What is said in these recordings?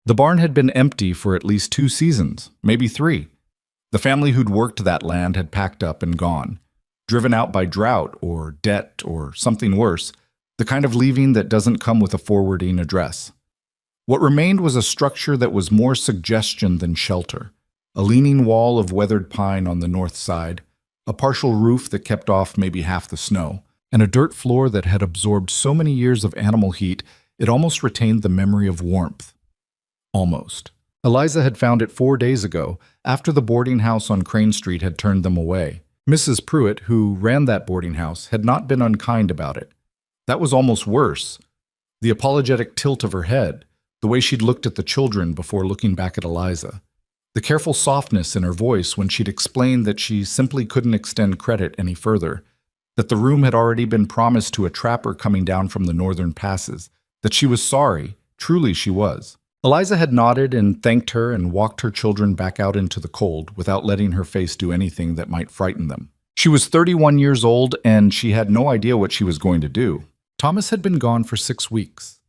The barn had been empty for at least 2 seasons, maybe 3. The family who'd worked that land had packed up and gone, driven out by drought or debt or something worse, the kind of leaving that doesn't come with a forwarding address. What remained was a structure that was more suggestion than shelter, a leaning wall of weathered pine on the north side, a partial roof that kept off maybe half the snow, and a dirt floor that had absorbed so many years of animal heat it almost retained the memory of warmth. Almost. Eliza had found it 4 days ago, after the boarding house on Crane Street had turned them away. Mrs. Pruitt, who ran that boarding house, had not been unkind about it. That was almost worse. The apologetic tilt of her head, the way she'd looked at the children before looking back at Eliza, the careful softness in her voice when she'd explained that she simply couldn't extend credit any further, that the room had already been promised to a trapper coming down from the northern passes, that she was sorry, truly she was. Eliza had nodded and thanked her and walked her children back out into the cold without letting her face do anything that might frighten them. She was 31 years old and she had no idea what she was going to do. Thomas had been gone for 6 weeks.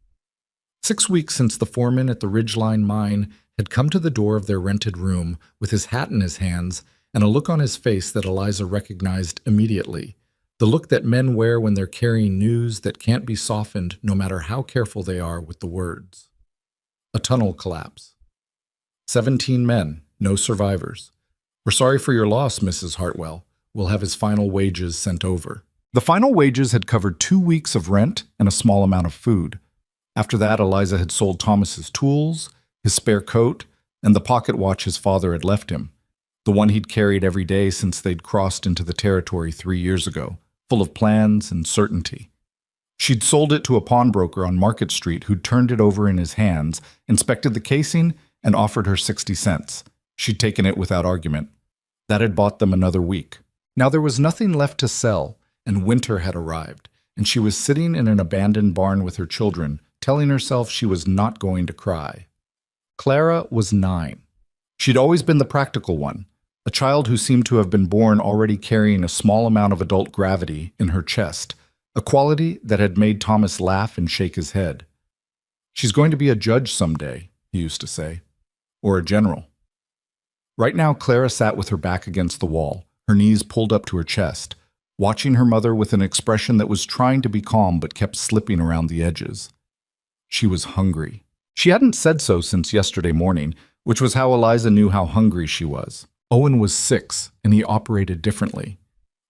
6 weeks since the foreman at the Ridgeline mine had come to the door of their rented room with his hat in his hands and a look on his face that Eliza recognized immediately, the look that men wear when they're carrying news that can't be softened no matter how careful they are with the words. A tunnel collapse. 17 men, no survivors. We're sorry for your loss, Mrs. Hartwell. We'll have his final wages sent over. The final wages had covered 2 weeks of rent and a small amount of food. After that, Eliza had sold Thomas's tools, his spare coat, and the pocket watch his father had left him, the one he'd carried every day since they'd crossed into the territory 3 years ago, full of plans and certainty. She'd sold it to a pawnbroker on Market Street who'd turned it over in his hands, inspected the casing, and offered her 60 cents. She'd taken it without argument. That had bought them another week. Now there was nothing left to sell, and winter had arrived, and she was sitting in an abandoned barn with her children, telling herself she was not going to cry. Clara was 9. She'd always been the practical one, a child who seemed to have been born already carrying a small amount of adult gravity in her chest, a quality that had made Thomas laugh and shake his head. She's going to be a judge someday, he used to say, or a general. Right now, Clara sat with her back against the wall, her knees pulled up to her chest, watching her mother with an expression that was trying to be calm but kept slipping around the edges. She was hungry. She hadn't said so since yesterday morning, which was how Eliza knew how hungry she was. Owen was 6, and he operated differently.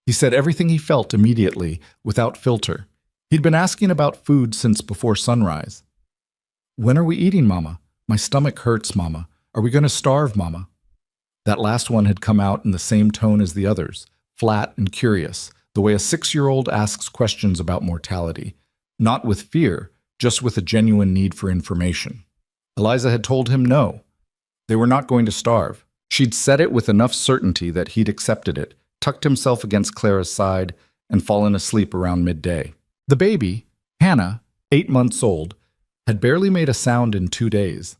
He said everything he felt immediately, without filter. He'd been asking about food since before sunrise. "When are we eating, Mama? My stomach hurts, Mama. Are we going to starve, Mama?" That last one had come out in the same tone as the others, flat and curious, the way a 6-year-old asks questions about mortality, not with fear, just with a genuine need for information. Eliza had told him no. They were not going to starve. She'd said it with enough certainty that he'd accepted it, tucked himself against Clara's side, and fallen asleep around midday. The baby, Hannah, 8 months old, had barely made a sound in 2 days.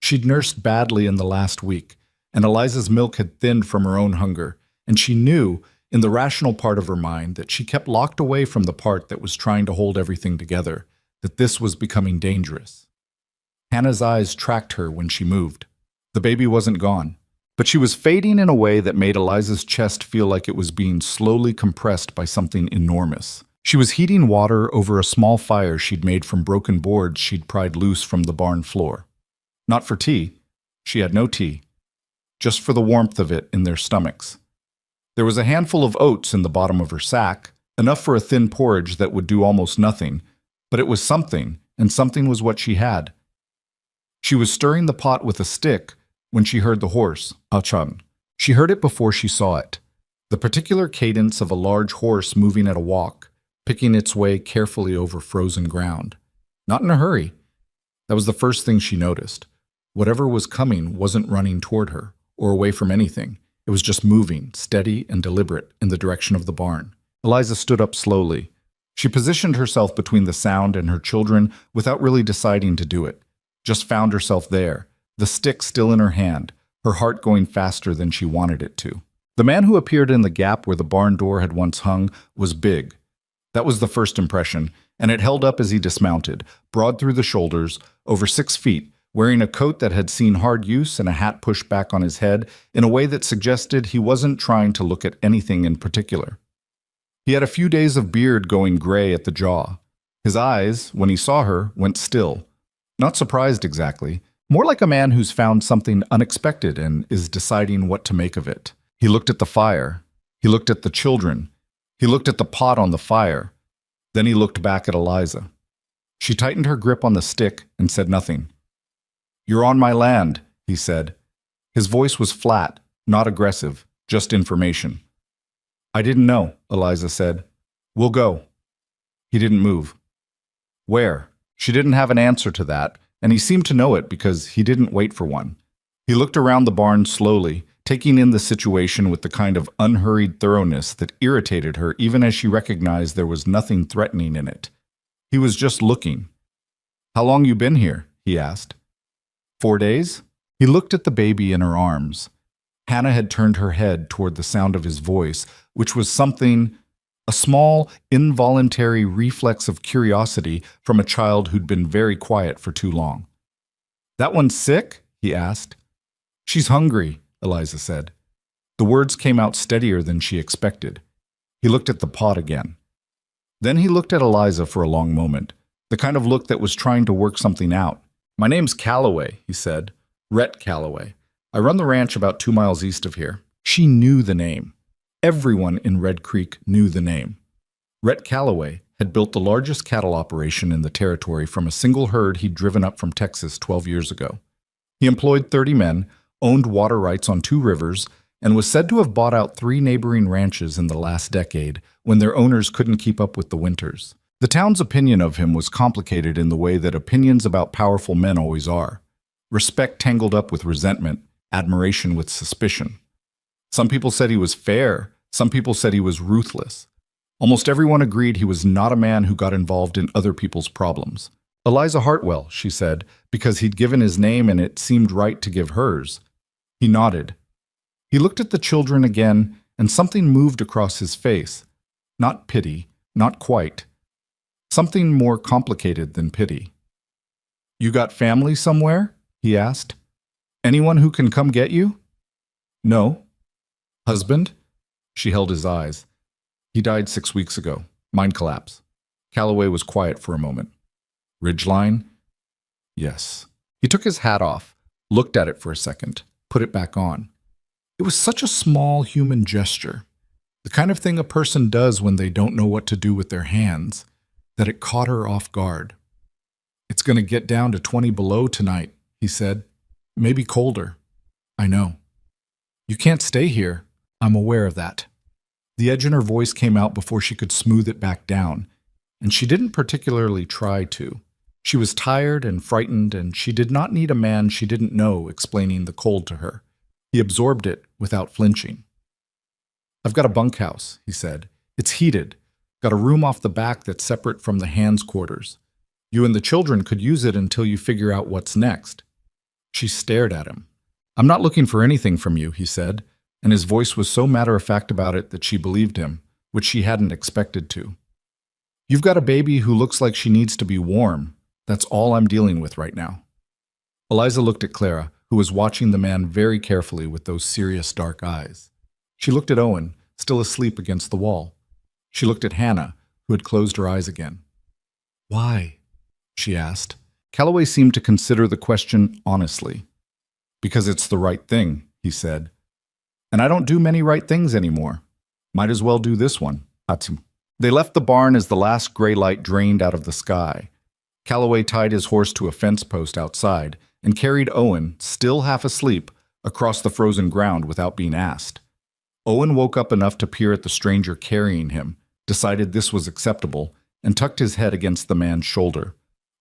She'd nursed badly in the last week, and Eliza's milk had thinned from her own hunger, and she knew, in the rational part of her mind, that she kept locked away from the part that was trying to hold everything together, that this was becoming dangerous. Hannah's eyes tracked her when she moved. The baby wasn't gone, but she was fading in a way that made Eliza's chest feel like it was being slowly compressed by something enormous. She was heating water over a small fire she'd made from broken boards she'd pried loose from the barn floor. Not for tea. She had no tea. Just for the warmth of it in their stomachs. There was a handful of oats in the bottom of her sack, enough for a thin porridge that would do almost nothing, but it was something, and something was what she had. She was stirring the pot with a stick when she heard the horse, Achan. She heard it before she saw it. The particular cadence of a large horse moving at a walk, picking its way carefully over frozen ground. Not in a hurry. That was the first thing she noticed. Whatever was coming wasn't running toward her, or away from anything. It was just moving, steady and deliberate, in the direction of the barn. Eliza stood up slowly. She positioned herself between the sound and her children without really deciding to do it. Just found herself there, the stick still in her hand, her heart going faster than she wanted it to. The man who appeared in the gap where the barn door had once hung was big. That was the first impression, and it held up as he dismounted, broad through the shoulders, over 6 feet, wearing a coat that had seen hard use and a hat pushed back on his head in a way that suggested he wasn't trying to look at anything in particular. He had a few days of beard going gray at the jaw. His eyes, when he saw her, went still. Not surprised exactly, more like a man who's found something unexpected and is deciding what to make of it. He looked at the fire. He looked at the children. He looked at the pot on the fire. Then he looked back at Eliza. She tightened her grip on the stick and said nothing. "You're on my land," he said. His voice was flat, not aggressive, just information. "I didn't know," Eliza said. "We'll go." He didn't move. Where? She didn't have an answer to that, and he seemed to know it because he didn't wait for one. He looked around the barn slowly, taking in the situation with the kind of unhurried thoroughness that irritated her even as she recognized there was nothing threatening in it. He was just looking. "How long you been here?" he asked. 4 days? He looked at the baby in her arms. Hannah had turned her head toward the sound of his voice, which was something, a small, involuntary reflex of curiosity from a child who'd been very quiet for too long. "That one's sick?" he asked. "She's hungry," Eliza said. The words came out steadier than she expected. He looked at the pot again. Then he looked at Eliza for a long moment, the kind of look that was trying to work something out. "My name's Calloway," he said. "Rhett Calloway. I run the ranch about 2 miles east of here." She knew the name. Everyone in Red Creek knew the name. Rhett Calloway had built the largest cattle operation in the territory from a single herd he'd driven up from Texas 12 years ago. He employed 30 men, owned water rights on 2 rivers, and was said to have bought out 3 neighboring ranches in the last decade when their owners couldn't keep up with the winters. The town's opinion of him was complicated in the way that opinions about powerful men always are. Respect tangled up with resentment, admiration with suspicion. Some people said he was fair, some people said he was ruthless. Almost everyone agreed he was not a man who got involved in other people's problems. "Eliza Hartwell," she said, because he'd given his name and it seemed right to give hers. He nodded. He looked at the children again, and something moved across his face. Not pity, not quite. Something more complicated than pity. "You got family somewhere?" he asked. "Anyone who can come get you?" "No." "Husband?" She held his eyes. "He died 6 weeks ago. Mine collapse." Calloway was quiet for a moment. "Ridgeline?" "Yes." He took his hat off, looked at it for a second, put it back on. It was such a small human gesture, the kind of thing a person does when they don't know what to do with their hands, that it caught her off guard. "It's going to get down to 20 below tonight," he said. "Maybe colder." "I know." "You can't stay here." "I'm aware of that." The edge in her voice came out before she could smooth it back down, and she didn't particularly try to. She was tired and frightened, and she did not need a man she didn't know explaining the cold to her. He absorbed it without flinching. "I've got a bunkhouse," he said. "It's heated. Got a room off the back that's separate from the hands' quarters. You and the children could use it until you figure out what's next." She stared at him. "I'm not looking for anything from you," he said, and his voice was so matter-of-fact about it that she believed him, which she hadn't expected to. "You've got a baby who looks like she needs to be warm. That's all I'm dealing with right now." Eliza looked at Clara, who was watching the man very carefully with those serious dark eyes. She looked at Owen, still asleep against the wall. She looked at Hannah, who had closed her eyes again. "Why?" she asked. Calloway seemed to consider the question honestly. "Because it's the right thing," he said. "And I don't do many right things anymore. Might as well do this one." They left the barn as the last gray light drained out of the sky. Calloway tied his horse to a fence post outside and carried Owen, still half asleep, across the frozen ground without being asked. Owen woke up enough to peer at the stranger carrying him, decided this was acceptable, and tucked his head against the man's shoulder.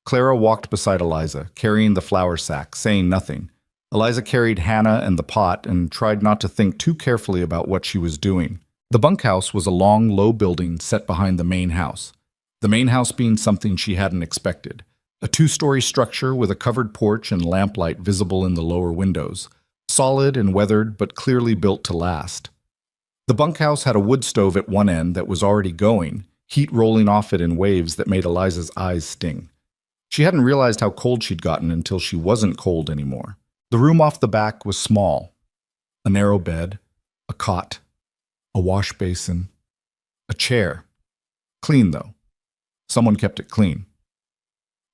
Clara walked beside Eliza, carrying the flour sack, saying nothing. Eliza carried Hannah and the pot and tried not to think too carefully about what she was doing. The bunkhouse was a long, low building set behind the main house. The main house being something she hadn't expected. A 2-story structure with a covered porch and lamplight visible in the lower windows. Solid and weathered, but clearly built to last. The bunkhouse had a wood stove at one end that was already going, heat rolling off it in waves that made Eliza's eyes sting. She hadn't realized how cold she'd gotten until she wasn't cold anymore. The room off the back was small. A narrow bed, a cot, a wash basin, a chair. Clean, though. Someone kept it clean.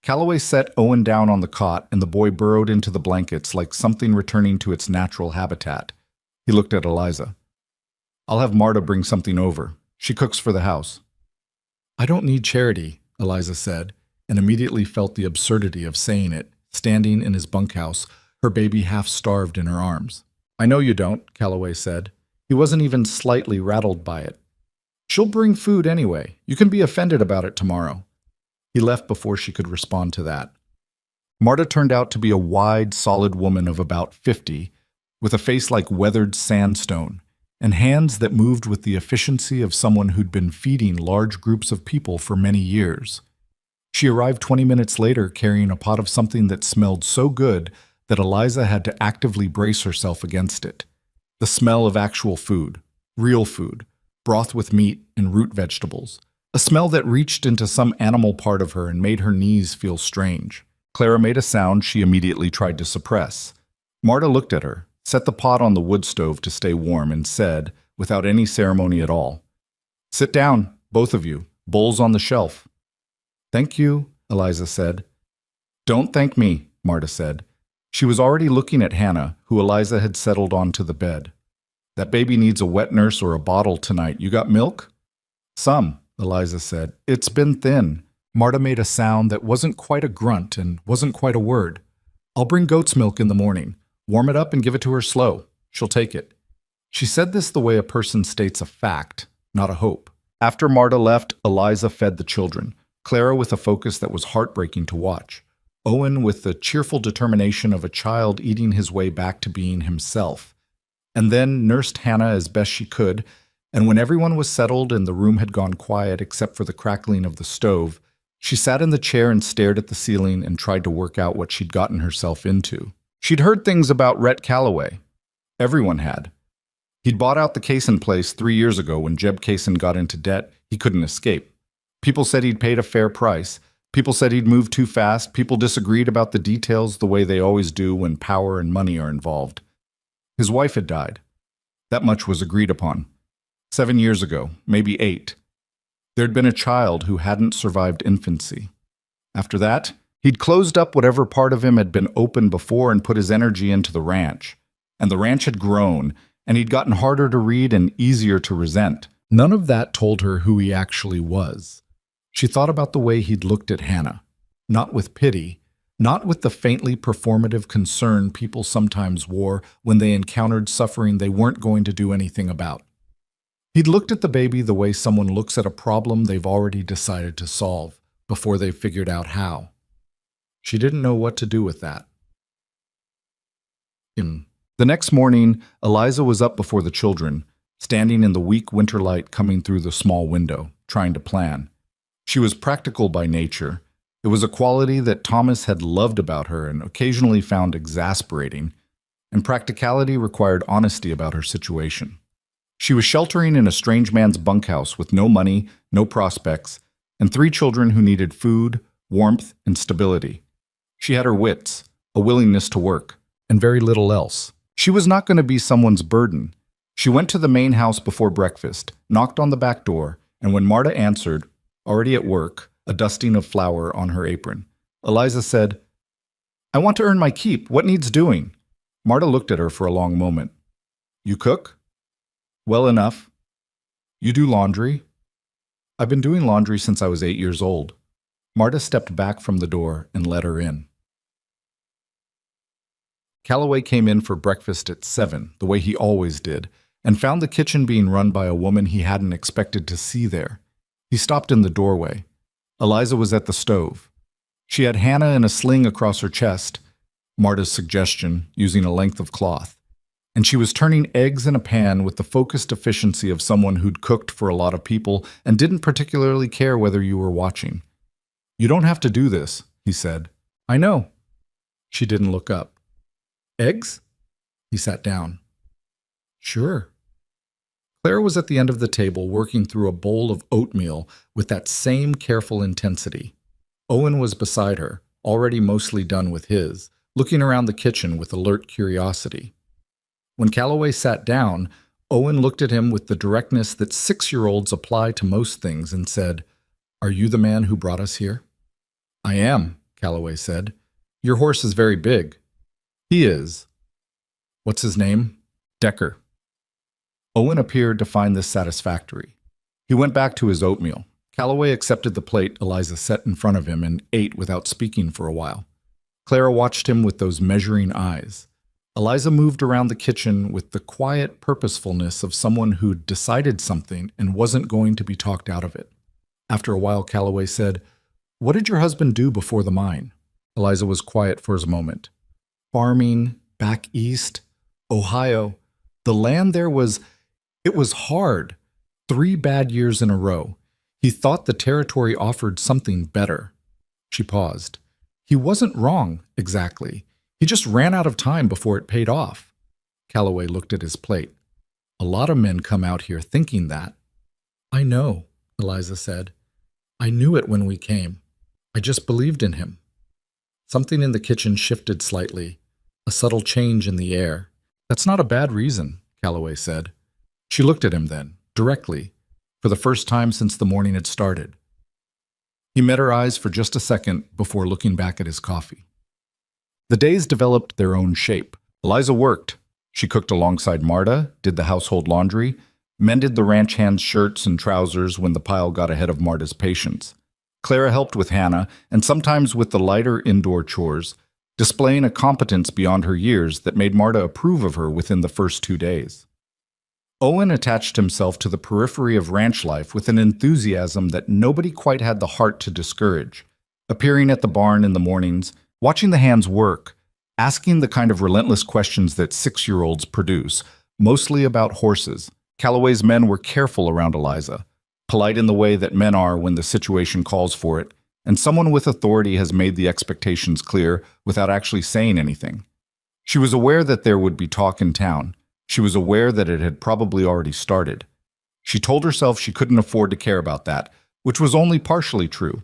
Calloway set Owen down on the cot, and the boy burrowed into the blankets like something returning to its natural habitat. He looked at Eliza. "I'll have Marta bring something over. She cooks for the house." "I don't need charity," Eliza said, and immediately felt the absurdity of saying it, standing in his bunkhouse, her baby half-starved in her arms. "I know you don't," Calloway said. He wasn't even slightly rattled by it. "She'll bring food anyway. You can be offended about it tomorrow." He left before she could respond to that. Marta turned out to be a wide, solid woman of about 50, with a face like weathered sandstone, and hands that moved with the efficiency of someone who'd been feeding large groups of people for many years. She arrived 20 minutes later carrying a pot of something that smelled so good that Eliza had to actively brace herself against it. The smell of actual food, real food, broth with meat and root vegetables. A smell that reached into some animal part of her and made her knees feel strange. Clara made a sound she immediately tried to suppress. Marta looked at her, set the pot on the wood stove to stay warm, and said, without any ceremony at all, "Sit down, both of you. Bowls on the shelf." "Thank you," Eliza said. "Don't thank me," Marta said. She was already looking at Hannah, who Eliza had settled onto the bed. "That baby needs a wet nurse or a bottle tonight. You got milk?" "Some," Eliza said. "It's been thin." Marta made a sound that wasn't quite a grunt and wasn't quite a word. "I'll bring goat's milk in the morning. Warm it up and give it to her slow. She'll take it." She said this the way a person states a fact, not a hope. After Marta left, Eliza fed the children, Clara with a focus that was heartbreaking to watch, Owen with the cheerful determination of a child eating his way back to being himself, and then nursed Hannah as best she could. And when everyone was settled and the room had gone quiet except for the crackling of the stove, she sat in the chair and stared at the ceiling and tried to work out what she'd gotten herself into. She'd heard things about Rhett Calloway. Everyone had. He'd bought out the Kaysen place 3 years ago when Jeb Kaysen got into debt. He couldn't escape. People said he'd paid a fair price. People said he'd moved too fast. People disagreed about the details the way they always do when power and money are involved. His wife had died. That much was agreed upon. 7 years ago, maybe 8. There'd been a child who hadn't survived infancy. After that, he'd closed up whatever part of him had been open before and put his energy into the ranch. And the ranch had grown, and he'd gotten harder to read and easier to resent. None of that told her who he actually was. She thought about the way he'd looked at Hannah, not with pity, not with the faintly performative concern people sometimes wore when they encountered suffering they weren't going to do anything about. He'd looked at the baby the way someone looks at a problem they've already decided to solve, before they've figured out how. She didn't know what to do with that. The next morning, Eliza was up before the children, standing in the weak winter light coming through the small window, trying to plan. She was practical by nature. It was a quality that Thomas had loved about her and occasionally found exasperating, and practicality required honesty about her situation. She was sheltering in a strange man's bunkhouse with no money, no prospects, and 3 children who needed food, warmth, and stability. She had her wits, a willingness to work, and very little else. She was not going to be someone's burden. She went to the main house before breakfast, knocked on the back door, and when Marta answered, already at work, a dusting of flour on her apron, Eliza said, "I want to earn my keep. What needs doing?" Marta looked at her for a long moment. "You cook?" "Well enough." "You do laundry?" "I've been doing laundry since I was 8 years old." Marta stepped back from the door and let her in. Calloway came in for breakfast at 7, the way he always did, and found the kitchen being run by a woman he hadn't expected to see there. He stopped in the doorway. Eliza was at the stove. She had Hannah in a sling across her chest, Marta's suggestion, using a length of cloth, and she was turning eggs in a pan with the focused efficiency of someone who'd cooked for a lot of people and didn't particularly care whether you were watching. "You don't have to do this," he said. "I know." She didn't look up. "Eggs?" He sat down. "Sure." Claire was at the end of the table working through a bowl of oatmeal with that same careful intensity. Owen was beside her, already mostly done with his, looking around the kitchen with alert curiosity. When Calloway sat down, Owen looked at him with the directness that 6-year-olds apply to most things and said, "Are you the man who brought us here?" "I am," Calloway said. "Your horse is very big." "He is." "What's his name?" "Decker." Owen appeared to find this satisfactory. He went back to his oatmeal. Calloway accepted the plate Eliza set in front of him and ate without speaking for a while. Clara watched him with those measuring eyes. Eliza moved around the kitchen with the quiet purposefulness of someone who'd decided something and wasn't going to be talked out of it. After a while, Calloway said, "What did your husband do before the mine?" Eliza was quiet for a moment. "Farming, back east, Ohio. The land there it was hard. 3 bad years in a row. He thought the territory offered something better." She paused. "He wasn't wrong, exactly. He just ran out of time before it paid off." Calloway looked at his plate. "A lot of men come out here thinking that." "I know," Eliza said. "I knew it when we came. I just believed in him." Something in the kitchen shifted slightly, a subtle change in the air. "That's not a bad reason," Calloway said. She looked at him then, directly, for the first time since the morning had started. He met her eyes for just a second before looking back at his coffee. The days developed their own shape. Eliza worked. She cooked alongside Marta, did the household laundry, mended the ranch hand's shirts and trousers when the pile got ahead of Marta's patience. Clara helped with Hannah, and sometimes with the lighter indoor chores, displaying a competence beyond her years that made Marta approve of her within the first 2 days. Owen attached himself to the periphery of ranch life with an enthusiasm that nobody quite had the heart to discourage, appearing at the barn in the mornings, watching the hands work, asking the kind of relentless questions that 6-year-olds produce, mostly about horses. Calloway's men were careful around Eliza, polite in the way that men are when the situation calls for it, and someone with authority has made the expectations clear without actually saying anything. She was aware that there would be talk in town. She was aware that it had probably already started. She told herself she couldn't afford to care about that, which was only partially true.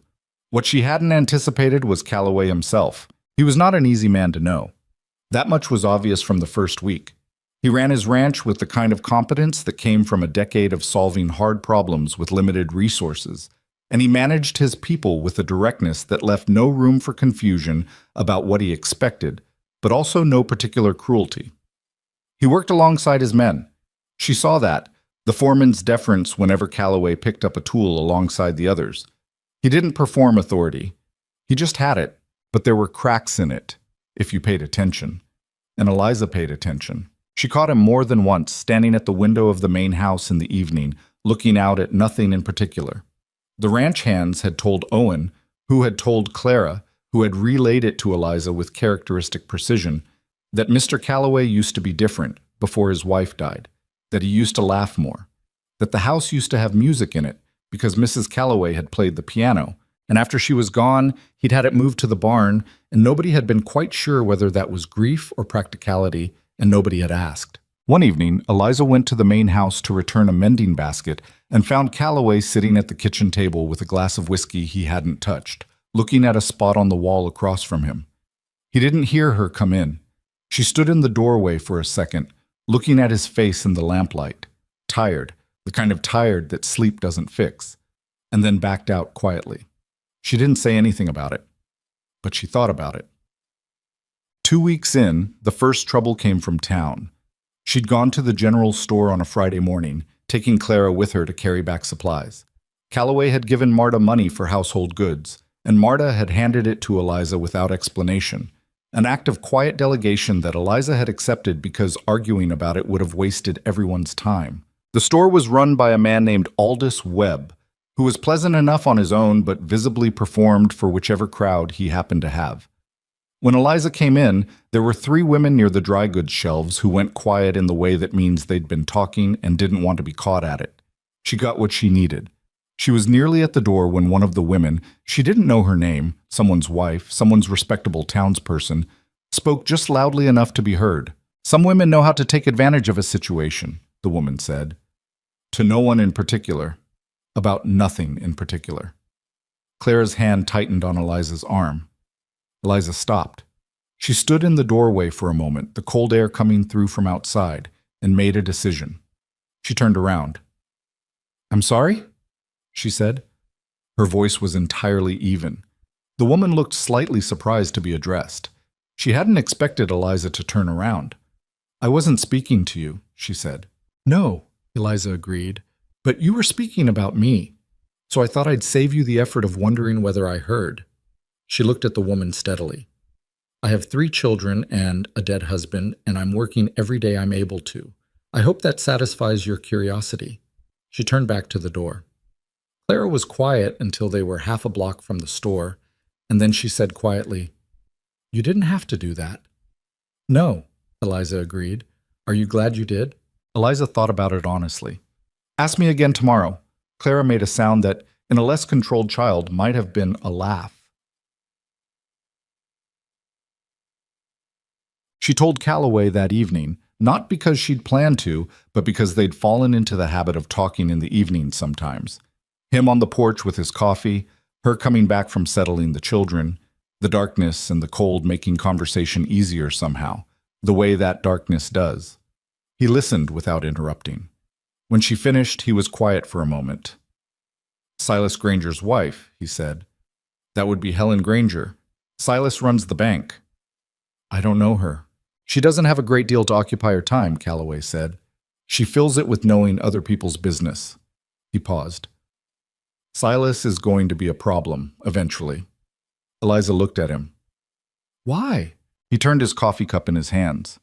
What she hadn't anticipated was Calloway himself. He was not an easy man to know. That much was obvious from the first week. He ran his ranch with the kind of competence that came from a decade of solving hard problems with limited resources, and he managed his people with a directness that left no room for confusion about what he expected, but also no particular cruelty. He worked alongside his men. She saw that, the foreman's deference whenever Calloway picked up a tool alongside the others. He didn't perform authority. He just had it, but there were cracks in it, if you paid attention. And Eliza paid attention. She caught him more than once, standing at the window of the main house in the evening, looking out at nothing in particular. The ranch hands had told Owen, who had told Clara, who had relayed it to Eliza with characteristic precision, that Mr. Calloway used to be different before his wife died, that he used to laugh more, that the house used to have music in it because Mrs. Calloway had played the piano, and after she was gone, he'd had it moved to the barn, and nobody had been quite sure whether that was grief or practicality, and nobody had asked. One evening, Eliza went to the main house to return a mending basket and found Calloway sitting at the kitchen table with a glass of whiskey he hadn't touched, looking at a spot on the wall across from him. He didn't hear her come in. She stood in the doorway for a second, looking at his face in the lamplight, tired, the kind of tired that sleep doesn't fix, and then backed out quietly. She didn't say anything about it, but she thought about it. 2 weeks in, the first trouble came from town. She'd gone to the general store on a Friday morning, taking Clara with her to carry back supplies. Calloway had given Marta money for household goods, and Marta had handed it to Eliza without explanation, an act of quiet delegation that Eliza had accepted because arguing about it would have wasted everyone's time. The store was run by a man named Aldous Webb, who was pleasant enough on his own but visibly performed for whichever crowd he happened to have. When Eliza came in, there were 3 women near the dry goods shelves who went quiet in the way that means they'd been talking and didn't want to be caught at it. She got what she needed. She was nearly at the door when one of the women, she didn't know her name, someone's wife, someone's respectable townsperson, spoke just loudly enough to be heard. "Some women know how to take advantage of a situation," the woman said. To no one in particular. About nothing in particular. Clara's hand tightened on Eliza's arm. Eliza stopped. She stood in the doorway for a moment, the cold air coming through from outside, and made a decision. She turned around. "I'm sorry?" she said. Her voice was entirely even. The woman looked slightly surprised to be addressed. She hadn't expected Eliza to turn around. "I wasn't speaking to you," she said. "No," Eliza agreed, "but you were speaking about me, so I thought I'd save you the effort of wondering whether I heard." She looked at the woman steadily. "I have 3 children and a dead husband, and I'm working every day I'm able to. I hope that satisfies your curiosity." She turned back to the door. Clara was quiet until they were half a block from the store, and then she said quietly, "You didn't have to do that." "No," Eliza agreed. "Are you glad you did?" Eliza thought about it honestly. "Ask me again tomorrow." Clara made a sound that, in a less controlled child, might have been a laugh. She told Calloway that evening, not because she'd planned to, but because they'd fallen into the habit of talking in the evenings sometimes. Him on the porch with his coffee, her coming back from settling the children, the darkness and the cold making conversation easier somehow, the way that darkness does. He listened without interrupting. When she finished, he was quiet for a moment. "Silas Granger's wife," he said. "That would be Helen Granger. Silas runs the bank." "I don't know her." "She doesn't have a great deal to occupy her time," Calloway said. "She fills it with knowing other people's business." He paused. "Silas is going to be a problem, eventually." Eliza looked at him. "Why?" He turned his coffee cup in his hands.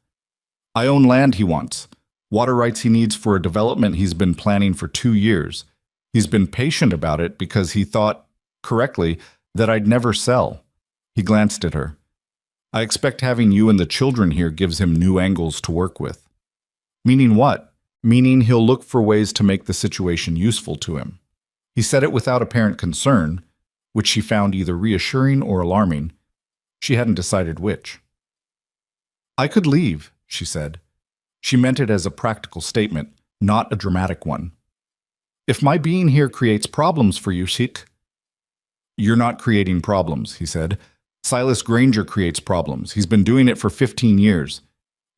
"I own land he wants. Water rights he needs for a development he's been planning for 2 years. He's been patient about it because he thought, correctly, that I'd never sell." He glanced at her. "I expect having you and the children here gives him new angles to work with." "Meaning what?" "Meaning he'll look for ways to make the situation useful to him." He said it without apparent concern, which she found either reassuring or alarming. She hadn't decided which. "I could leave," she said. She meant it as a practical statement, not a dramatic one. "If my being here creates problems for you, Sheik." "You're not creating problems," he said. "Silas Granger creates problems. He's been doing it for 15 years.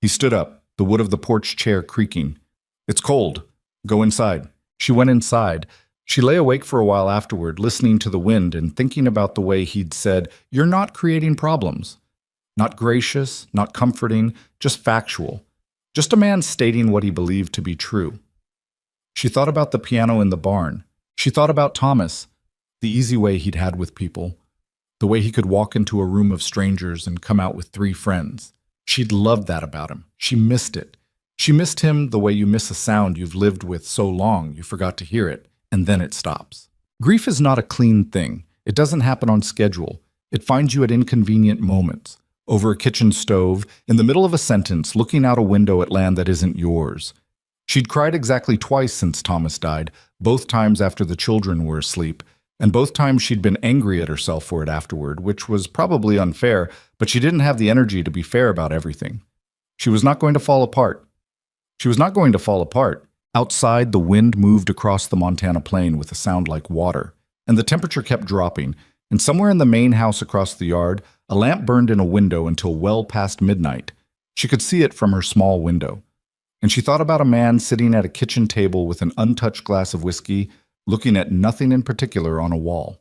He stood up, the wood of the porch chair creaking. "It's cold. Go inside." She went inside. She lay awake for a while afterward, listening to the wind and thinking about the way he'd said, "You're not creating problems." Not gracious, not comforting, just factual. Just a man stating what he believed to be true. She thought about the piano in the barn. She thought about Thomas, the easy way he'd had with people, the way he could walk into a room of strangers and come out with 3 friends. She'd loved that about him. She missed it. She missed him the way you miss a sound you've lived with so long you forgot to hear it, and then it stops. Grief is not a clean thing. It doesn't happen on schedule. It finds you at inconvenient moments, over a kitchen stove, in the middle of a sentence, looking out a window at land that isn't yours. She'd cried exactly twice since Thomas died, both times after the children were asleep, and both times she'd been angry at herself for it afterward, which was probably unfair, but she didn't have the energy to be fair about everything. She was not going to fall apart. She was not going to fall apart. Outside, the wind moved across the Montana plain with a sound like water, and the temperature kept dropping, and somewhere in the main house across the yard, a lamp burned in a window until well past midnight. She could see it from her small window. And she thought about a man sitting at a kitchen table with an untouched glass of whiskey, looking at nothing in particular on a wall.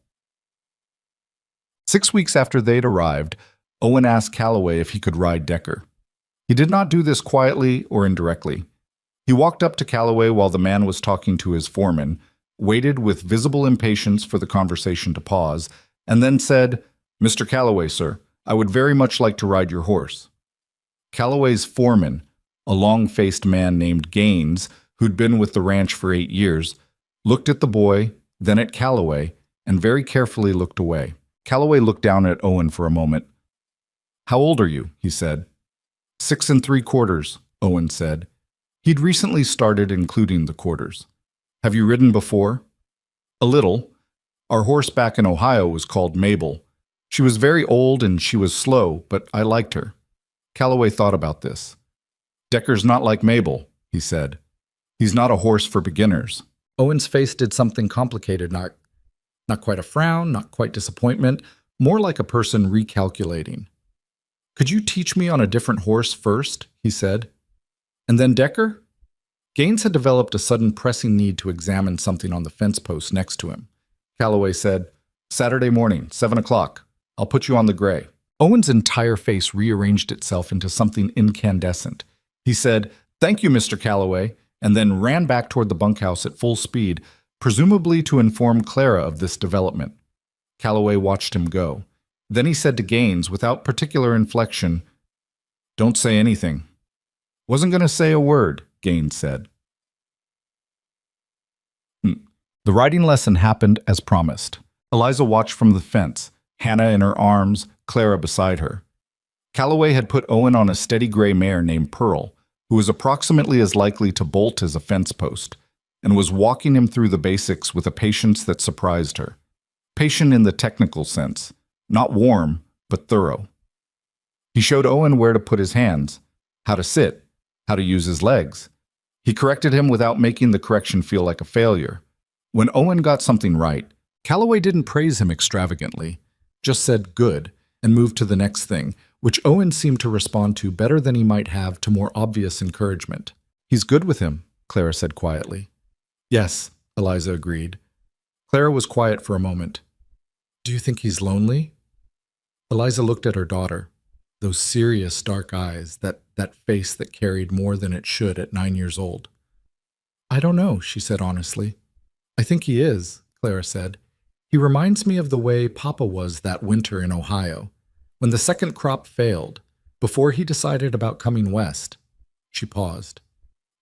6 weeks after they'd arrived, Owen asked Calloway if he could ride Decker. He did not do this quietly or indirectly. He walked up to Calloway while the man was talking to his foreman, waited with visible impatience for the conversation to pause, and then said, "Mr. Calloway, sir, I would very much like to ride your horse." Calloway's foreman, a long-faced man named Gaines, who'd been with the ranch for 8 years, looked at the boy, then at Calloway, and very carefully looked away. Calloway looked down at Owen for a moment. "How old are you?" he said. 6 3/4, Owen said. He'd recently started including the quarters. "Have you ridden before?" "A little. Our horse back in Ohio was called Mabel. She was very old and she was slow, but I liked her." Calloway thought about this. "Decker's not like Mabel," he said. "He's not a horse for beginners." Owen's face did something complicated, not quite a frown, not quite disappointment, more like a person recalculating. "Could you teach me on a different horse first?" he said. "And then Decker?" Gaines had developed a sudden pressing need to examine something on the fence post next to him. Calloway said, "Saturday morning, 7 o'clock. I'll put you on the gray." Owen's entire face rearranged itself into something incandescent. He said, "Thank you, Mr. Calloway," and then ran back toward the bunkhouse at full speed, presumably to inform Clara of this development. Calloway watched him go. Then he said to Gaines, without particular inflection, "Don't say anything." "Wasn't going to say a word," Gaines said. The riding lesson happened as promised. Eliza watched from the fence, Hannah in her arms, Clara beside her. Calloway had put Owen on a steady gray mare named Pearl, who was approximately as likely to bolt as a fence post, and was walking him through the basics with a patience that surprised her. Patient in the technical sense, not warm, but thorough. He showed Owen where to put his hands, how to sit, how to use his legs. He corrected him without making the correction feel like a failure. When Owen got something right, Calloway didn't praise him extravagantly, just said good, and moved to the next thing, which Owen seemed to respond to better than he might have to more obvious encouragement. "He's good with him," Clara said quietly. "Yes," Eliza agreed. Clara was quiet for a moment. "Do you think he's lonely?" Eliza looked at her daughter. Those serious dark eyes, that face that carried more than it should at 9 years old. "I don't know," she said honestly. "I think he is," Clara said. "He reminds me of the way Papa was that winter in Ohio, when the second crop failed, before he decided about coming west." She paused.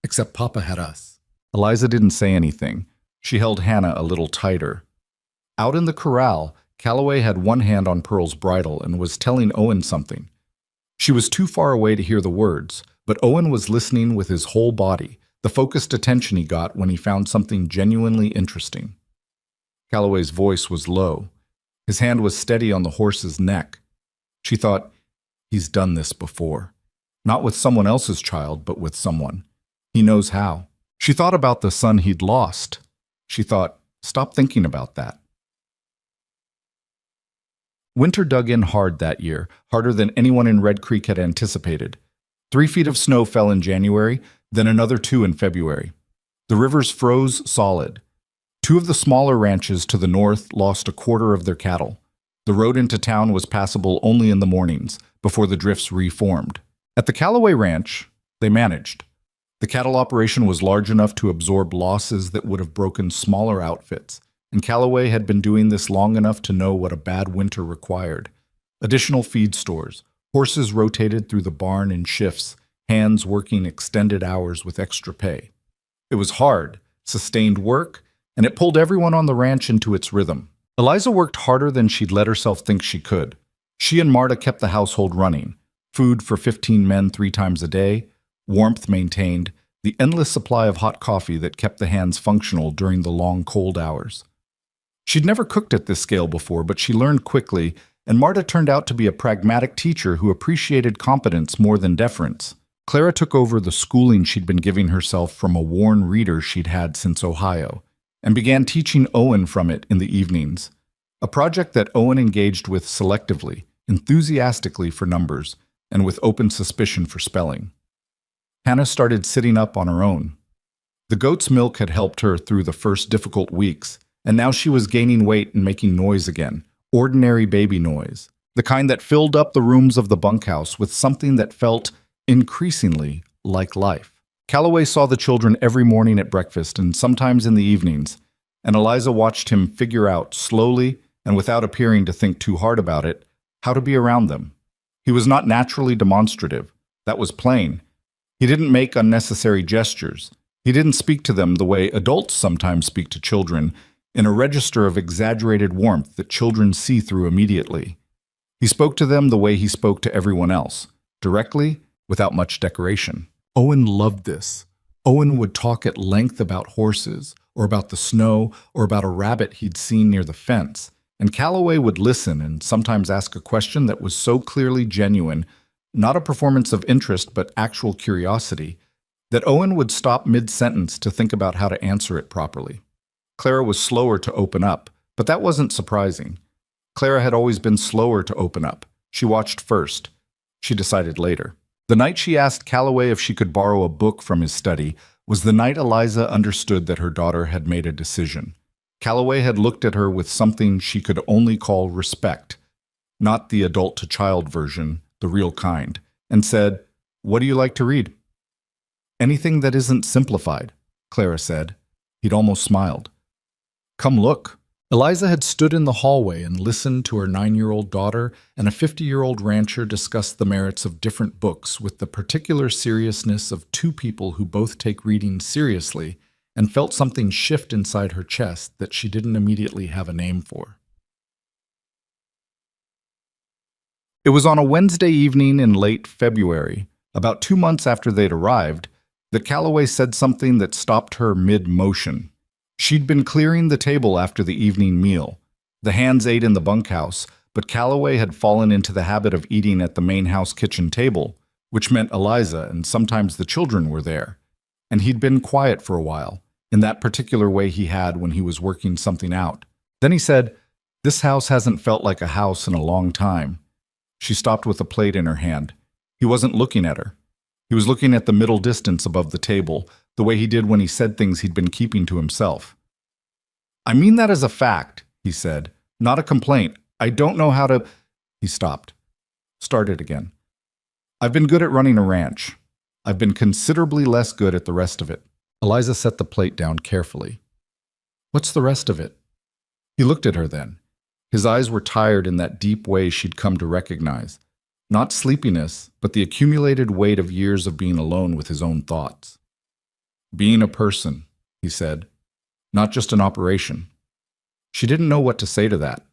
"Except Papa had us." Eliza didn't say anything. She held Hannah a little tighter. Out in the corral, Calloway had one hand on Pearl's bridle and was telling Owen something. She was too far away to hear the words, but Owen was listening with his whole body, the focused attention he got when he found something genuinely interesting. Calloway's voice was low. His hand was steady on the horse's neck. She thought, he's done this before. Not with someone else's child, but with someone. He knows how. She thought about the son he'd lost. She thought, stop thinking about that. Winter dug in hard that year, harder than anyone in Red Creek had anticipated. 3 feet of snow fell in January, then another 2 in February. The rivers froze solid. 2 of the smaller ranches to the north lost a quarter of their cattle. The road into town was passable only in the mornings, before the drifts reformed. At the Calloway Ranch, they managed. The cattle operation was large enough to absorb losses that would have broken smaller outfits, and Calloway had been doing this long enough to know what a bad winter required. Additional feed stores, horses rotated through the barn in shifts, hands working extended hours with extra pay. It was hard, sustained work, and it pulled everyone on the ranch into its rhythm. Eliza worked harder than she'd let herself think she could. She and Marta kept the household running, food for 15 men 3 times a day, warmth maintained, the endless supply of hot coffee that kept the hands functional during the long cold hours. She'd never cooked at this scale before, but she learned quickly, and Marta turned out to be a pragmatic teacher who appreciated competence more than deference. Clara took over the schooling she'd been giving herself from a worn reader she'd had since Ohio, and began teaching Owen from it in the evenings, a project that Owen engaged with selectively, enthusiastically for numbers, and with open suspicion for spelling. Hannah started sitting up on her own. The goat's milk had helped her through the first difficult weeks, and now she was gaining weight and making noise again, ordinary baby noise, the kind that filled up the rooms of the bunkhouse with something that felt increasingly like life. Calloway saw the children every morning at breakfast and sometimes in the evenings, and Eliza watched him figure out, slowly and without appearing to think too hard about it, how to be around them. He was not naturally demonstrative. That was plain. He didn't make unnecessary gestures. He didn't speak to them the way adults sometimes speak to children, in a register of exaggerated warmth that children see through immediately. He spoke to them the way he spoke to everyone else, directly, without much decoration. Owen loved this. Owen would talk at length about horses, or about the snow, or about a rabbit he'd seen near the fence, and Calloway would listen and sometimes ask a question that was so clearly genuine, not a performance of interest but actual curiosity, that Owen would stop mid-sentence to think about how to answer it properly. Clara was slower to open up, but that wasn't surprising. Clara had always been slower to open up. She watched first. She decided later. The night she asked Calloway if she could borrow a book from his study was the night Eliza understood that her daughter had made a decision. Calloway had looked at her with something she could only call respect, not the adult-to-child version, the real kind, and said, "What do you like to read?" "Anything that isn't simplified," Clara said. He'd almost smiled. "Come look." Eliza had stood in the hallway and listened to her 9-year-old daughter and a 50-year-old rancher discuss the merits of different books with the particular seriousness of two people who both take reading seriously, and felt something shift inside her chest that she didn't immediately have a name for. It was on a Wednesday evening in late February, about 2 months after they'd arrived, that Calloway said something that stopped her mid-motion. She'd been clearing the table after the evening meal. The hands ate in the bunkhouse, but Calloway had fallen into the habit of eating at the main house kitchen table, which meant Eliza and sometimes the children were there. And he'd been quiet for a while, in that particular way he had when he was working something out. Then he said, "This house hasn't felt like a house in a long time." She stopped with a plate in her hand. He wasn't looking at her. He was looking at the middle distance above the table, the way he did when he said things he'd been keeping to himself. "I mean that as a fact," he said, "not a complaint. I don't know how to—" He stopped. Started again. "I've been good at running a ranch. I've been considerably less good at the rest of it." Eliza set the plate down carefully. "What's the rest of it?" He looked at her then. His eyes were tired in that deep way she'd come to recognize. Not sleepiness, but the accumulated weight of years of being alone with his own thoughts. "Being a person," he said, "not just an operation." She didn't know what to say to that.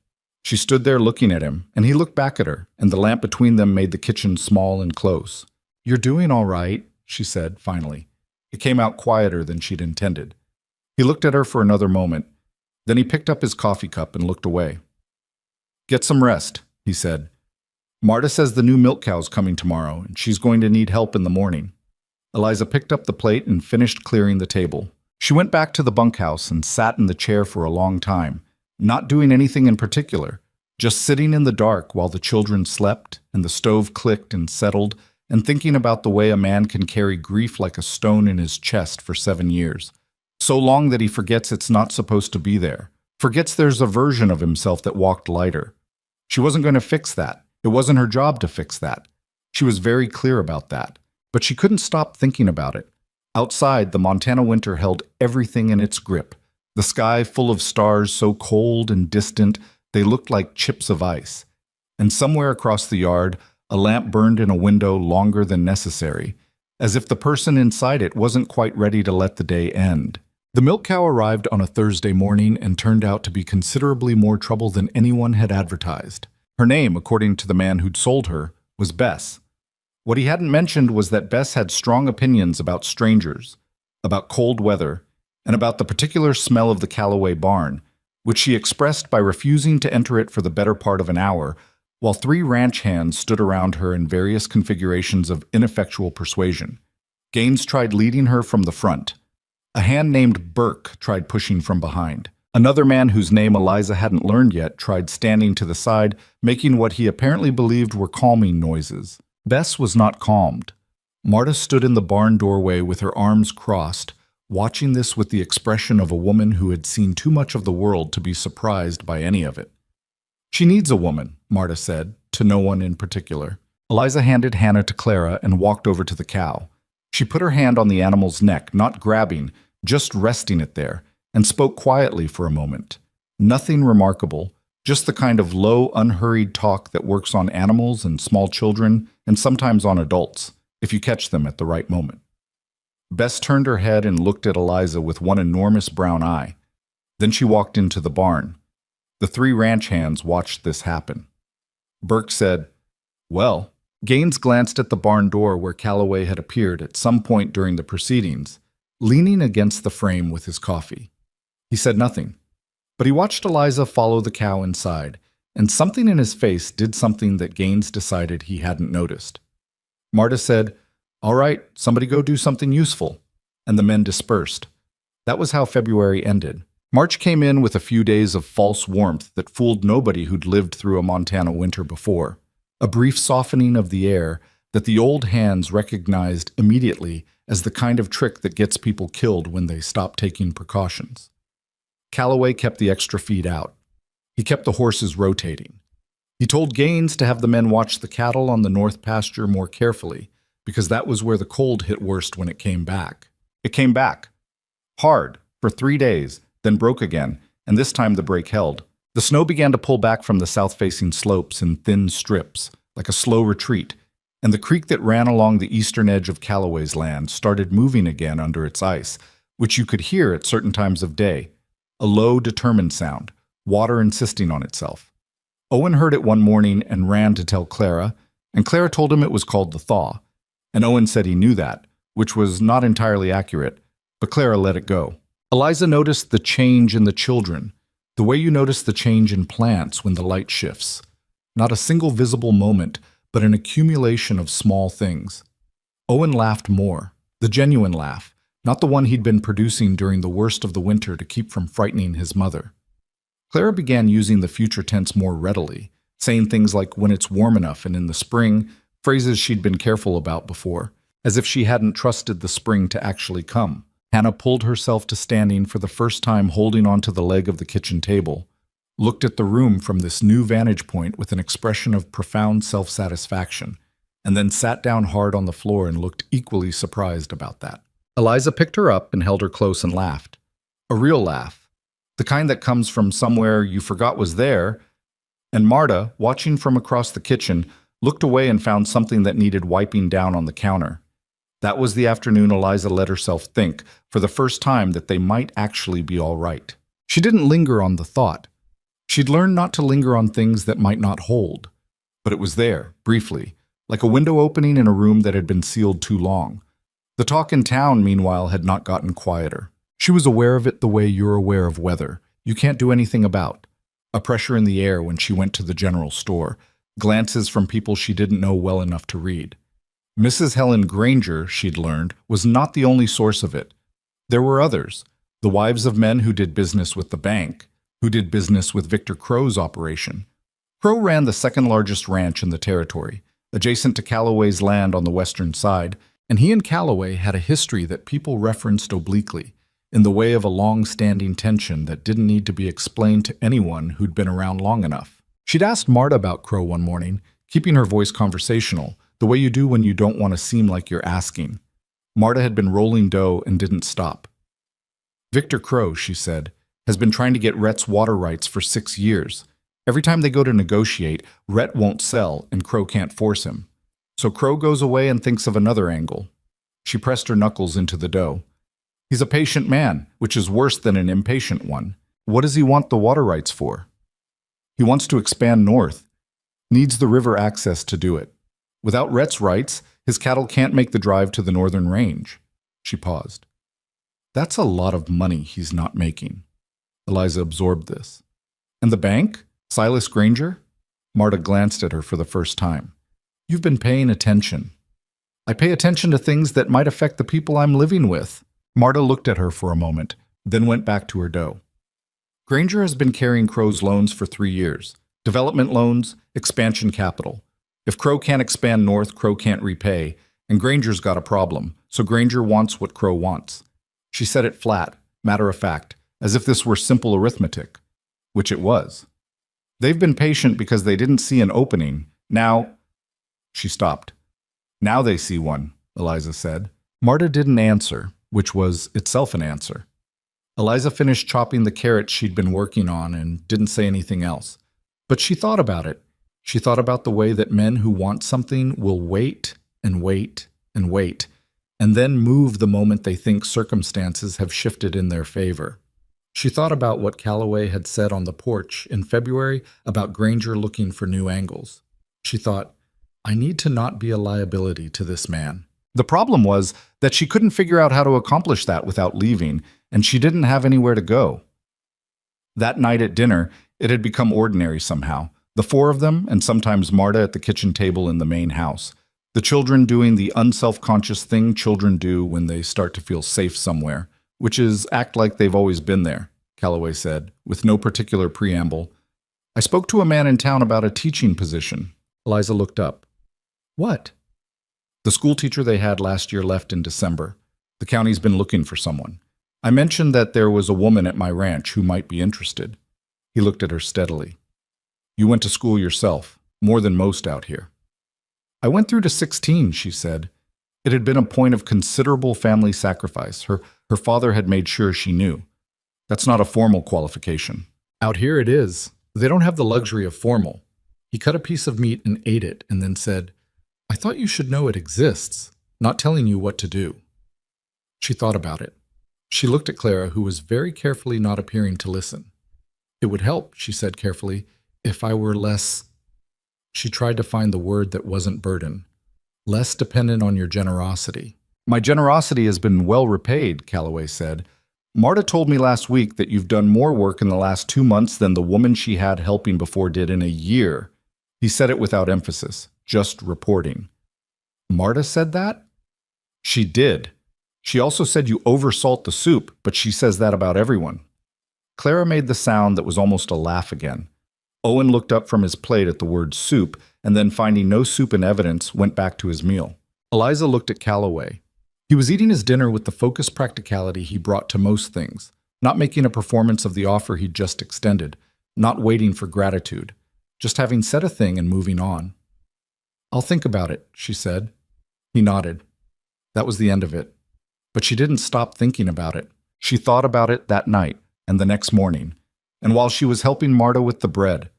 She stood there looking at him, and he looked back at her, and the lamp between them made the kitchen small and close. "You're doing all right," she said, finally. It came out quieter than she'd intended. He looked at her for another moment. Then he picked up his coffee cup and looked away. "Get some rest," he said. "Marta says the new milk cow's coming tomorrow, and she's going to need help in the morning." Eliza picked up the plate and finished clearing the table. She went back to the bunkhouse and sat in the chair for a long time, not doing anything in particular, just sitting in the dark while the children slept and the stove clicked and settled, and thinking about the way a man can carry grief like a stone in his chest for 7 years, so long that he forgets it's not supposed to be there, forgets there's a version of himself that walked lighter. She wasn't going to fix that. It wasn't her job to fix that. She was very clear about that, but she couldn't stop thinking about it. Outside, the Montana winter held everything in its grip. The sky full of stars so cold and distant they looked like chips of ice. And somewhere across the yard, a lamp burned in a window longer than necessary, as if the person inside it wasn't quite ready to let the day end. The milk cow arrived on a Thursday morning and turned out to be considerably more trouble than anyone had advertised. Her name, according to the man who'd sold her, was Bess. What he hadn't mentioned was that Bess had strong opinions about strangers, about cold weather, and about the particular smell of the Calloway barn, which she expressed by refusing to enter it for the better part of an hour, while 3 ranch hands stood around her in various configurations of ineffectual persuasion. Gaines tried leading her from the front. A hand named Burke tried pushing from behind. Another man whose name Eliza hadn't learned yet tried standing to the side, making what he apparently believed were calming noises. Bess was not calmed. Marta stood in the barn doorway with her arms crossed, watching this with the expression of a woman who had seen too much of the world to be surprised by any of it. "She needs a woman," Marta said, to no one in particular. Eliza handed Hannah to Clara and walked over to the cow. She put her hand on the animal's neck, not grabbing, just resting it there, and spoke quietly for a moment. Nothing remarkable, just the kind of low, unhurried talk that works on animals and small children, and sometimes on adults, if you catch them at the right moment. Bess turned her head and looked at Eliza with one enormous brown eye. Then she walked into the barn. The 3 ranch hands watched this happen. Burke said, "Well." Gaines glanced at the barn door where Calloway had appeared at some point during the proceedings, leaning against the frame with his coffee. He said nothing, but he watched Eliza follow the cow inside, and something in his face did something that Gaines decided he hadn't noticed. Marta said, "All right, somebody go do something useful," and the men dispersed. That was how February ended. March came in with a few days of false warmth that fooled nobody who'd lived through a Montana winter before. A brief softening of the air that the old hands recognized immediately as the kind of trick that gets people killed when they stop taking precautions. Calloway kept the extra feed out. He kept the horses rotating. He told Gaines to have the men watch the cattle on the north pasture more carefully, because that was where the cold hit worst when it came back. It came back. Hard, for 3 days, then broke again, and this time the break held. The snow began to pull back from the south-facing slopes in thin strips, like a slow retreat, and the creek that ran along the eastern edge of Calloway's land started moving again under its ice, which you could hear at certain times of day, a low, determined sound, water insisting on itself. Owen heard it one morning and ran to tell Clara, and Clara told him it was called the thaw, and Owen said he knew that, which was not entirely accurate, but Clara let it go. Eliza noticed the change in the children, the way you notice the change in plants when the light shifts. Not a single visible moment, but an accumulation of small things. Owen laughed more, the genuine laugh, not the one he'd been producing during the worst of the winter to keep from frightening his mother. Clara began using the future tense more readily, saying things like when it's warm enough and in the spring, phrases she'd been careful about before, as if she hadn't trusted the spring to actually come. Hannah pulled herself to standing for the first time, holding onto the leg of the kitchen table, looked at the room from this new vantage point with an expression of profound self-satisfaction, and then sat down hard on the floor and looked equally surprised about that. Eliza picked her up and held her close and laughed. A real laugh, the kind that comes from somewhere you forgot was there, and Marta, watching from across the kitchen, looked away and found something that needed wiping down on the counter. That was the afternoon Eliza let herself think, for the first time, that they might actually be all right. She didn't linger on the thought. She'd learned not to linger on things that might not hold. But it was there, briefly, like a window opening in a room that had been sealed too long. The talk in town, meanwhile, had not gotten quieter. She was aware of it the way you're aware of weather. You can't do anything about. A pressure in the air when she went to the general store. Glances from people she didn't know well enough to read. Mrs. Helen Granger, she'd learned, was not the only source of it. There were others, the wives of men who did business with the bank, who did business with Victor Crow's operation. Crow ran the second-largest ranch in the territory, adjacent to Calloway's land on the western side, and he and Calloway had a history that people referenced obliquely, in the way of a long-standing tension that didn't need to be explained to anyone who'd been around long enough. She'd asked Marta about Crow one morning, keeping her voice conversational, the way you do when you don't want to seem like you're asking. Marta had been rolling dough and didn't stop. Victor Crow, she said, has been trying to get Rhett's water rights for 6 years. Every time they go to negotiate, Rhett won't sell and Crow can't force him. So Crow goes away and thinks of another angle. She pressed her knuckles into the dough. He's a patient man, which is worse than an impatient one. What does he want the water rights for? He wants to expand north. Needs the river access to do it. Without Rhett's rights, his cattle can't make the drive to the northern range. She paused. That's a lot of money he's not making. Eliza absorbed this. And the bank? Silas Granger? Marta glanced at her for the first time. You've been paying attention. I pay attention to things that might affect the people I'm living with. Marta looked at her for a moment, then went back to her dough. Granger has been carrying Crow's loans for 3 years. Development loans, expansion capital. If Crow can't expand north, Crow can't repay, and Granger's got a problem, so Granger wants what Crow wants. She said it flat, matter of fact, as if this were simple arithmetic, which it was. They've been patient because they didn't see an opening. Now, she stopped. Now they see one, Eliza said. Marta didn't answer, which was itself an answer. Eliza finished chopping the carrots she'd been working on and didn't say anything else. But she thought about it. She thought about the way that men who want something will wait and wait and wait, and then move the moment they think circumstances have shifted in their favor. She thought about what Calloway had said on the porch in February about Granger looking for new angles. She thought, I need to not be a liability to this man. The problem was that she couldn't figure out how to accomplish that without leaving, and she didn't have anywhere to go. That night at dinner, it had become ordinary somehow. The 4 of them, and sometimes Marta at the kitchen table in the main house. The children doing the unself-conscious thing children do when they start to feel safe somewhere, which is act like they've always been there. Calloway said, with no particular preamble. I spoke to a man in town about a teaching position. Eliza looked up. What? The school teacher they had last year left in December. The county's been looking for someone. I mentioned that there was a woman at my ranch who might be interested. He looked at her steadily. You went to school yourself, more than most out here. I went through to 16, she said. It had been a point of considerable family sacrifice. Her father had made sure she knew. That's not a formal qualification. Out here it is. They don't have the luxury of formal. He cut a piece of meat and ate it and then said, I thought you should know it exists, not telling you what to do. She thought about it. She looked at Clara, who was very carefully not appearing to listen. It would help, she said carefully, if I were less... She tried to find the word that wasn't burden. Less dependent on your generosity. My generosity has been well repaid, Calloway said. Marta told me last week that you've done more work in the last 2 months than the woman she had helping before did in a year. He said it without emphasis, just reporting. Marta said that? She did. She also said you oversalt the soup, but she says that about everyone. Clara made the sound that was almost a laugh again. Owen looked up from his plate at the word soup, and then finding no soup in evidence, went back to his meal. Eliza looked at Calloway. He was eating his dinner with the focused practicality he brought to most things, not making a performance of the offer he'd just extended, not waiting for gratitude, just having said a thing and moving on. I'll think about it, she said. He nodded. That was the end of it. But she didn't stop thinking about it. She thought about it that night and the next morning, and while she was helping Marta with the bread,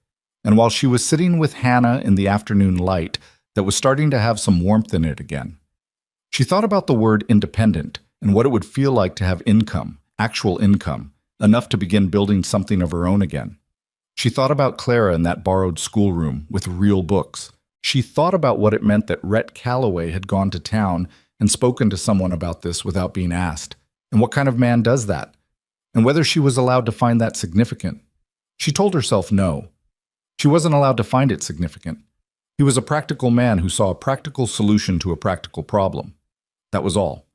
and while she was sitting with Hannah in the afternoon light that was starting to have some warmth in it again. She thought about the word independent and what it would feel like to have income, actual income, enough to begin building something of her own again. She thought about Clara in that borrowed schoolroom with real books. She thought about what it meant that Rhett Calloway had gone to town and spoken to someone about this without being asked. And what kind of man does that? And whether she was allowed to find that significant. She told herself no. She wasn't allowed to find it significant. He was a practical man who saw a practical solution to a practical problem. That was all.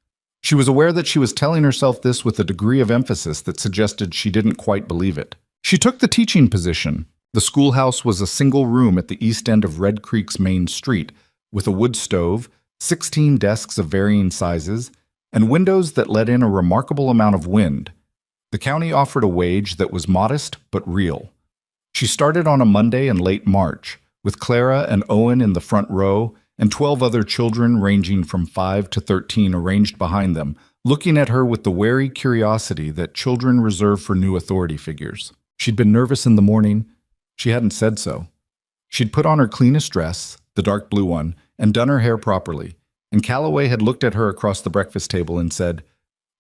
She was aware that she was telling herself this with a degree of emphasis that suggested she didn't quite believe it. She took the teaching position. The schoolhouse was a single room at the east end of Red Creek's main street, with a wood stove, 16 desks of varying sizes, and windows that let in a remarkable amount of wind. The county offered a wage that was modest but real. She started on a Monday in late March, with Clara and Owen in the front row and 12 other children ranging from 5 to 13 arranged behind them, looking at her with the wary curiosity that children reserve for new authority figures. She'd been nervous in the morning. She hadn't said so. She'd put on her cleanest dress, the dark blue one, and done her hair properly, and Calloway had looked at her across the breakfast table and said,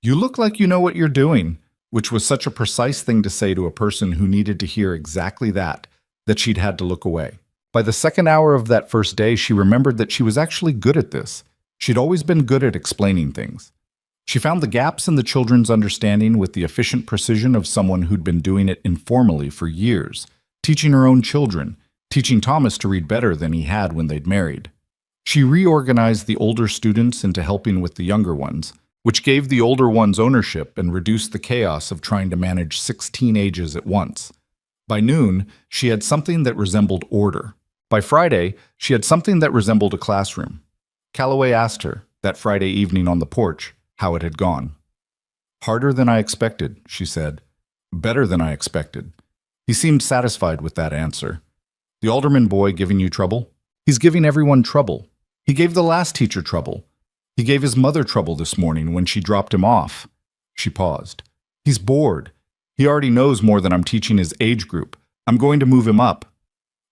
"You look like you know what you're doing," which was such a precise thing to say to a person who needed to hear exactly that she'd had to look away. By the second hour of that first day, she remembered that she was actually good at this. She'd always been good at explaining things. She found the gaps in the children's understanding with the efficient precision of someone who'd been doing it informally for years, teaching her own children, teaching Thomas to read better than he had when they'd married. She reorganized the older students into helping with the younger ones, which gave the older ones ownership and reduced the chaos of trying to manage 6 teenagers at once. By noon, she had something that resembled order. By Friday, she had something that resembled a classroom. Calloway asked her, that Friday evening on the porch, how it had gone. "Harder than I expected," she said. "Better than I expected." He seemed satisfied with that answer. "The alderman boy giving you trouble? He's giving everyone trouble. He gave the last teacher trouble. He gave his mother trouble this morning when she dropped him off." She paused. "He's bored. He already knows more than I'm teaching his age group. I'm going to move him up."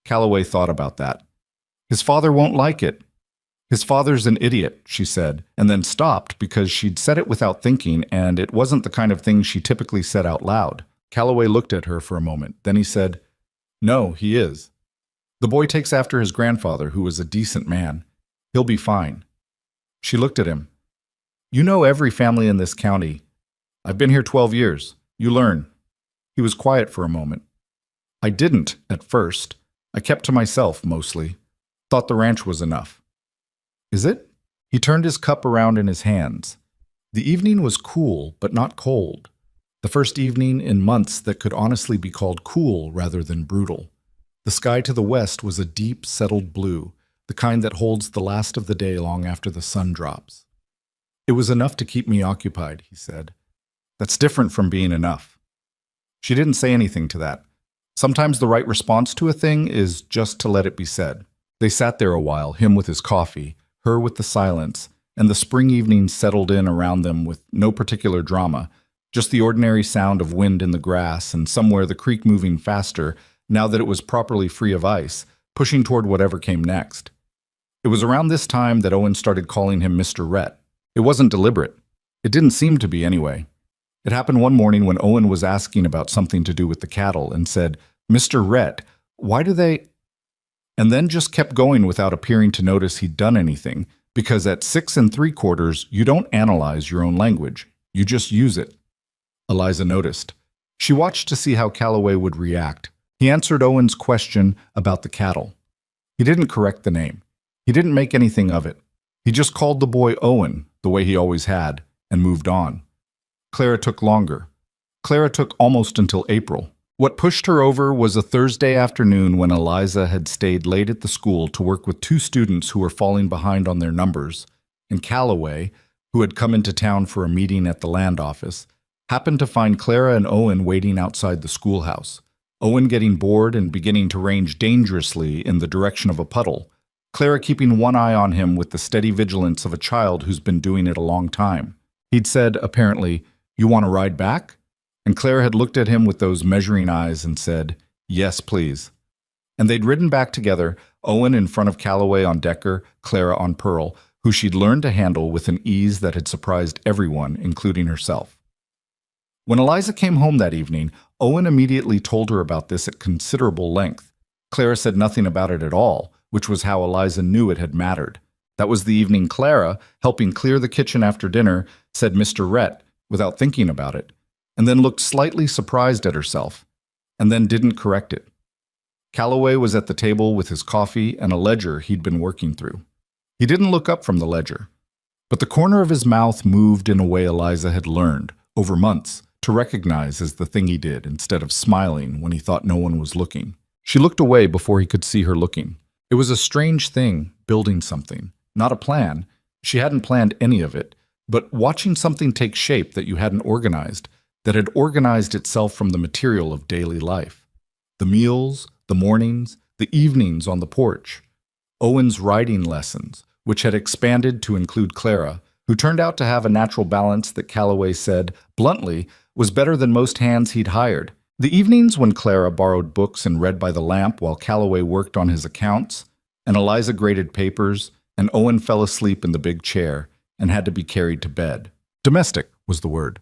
Calloway thought about that. "His father won't like it." "His father's an idiot," she said, and then stopped because she'd said it without thinking, and it wasn't the kind of thing she typically said out loud. Calloway looked at her for a moment. Then he said, "No, he is. The boy takes after his grandfather, who was a decent man. He'll be fine." She looked at him. "You know every family in this county. I've been here 12 years. You learn." He was quiet for a moment. "I didn't, at first. I kept to myself, mostly. Thought the ranch was enough." "Is it?" He turned his cup around in his hands. The evening was cool, but not cold. The first evening in months that could honestly be called cool rather than brutal. The sky to the west was a deep, settled blue, the kind that holds the last of the day long after the sun drops. It was enough to keep me occupied, he said. That's different from being enough. She didn't say anything to that. Sometimes the right response to a thing is just to let it be said. They sat there a while, him with his coffee, her with the silence, and the spring evening settled in around them with no particular drama, just the ordinary sound of wind in the grass and somewhere the creek moving faster, now that it was properly free of ice, pushing toward whatever came next. It was around this time that Owen started calling him Mr. Rhett. It wasn't deliberate. It didn't seem to be anyway. It happened one morning when Owen was asking about something to do with the cattle and said, "Mr. Rhett, why do they—" and then just kept going without appearing to notice he'd done anything, because at 6 3/4 you don't analyze your own language. You just use it. Eliza noticed. She watched to see how Calloway would react. He answered Owen's question about the cattle. He didn't correct the name. He didn't make anything of it. He just called the boy Owen, the way he always had, and moved on. Clara took longer. Clara took almost until April. What pushed her over was a Thursday afternoon when Eliza had stayed late at the school to work with 2 students who were falling behind on their numbers, and Calloway, who had come into town for a meeting at the land office, happened to find Clara and Owen waiting outside the schoolhouse. Owen getting bored and beginning to range dangerously in the direction of a puddle, Clara keeping one eye on him with the steady vigilance of a child who's been doing it a long time. He'd said, apparently, "You want to ride back?" And Clara had looked at him with those measuring eyes and said, "Yes, please." And they'd ridden back together, Owen in front of Calloway on Decker, Clara on Pearl, who she'd learned to handle with an ease that had surprised everyone, including herself. When Eliza came home that evening, Owen immediately told her about this at considerable length. Clara said nothing about it at all, which was how Eliza knew it had mattered. That was the evening Clara, helping clear the kitchen after dinner, said Mr. Rhett, without thinking about it, and then looked slightly surprised at herself, and then didn't correct it. Calloway was at the table with his coffee and a ledger he'd been working through. He didn't look up from the ledger, but the corner of his mouth moved in a way Eliza had learned, over months, to recognize as the thing he did instead of smiling when he thought no one was looking. She looked away before he could see her looking. It was a strange thing, building something. Not a plan. She hadn't planned any of it, but watching something take shape that you hadn't organized, that had organized itself from the material of daily life. The meals, the mornings, the evenings on the porch. Owen's writing lessons, which had expanded to include Clara, who turned out to have a natural balance that Calloway said, bluntly, was better than most hands he'd hired. The evenings when Clara borrowed books and read by the lamp while Calloway worked on his accounts, and Eliza graded papers, and Owen fell asleep in the big chair and had to be carried to bed. Domestic was the word.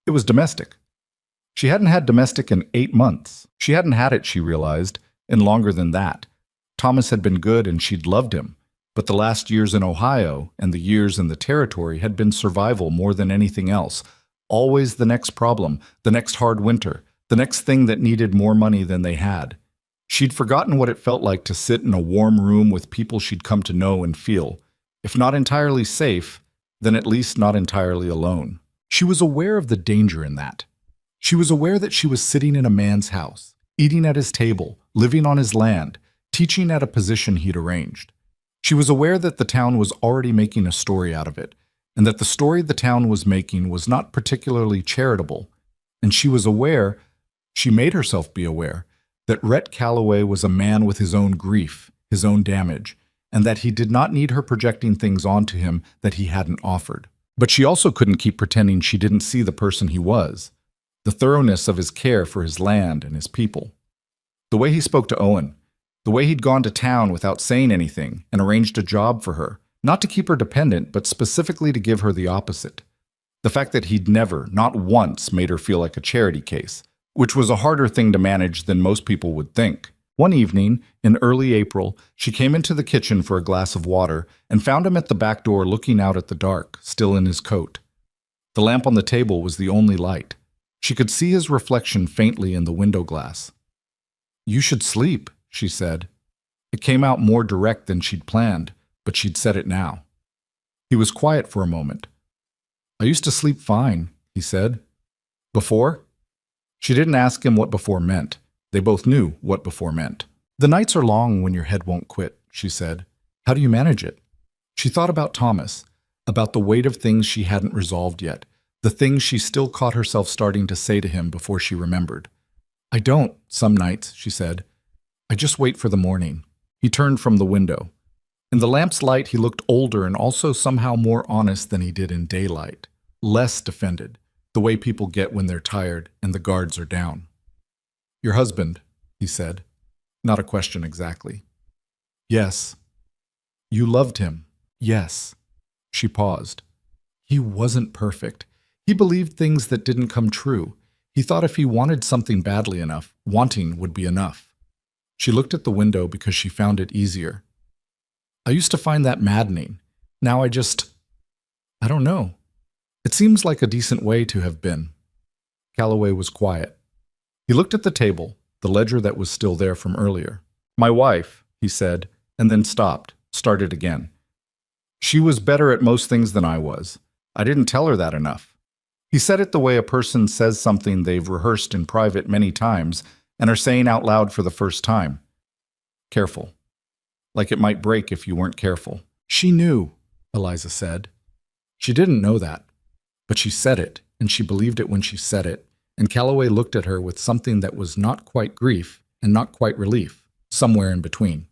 It was domestic. She hadn't had domestic in 8 months. She hadn't had it, she realized, in longer than that. Thomas had been good and she'd loved him, but the last years in Ohio and the years in the territory had been survival more than anything else. Always the next problem, the next hard winter, the next thing that needed more money than they had. She'd forgotten what it felt like to sit in a warm room with people she'd come to know and feel, if not entirely safe, then at least not entirely alone. She was aware of the danger in that. She was aware that she was sitting in a man's house, eating at his table, living on his land, teaching at a position he'd arranged. She was aware that the town was already making a story out of it, and that the story the town was making was not particularly charitable. And she was aware, she made herself be aware, that Rhett Calloway was a man with his own grief, his own damage, and that he did not need her projecting things onto him that he hadn't offered. But she also couldn't keep pretending she didn't see the person he was, the thoroughness of his care for his land and his people. The way he spoke to Owen, the way he'd gone to town without saying anything and arranged a job for her, not to keep her dependent, but specifically to give her the opposite. The fact that he'd never, not once, made her feel like a charity case, which was a harder thing to manage than most people would think. One evening, in early April, she came into the kitchen for a glass of water and found him at the back door looking out at the dark, still in his coat. The lamp on the table was the only light. She could see his reflection faintly in the window glass. "You should sleep," she said. It came out more direct than she'd planned, but she'd said it now. He was quiet for a moment. "I used to sleep fine," he said. Before? She didn't ask him what before meant. They both knew what before meant. The nights are long when your head won't quit, she said. How do you manage it? She thought about Thomas, about the weight of things she hadn't resolved yet, the things she still caught herself starting to say to him before she remembered. I don't, some nights, she said. I just wait for the morning. He turned from the window. In the lamp's light, he looked older and also somehow more honest than he did in daylight, less defended, the way people get when they're tired and the guards are down. Your husband, he said. Not a question exactly. Yes. You loved him. Yes. She paused. He wasn't perfect. He believed things that didn't come true. He thought if he wanted something badly enough, wanting would be enough. She looked at the window because she found it easier. I used to find that maddening. Now I don't know. It seems like a decent way to have been. Calloway was quiet. He looked at the table, the ledger that was still there from earlier. My wife, he said, and then stopped, started again. She was better at most things than I was. I didn't tell her that enough. He said it the way a person says something they've rehearsed in private many times and are saying out loud for the first time. Careful. Like it might break if you weren't careful. She knew, Eliza said. She didn't know that, but she said it, and she believed it when she said it, and Calloway looked at her with something that was not quite grief and not quite relief, somewhere in between.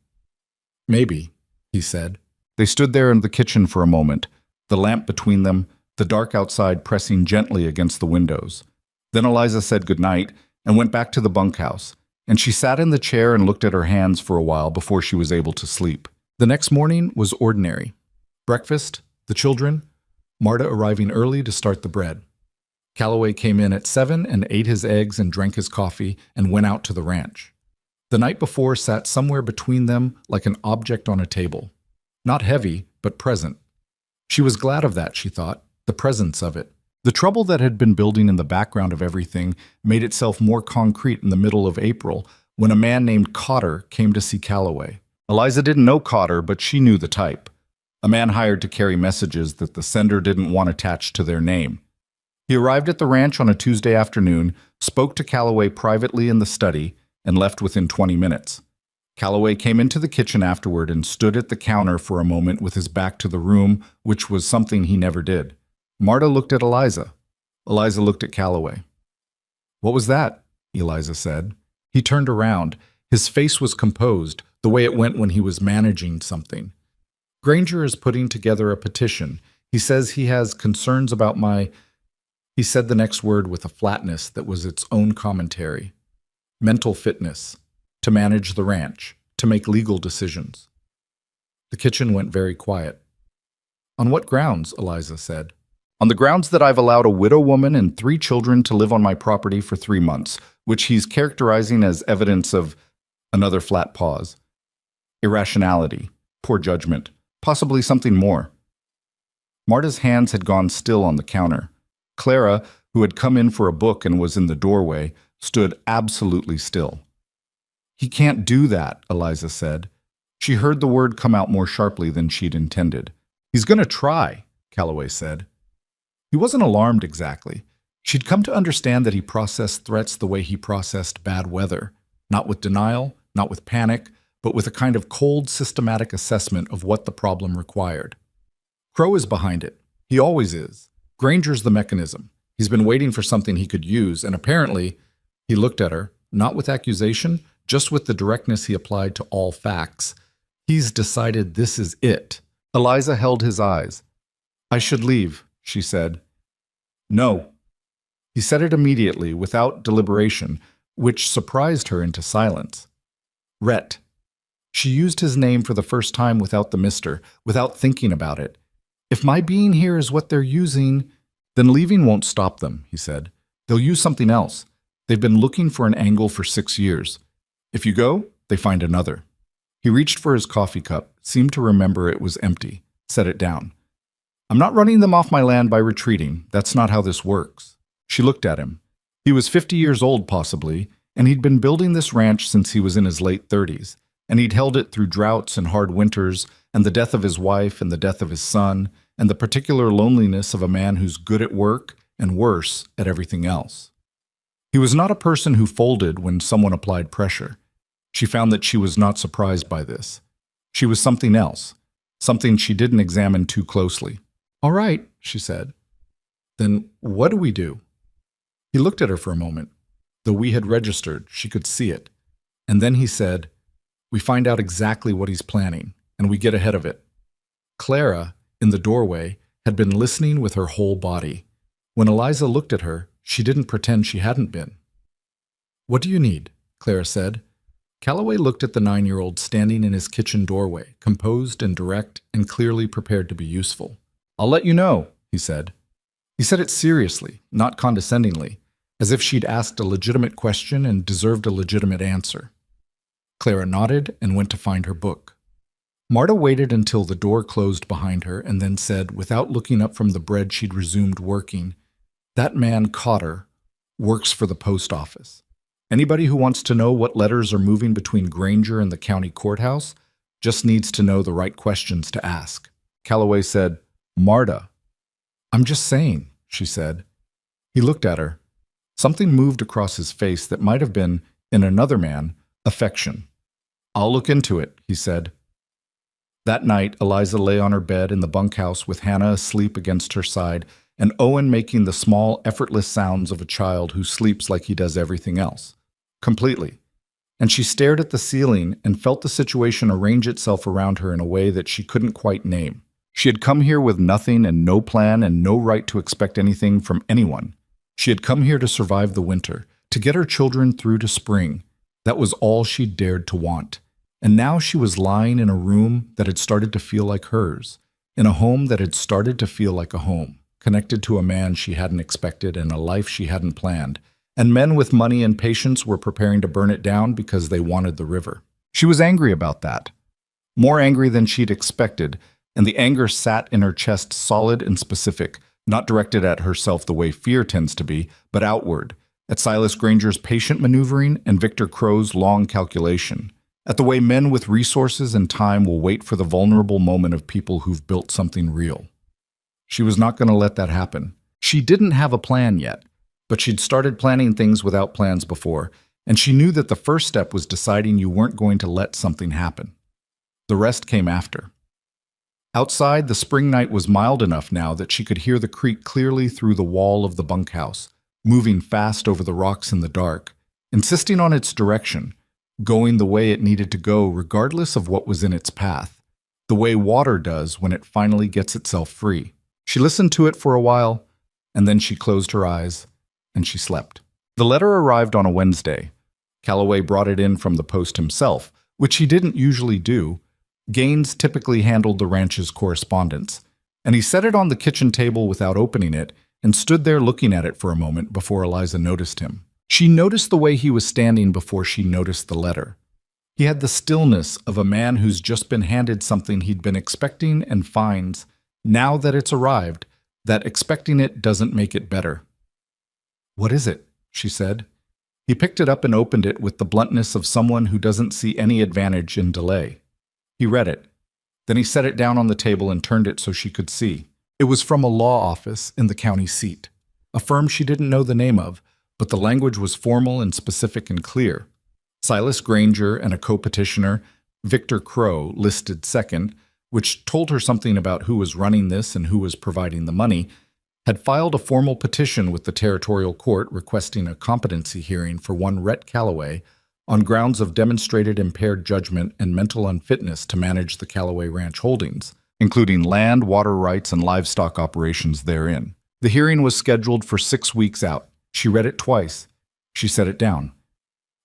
Maybe, he said. They stood there in the kitchen for a moment, the lamp between them, the dark outside pressing gently against the windows. Then Eliza said goodnight and went back to the bunkhouse, and she sat in the chair and looked at her hands for a while before she was able to sleep. The next morning was ordinary. Breakfast, the children, Marta arriving early to start the bread. Calloway came in at 7 and ate his eggs and drank his coffee and went out to the ranch. The night before sat somewhere between them like an object on a table. Not heavy, but present. She was glad of that, she thought, the presence of it. The trouble that had been building in the background of everything made itself more concrete in the middle of April when a man named Cotter came to see Calloway. Eliza didn't know Cotter, but she knew the type. A man hired to carry messages that the sender didn't want attached to their name. He arrived at the ranch on a Tuesday afternoon, spoke to Calloway privately in the study, and left within 20 minutes. Calloway came into the kitchen afterward and stood at the counter for a moment with his back to the room, which was something he never did. Marta looked at Eliza. Eliza looked at Calloway. What was that? Eliza said. He turned around. His face was composed, the way it went when he was managing something. Granger is putting together a petition. He says he has concerns about my... He said the next word with a flatness that was its own commentary. Mental fitness. To manage the ranch. To make legal decisions. The kitchen went very quiet. On what grounds? Eliza said. On the grounds that I've allowed a widow woman and 3 children to live on my property for 3 months, which he's characterizing as evidence of another flat pause. Irrationality, poor judgment, possibly something more. Marta's hands had gone still on the counter. Clara, who had come in for a book and was in the doorway, stood absolutely still. He can't do that, Eliza said. She heard the word come out more sharply than she'd intended. He's going to try, Calloway said. He wasn't alarmed exactly. She'd come to understand that he processed threats the way he processed bad weather, not with denial, not with panic, but with a kind of cold, systematic assessment of what the problem required. Crow is behind it. He always is. Granger's the mechanism. He's been waiting for something he could use, and apparently, he looked at her, not with accusation, just with the directness he applied to all facts. He's decided this is it. Eliza held his eyes. I should leave, she said. No. He said it immediately, without deliberation, which surprised her into silence. Rhett. She used his name for the first time without the mister, without thinking about it. If my being here is what they're using, then leaving won't stop them, he said. They'll use something else. They've been looking for an angle for 6 years. If you go, they find another. He reached for his coffee cup, seemed to remember it was empty, set it down. I'm not running them off my land by retreating. That's not how this works. She looked at him. He was 50 years old, possibly, and he'd been building this ranch since he was in his late 30s, and he'd held it through droughts and hard winters, and the death of his wife and the death of his son, and the particular loneliness of a man who's good at work and worse at everything else. He was not a person who folded when someone applied pressure. She found that she was not surprised by this. She was something else, something she didn't examine too closely. "All right," she said. "Then what do we do?" He looked at her for a moment. Though we had registered, she could see it. And then he said, "We find out exactly what he's planning, and we get ahead of it." Clara, in the doorway, had been listening with her whole body. When Eliza looked at her, she didn't pretend she hadn't been. "What do you need?" Clara said. Calloway looked at the 9-year-old standing in his kitchen doorway, composed and direct and clearly prepared to be useful. "I'll let you know," he said. He said it seriously, not condescendingly, as if she'd asked a legitimate question and deserved a legitimate answer. Clara nodded and went to find her book. Marta waited until the door closed behind her and then said, without looking up from the bread she'd resumed working, "That man, Cotter, works for the post office. Anybody who wants to know what letters are moving between Granger and the county courthouse just needs to know the right questions to ask." Calloway said, "Marta." "I'm just saying," she said. He looked at her. Something moved across his face that might have been, in another man, affection. "I'll look into it," he said. That night, Eliza lay on her bed in the bunkhouse with Hannah asleep against her side and Owen making the small, effortless sounds of a child who sleeps like he does everything else. Completely. And she stared at the ceiling and felt the situation arrange itself around her in a way that she couldn't quite name. She had come here with nothing and no plan and no right to expect anything from anyone. She had come here to survive the winter, to get her children through to spring. That was all she dared to want. And now she was lying in a room that had started to feel like hers, in a home that had started to feel like a home, connected to a man she hadn't expected and a life she hadn't planned. And men with money and patience were preparing to burn it down because they wanted the river. She was angry about that. More angry than she'd expected, and the anger sat in her chest solid and specific, not directed at herself the way fear tends to be, but outward, at Silas Granger's patient maneuvering and Victor Crow's long calculation, at the way men with resources and time will wait for the vulnerable moment of people who've built something real. She was not going to let that happen. She didn't have a plan yet, but she'd started planning things without plans before, and she knew that the first step was deciding you weren't going to let something happen. The rest came after. Outside, the spring night was mild enough now that she could hear the creek clearly through the wall of the bunkhouse, moving fast over the rocks in the dark, insisting on its direction, going the way it needed to go regardless of what was in its path, the way water does when it finally gets itself free. She listened to it for a while, and then she closed her eyes, and she slept. The letter arrived on a Wednesday. Calloway brought it in from the post himself, which he didn't usually do. Gaines typically handled the ranch's correspondence, and he set it on the kitchen table without opening it and stood there looking at it for a moment before Eliza noticed him. She noticed the way he was standing before she noticed the letter. He had the stillness of a man who's just been handed something he'd been expecting and finds, now that it's arrived, that expecting it doesn't make it better. "What is it?" she said. He picked it up and opened it with the bluntness of someone who doesn't see any advantage in delay. He read it. Then he set it down on the table and turned it so she could see. It was from a law office in the county seat, a firm she didn't know the name of, but the language was formal and specific and clear. Silas Granger and a co-petitioner, Victor Crow, listed second, which told her something about who was running this and who was providing the money, had filed a formal petition with the territorial court requesting a competency hearing for one Rhett Calloway on grounds of demonstrated impaired judgment and mental unfitness to manage the Calloway Ranch holdings, including land, water rights, and livestock operations therein. The hearing was scheduled for 6 weeks out. She read it twice. She set it down.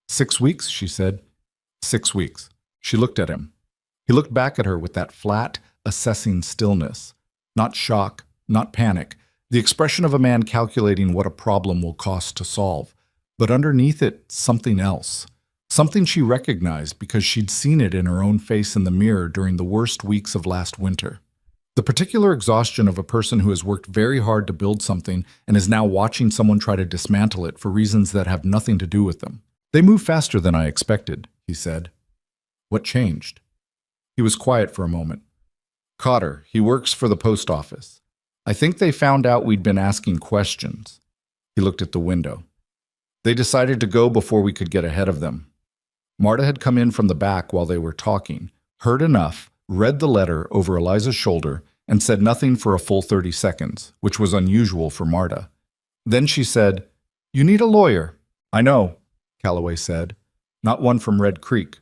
6 weeks, she said. 6 weeks. She looked at him. He looked back at her with that flat, assessing stillness. Not shock, not panic, the expression of a man calculating what a problem will cost to solve. But underneath it, something else. Something she recognized because she'd seen it in her own face in the mirror during the worst weeks of last winter. The particular exhaustion of a person who has worked very hard to build something and is now watching someone try to dismantle it for reasons that have nothing to do with them. "They move faster than I expected," he said. "What changed?" He was quiet for a moment. "Cotter, he works for the post office. I think they found out we'd been asking questions. He looked at the window. They decided to go before we could get ahead of them. Marta had come in from the back while they were talking, heard enough, read the letter over Eliza's shoulder, and said nothing for a full 30 seconds, which was unusual for Marta. Then she said, "You need a lawyer." "I know," Calloway said. "Not one from Red Creek.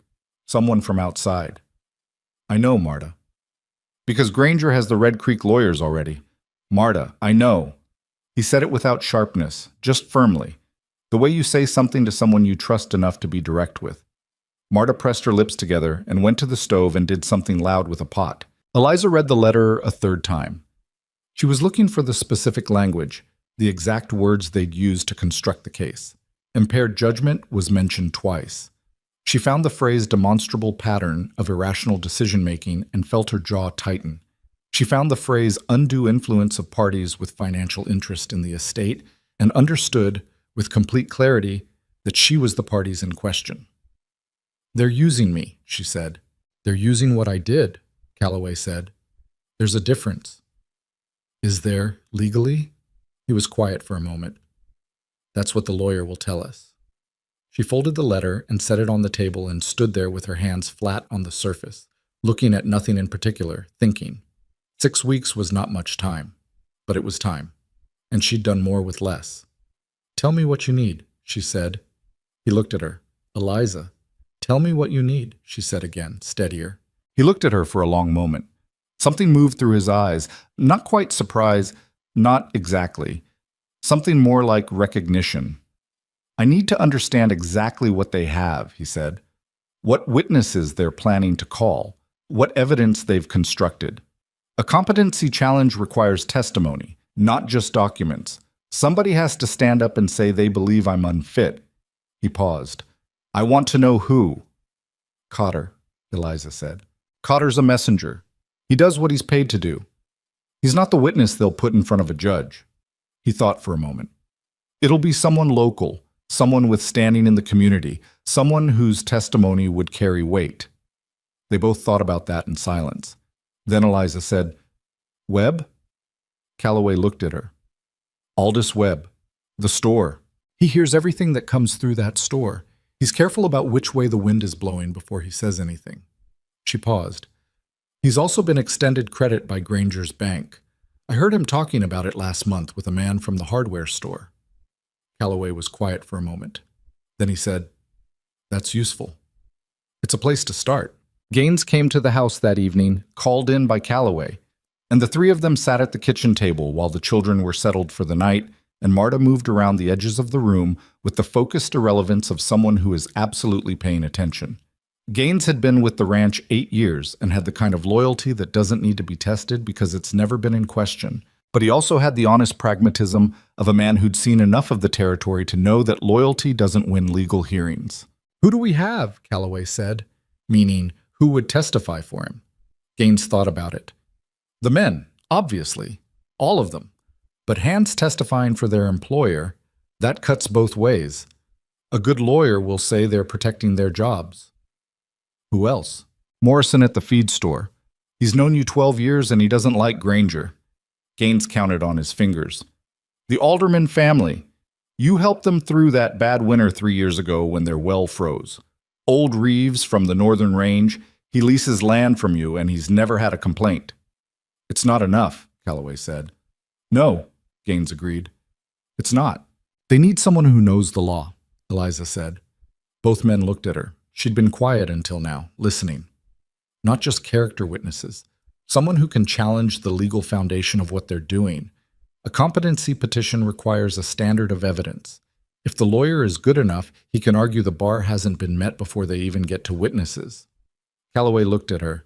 Someone from outside." "I know, Marta." "Because Granger has the Red Creek lawyers already." "Marta, I know." He said it without sharpness, just firmly, the way you say something to someone you trust enough to be direct with. Marta pressed her lips together and went to the stove and did something loud with a pot. Eliza read the letter a third time. She was looking for the specific language, the exact words they'd used to construct the case. Impaired judgment was mentioned twice. She found the phrase demonstrable pattern of irrational decision-making and felt her jaw tighten. She found the phrase undue influence of parties with financial interest in the estate and understood, with complete clarity, that she was the parties in question. "They're using me," she said. "They're using what I did," Calloway said. "There's a difference." "Is there, legally?" He was quiet for a moment. "That's what the lawyer will tell us." She folded the letter and set it on the table and stood there with her hands flat on the surface, looking at nothing in particular, thinking. 6 weeks was not much time, but it was time, and she'd done more with less. "Tell me what you need," she said. He looked at her. "Eliza, tell me what you need," she said again, steadier. He looked at her for a long moment. Something moved through his eyes, not quite surprise, not exactly. Something more like recognition. "I need to understand exactly what they have," he said. "What witnesses they're planning to call, what evidence they've constructed. A competency challenge requires testimony, not just documents. Somebody has to stand up and say they believe I'm unfit." He paused. "I want to know who." "Cotter," Eliza said. "Cotter's a messenger. He does what he's paid to do. He's not the witness they'll put in front of a judge." He thought for a moment. "It'll be someone local, someone with standing in the community, someone whose testimony would carry weight." They both thought about that in silence. Then Eliza said, "Webb?" Calloway looked at her. "Aldous Webb. The store. He hears everything that comes through that store. He's careful about which way the wind is blowing before he says anything." She paused. "He's also been extended credit by Granger's bank. I heard him talking about it last month with a man from the hardware store." Calloway was quiet for a moment. Then he said, "That's useful. It's a place to start." Gaines came to the house that evening, called in by Calloway, and the three of them sat at the kitchen table while the children were settled for the night, and Marta moved around the edges of the room with the focused irrelevance of someone who is absolutely paying attention. Gaines had been with the ranch 8 years and had the kind of loyalty that doesn't need to be tested because it's never been in question. But he also had the honest pragmatism of a man who'd seen enough of the territory to know that loyalty doesn't win legal hearings. "Who do we have?" Calloway said, meaning who would testify for him. Gaines thought about it. "The men, obviously. All of them. But hands testifying for their employer, that cuts both ways. A good lawyer will say they're protecting their jobs." "Who else?" "Morrison at the feed store. He's known you 12 years and he doesn't like Granger." Gaines counted on his fingers. "The Alderman family. You helped them through that bad winter 3 years ago when their well froze. Old Reeves from the Northern Range, he leases land from you and he's never had a complaint." "It's not enough," Calloway said. "No," Gaines agreed. "It's not. They need someone who knows the law," Eliza said. Both men looked at her. She'd been quiet until now, listening. Not just character witnesses. Someone who can challenge the legal foundation of what they're doing. A competency petition requires a standard of evidence. If the lawyer is good enough, he can argue the bar hasn't been met before they even get to witnesses. Calloway looked at her.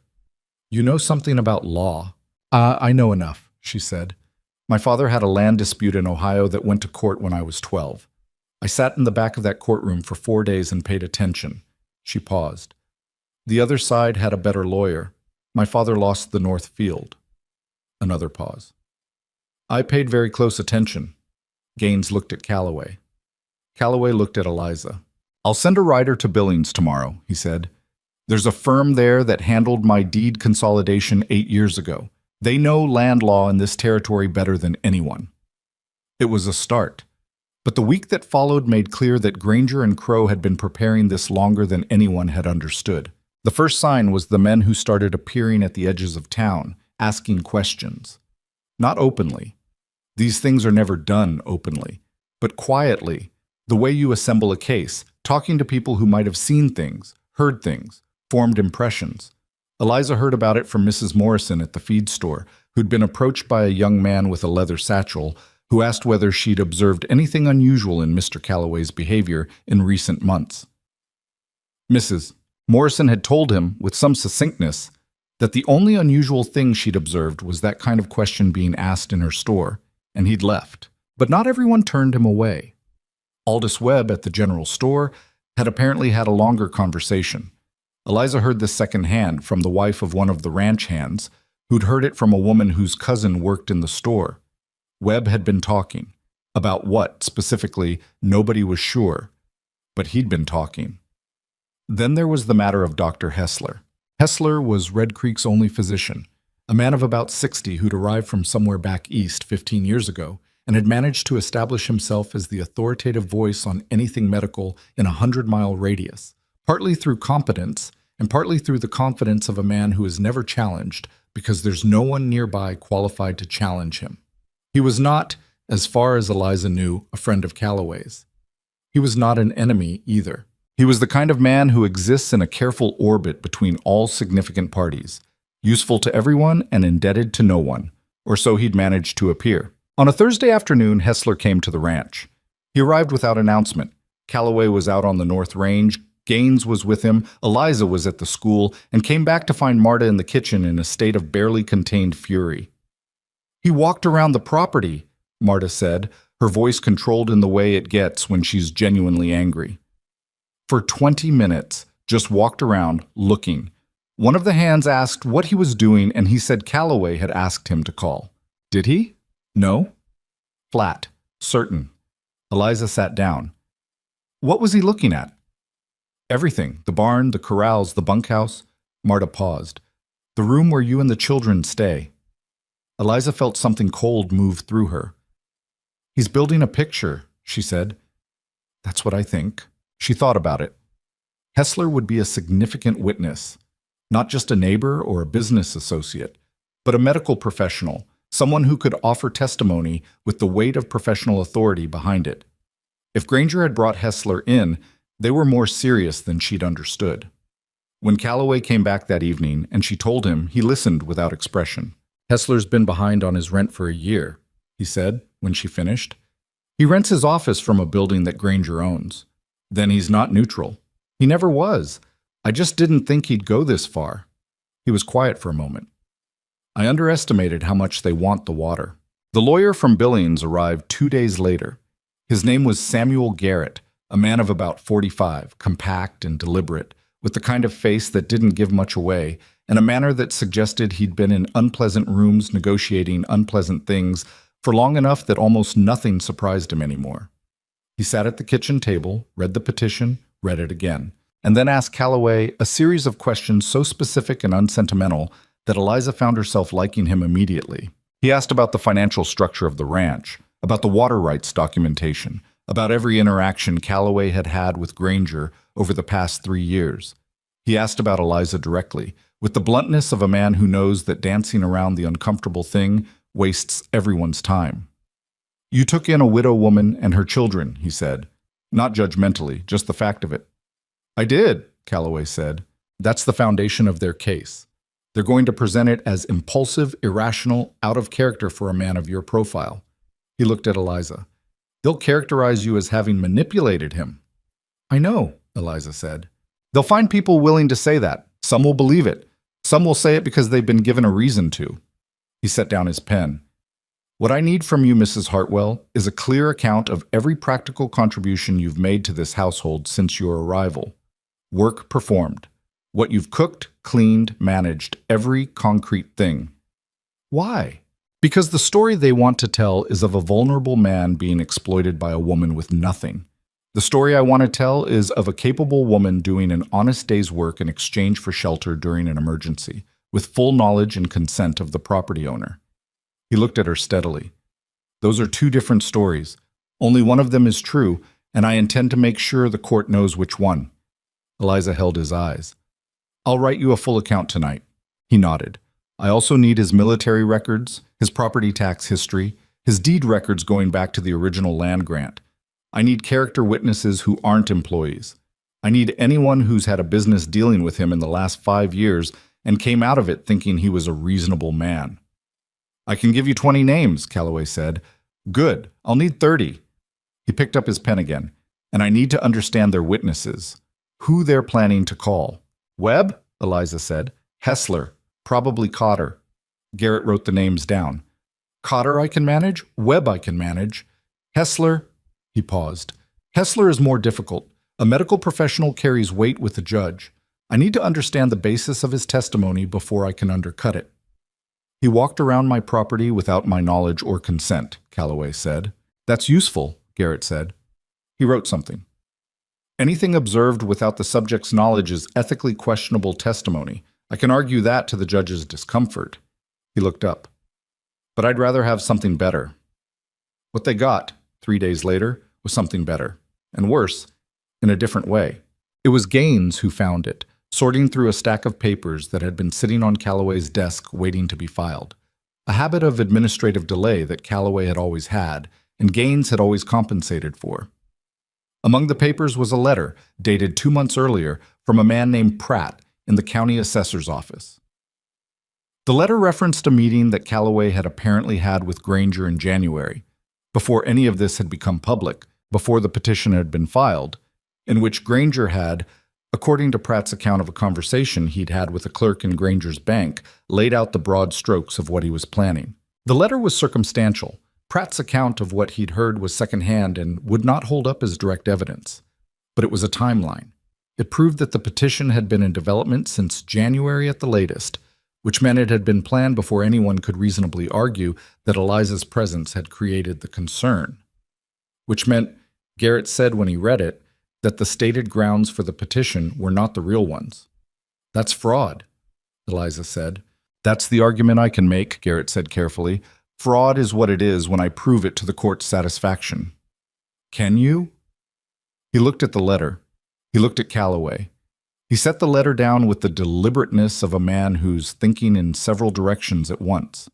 "You know something about law." I know enough," she said. "My father had a land dispute in Ohio that went to court when I was 12. I sat in the back of that courtroom for 4 days and paid attention." She paused. "The other side had a better lawyer. My father lost the North Field." Another pause. "I paid very close attention." Gaines looked at Calloway. Calloway looked at Eliza. "I'll send a rider to Billings tomorrow," he said. "There's a firm there that handled my deed consolidation 8 years ago. They know land law in this territory better than anyone. It was a start. But the week that followed made clear that Granger and Crow had been preparing this longer than anyone had understood. The first sign was the men who started appearing at the edges of town, asking questions. Not openly. These things are never done openly, but quietly, the way you assemble a case, talking to people who might have seen things, heard things, formed impressions. Eliza heard about it from Mrs. Morrison at the feed store, who'd been approached by a young man with a leather satchel who asked whether she'd observed anything unusual in Mr. Calloway's behavior in recent months. Mrs. Morrison had told him, with some succinctness, that the only unusual thing she'd observed was that kind of question being asked in her store, and he'd left. But not everyone turned him away. Aldous Webb at the general store had apparently had a longer conversation. Eliza heard this secondhand from the wife of one of the ranch hands, who'd heard it from a woman whose cousin worked in the store. Webb had been talking. About what, specifically, nobody was sure, but he'd been talking. Then there was the matter of Dr. Hessler. Hessler was Red Creek's only physician, a man of about 60 who'd arrived from somewhere back east 15 years ago and had managed to establish himself as the authoritative voice on anything medical in a 100-mile radius, partly through competence and partly through the confidence of a man who is never challenged because there's no one nearby qualified to challenge him. He was not, as far as Eliza knew, a friend of Calloway's. He was not an enemy either. He was the kind of man who exists in a careful orbit between all significant parties, useful to everyone and indebted to no one, or so he'd managed to appear. On a Thursday afternoon, Hessler came to the ranch. He arrived without announcement. Calloway was out on the North Range, Gaines was with him, Eliza was at the school, and came back to find Marta in the kitchen in a state of barely contained fury. "He walked around the property," Marta said, her voice controlled in the way it gets when she's genuinely angry. "For 20 minutes, just walked around, looking. One of the hands asked what he was doing, and he said Calloway had asked him to call. Did he? No? Flat. Certain." Eliza sat down. "What was he looking at?" "Everything. The barn, the corrals, the bunkhouse." Marta paused. "The room where you and the children stay." Eliza felt something cold move through her. "He's building a picture," she said. "That's what I think." She thought about it. Hessler would be a significant witness, not just a neighbor or a business associate, but a medical professional, someone who could offer testimony with the weight of professional authority behind it. If Granger had brought Hessler in, they were more serious than she'd understood. When Calloway came back that evening and she told him, he listened without expression. "Hessler's been behind on his rent for a year," he said when she finished. "He rents his office from a building that Granger owns. Then he's not neutral. He never was. I just didn't think he'd go this far." He was quiet for a moment. "I underestimated how much they want the water." The lawyer from Billings arrived 2 days later. His name was Samuel Garrett, a man of about 45, compact and deliberate, with the kind of face that didn't give much away, and a manner that suggested he'd been in unpleasant rooms negotiating unpleasant things for long enough that almost nothing surprised him anymore. He sat at the kitchen table, read the petition, read it again, and then asked Calloway a series of questions so specific and unsentimental that Eliza found herself liking him immediately. He asked about the financial structure of the ranch, about the water rights documentation, about every interaction Calloway had had with Granger over the past 3 years. He asked about Eliza directly, with the bluntness of a man who knows that dancing around the uncomfortable thing wastes everyone's time. "You took in a widow woman and her children," he said. Not judgmentally, just the fact of it. "I did," Calloway said. "That's the foundation of their case. They're going to present it as impulsive, irrational, out of character for a man of your profile." He looked at Eliza. "They'll characterize you as having manipulated him." "I know," Eliza said. "They'll find people willing to say that. Some will believe it. Some will say it because they've been given a reason to." He set down his pen. "What I need from you, Mrs. Hartwell, is a clear account of every practical contribution you've made to this household since your arrival. Work performed. What you've cooked, cleaned, managed, every concrete thing." "Why?" "Because the story they want to tell is of a vulnerable man being exploited by a woman with nothing. The story I want to tell is of a capable woman doing an honest day's work in exchange for shelter during an emergency, with full knowledge and consent of the property owner. He looked at her steadily. Those are two different stories. Only one of them is true, and I intend to make sure the court knows which one. Eliza held his eyes. I'll write you a full account tonight. He nodded. I also need his military records, his property tax history, his deed records going back to the original land grant. I need character witnesses who aren't employees. I need anyone who's had a business dealing with him in the last 5 years and came out of it thinking he was a reasonable man. I can give you 20 names, Calloway said. Good, I'll need 30. He picked up his pen again. And I need to understand their witnesses, who they're planning to call. Webb? Eliza said. Hessler, probably Cotter. Garrett wrote the names down. Cotter I can manage, Webb I can manage. Hessler, he paused. Hessler is more difficult. A medical professional carries weight with the judge. I need to understand the basis of his testimony before I can undercut it. He walked around my property without my knowledge or consent, Calloway said. That's useful, Garrett said. He wrote something. Anything observed without the subject's knowledge is ethically questionable testimony. I can argue that to the judge's discomfort. He looked up. But I'd rather have something better. What they got, 3 days later, was something better. And worse, in a different way. It was Gaines who found it, sorting through a stack of papers that had been sitting on Calloway's desk waiting to be filed. A habit of administrative delay that Calloway had always had, and Gaines had always compensated for. Among the papers was a letter, dated 2 months earlier, from a man named Pratt in the county assessor's office. The letter referenced a meeting that Calloway had apparently had with Granger in January, before any of this had become public, before the petition had been filed, in which Granger had, according to Pratt's account of a conversation he'd had with a clerk in Granger's bank, laid out the broad strokes of what he was planning. The letter was circumstantial. Pratt's account of what he'd heard was secondhand and would not hold up as direct evidence. But it was a timeline. It proved that the petition had been in development since January at the latest, which meant it had been planned before anyone could reasonably argue that Eliza's presence had created the concern. Which meant, Garrett said when he read it, that the stated grounds for the petition were not the real ones. That's fraud, Eliza said. That's the argument I can make, Garrett said carefully. Fraud is what it is when I prove it to the court's satisfaction. Can you? He looked at the letter. He looked at Calloway. He set the letter down with the deliberateness of a man who's thinking in several directions at once.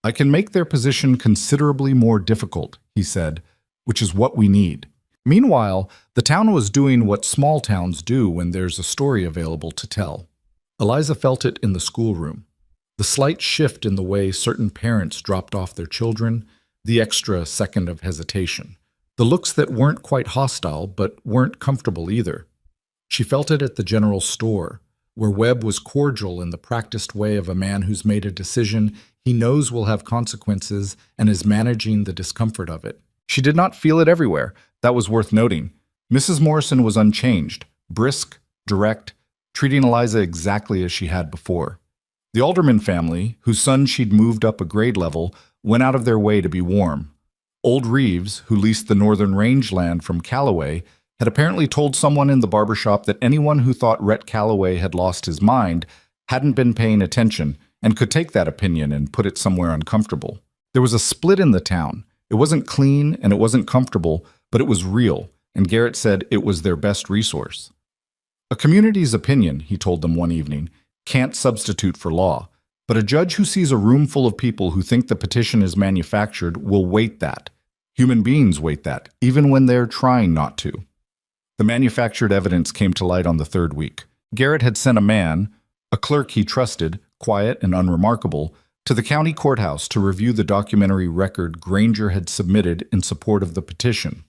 I can make their position considerably more difficult, he said, which is what we need. Meanwhile, the town was doing what small towns do when there's a story available to tell. Eliza felt it in the schoolroom. The slight shift in the way certain parents dropped off their children, the extra second of hesitation, the looks that weren't quite hostile but weren't comfortable either. She felt it at the general store, where Webb was cordial in the practiced way of a man who's made a decision he knows will have consequences and is managing the discomfort of it. She did not feel it everywhere. That was worth noting. Mrs. Morrison was unchanged, brisk, direct, treating Eliza exactly as she had before. The Alderman family, whose son she'd moved up a grade level, went out of their way to be warm. Old Reeves, who leased the northern rangeland from Calloway, had apparently told someone in the barbershop that anyone who thought Rhett Calloway had lost his mind hadn't been paying attention and could take that opinion and put it somewhere uncomfortable. There was a split in the town. It wasn't clean and it wasn't comfortable, but it was real, and Garrett said it was their best resource. A community's opinion, he told them one evening, can't substitute for law, but a judge who sees a room full of people who think the petition is manufactured will weight that. Human beings weight that, even when they're trying not to. The manufactured evidence came to light on the third week. Garrett had sent a man, a clerk he trusted, quiet and unremarkable, to the county courthouse to review the documentary record Granger had submitted in support of the petition.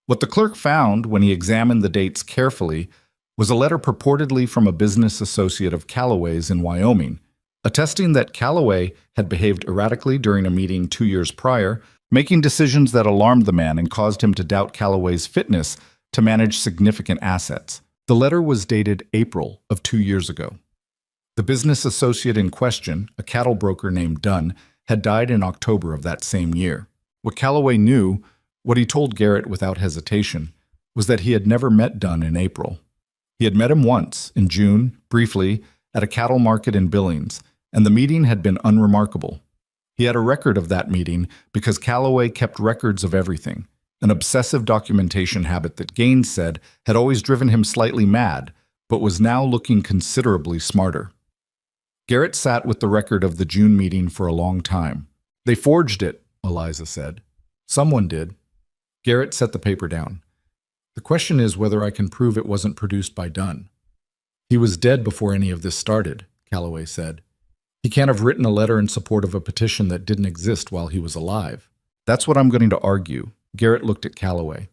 What the clerk found when he examined the dates carefully was a letter purportedly from a business associate of Calloway's in Wyoming, attesting that Calloway had behaved erratically during a meeting 2 years prior, making decisions that alarmed the man and caused him to doubt Calloway's fitness to manage significant assets. The letter was dated April of 2 years ago. The business associate in question, a cattle broker named Dunn, had died in October of that same year. What Calloway knew, what he told Garrett without hesitation, was that he had never met Dunn in April. He had met him once, in June, briefly, at a cattle market in Billings, and the meeting had been unremarkable. He had a record of that meeting because Calloway kept records of everything, an obsessive documentation habit that Gaines said had always driven him slightly mad, but was now looking considerably smarter. Garrett sat with the record of the June meeting for a long time. "They forged it," Eliza said. "Someone did." Garrett set the paper down. "The question is whether I can prove it wasn't produced by Dunn." "He was dead before any of this started," Calloway said. "He can't have written a letter in support of a petition that didn't exist while he was alive." "That's what I'm going to argue." Garrett looked at Calloway.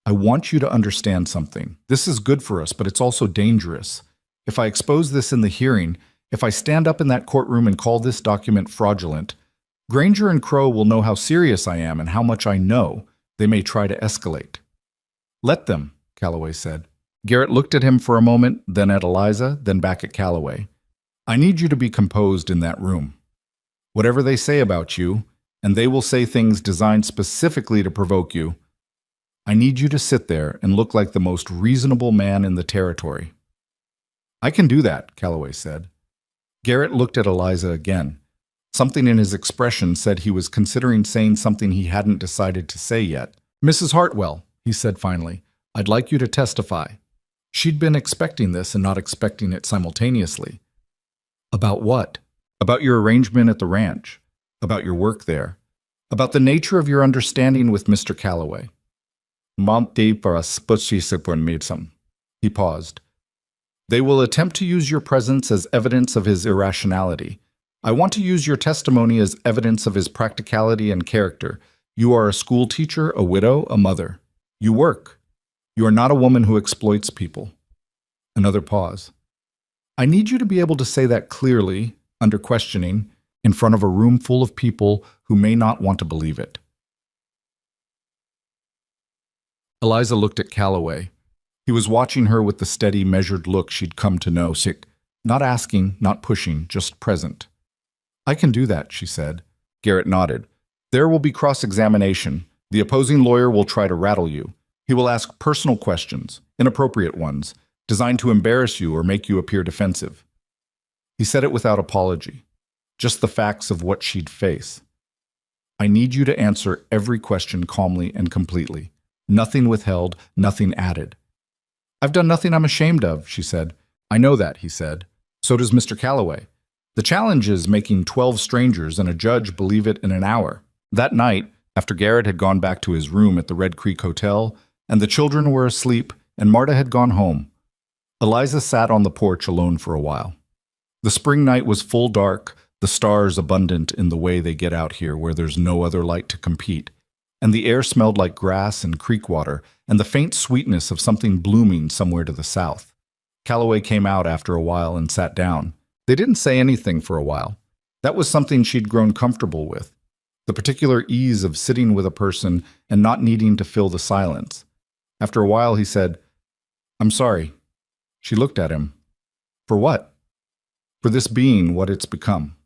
"I want you to understand something. This is good for us, but it's also dangerous. If I expose this in the hearing, if I stand up in that courtroom and call this document fraudulent, Granger and Crow will know how serious I am and how much I know. They may try to escalate." "Let them," Calloway said. Garrett looked at him for a moment, then at Eliza, then back at Calloway. "I need you to be composed in that room. Whatever they say about you, and they will say things designed specifically to provoke you, I need you to sit there and look like the most reasonable man in the territory." "I can do that," Calloway said. Garrett looked at Eliza again. Something in his expression said he was considering saying something he hadn't decided to say yet. "Mrs. Hartwell," he said finally, "I'd like you to testify." She'd been expecting this and not expecting it simultaneously. "About what?" "About your arrangement at the ranch. About your work there. About the nature of your understanding with Mr. Calloway." He paused. "They will attempt to use your presence as evidence of his irrationality. I want to use your testimony as evidence of his practicality and character. You are a school teacher, a widow, a mother. You work. You are not a woman who exploits people." Another pause. "I need you to be able to say that clearly, under questioning, in front of a room full of people who may not want to believe it." Eliza looked at Calloway. He was watching her with the steady, measured look she'd come to know, not asking, not pushing, just present. "I can do that," she said. Garrett nodded. "There will be cross-examination. The opposing lawyer will try to rattle you. He will ask personal questions, inappropriate ones, designed to embarrass you or make you appear defensive." He said it without apology, just the facts of what she'd face. "I need you to answer every question calmly and completely. Nothing withheld, nothing added." "I've done nothing I'm ashamed of," she said. "I know that," he said. "So does Mr. Calloway. The challenge is making 12 strangers and a judge believe it in an hour." That night, after Garrett had gone back to his room at the Red Creek Hotel, and the children were asleep, and Marta had gone home, Eliza sat on the porch alone for a while. The spring night was full dark, the stars abundant in the way they get out here where there's no other light to compete, and the air smelled like grass and creek water, and the faint sweetness of something blooming somewhere to the south. Calloway came out after a while and sat down. They didn't say anything for a while. That was something she'd grown comfortable with, the particular ease of sitting with a person and not needing to fill the silence. After a while, he said, "I'm sorry." She looked at him. "For what?" "For this being what it's become."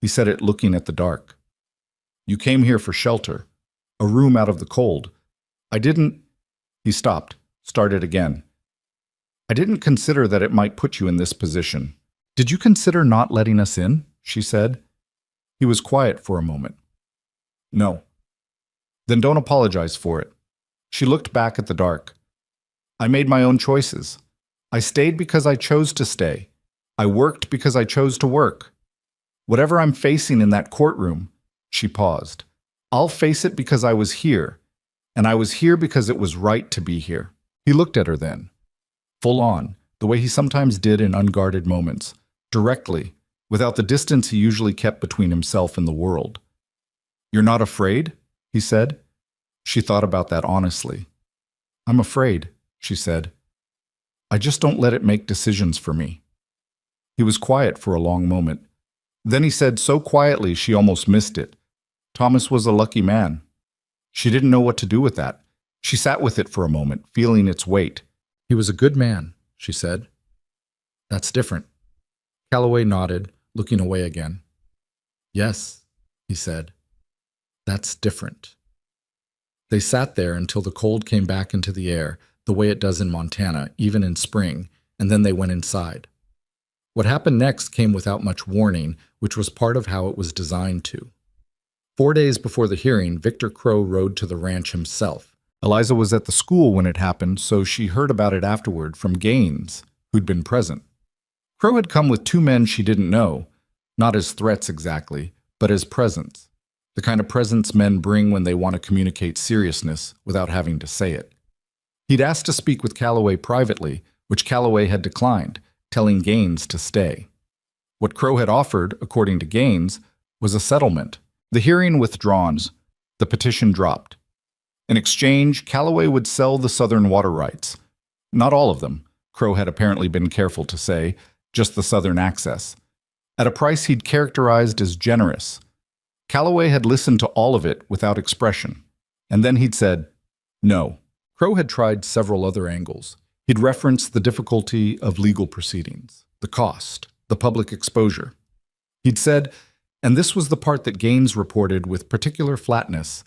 He said it looking at the dark. "You came here for shelter, a room out of the cold. I didn't—" He stopped, started again. "I didn't consider that it might put you in this position." "Did you consider not letting us in?" she said. He was quiet for a moment. "No." "Then don't apologize for it." She looked back at the dark. "I made my own choices. I stayed because I chose to stay. I worked because I chose to work. Whatever I'm facing in that courtroom," she paused, "I'll face it because I was here, and I was here because it was right to be here." He looked at her then, full on, the way he sometimes did in unguarded moments, directly, without the distance he usually kept between himself and the world. "You're not afraid?" he said. She thought about that honestly. "I'm afraid," she said. "I just don't let it make decisions for me." He was quiet for a long moment. Then he said so quietly she almost missed it, "Thomas was a lucky man." She didn't know what to do with that. She sat with it for a moment, feeling its weight. "He was a good man," she said. "That's different." Calloway nodded, looking away again. "Yes," he said. "That's different." They sat there until the cold came back into the air, the way it does in Montana, even in spring, and then they went inside. What happened next came without much warning, which was part of how it was designed to. 4 days before the hearing, Victor Crow rode to the ranch himself. Eliza was at the school when it happened, so she heard about it afterward from Gaines, who'd been present. Crow had come with 2 men she didn't know, not as threats exactly, but as presents. The kind of presence men bring when they want to communicate seriousness without having to say it. He'd asked to speak with Calloway privately, which Calloway had declined, telling Gaines to stay. What Crow had offered, according to Gaines, was a settlement. The hearing withdrawn, the petition dropped. In exchange, Calloway would sell the southern water rights. Not all of them, Crow had apparently been careful to say, just the southern access. At a price he'd characterized as generous. Calloway had listened to all of it without expression, and then he'd said, no. Crow had tried several other angles. He'd referenced the difficulty of legal proceedings, the cost, the public exposure. He'd said, and this was the part that Gaines reported with particular flatness,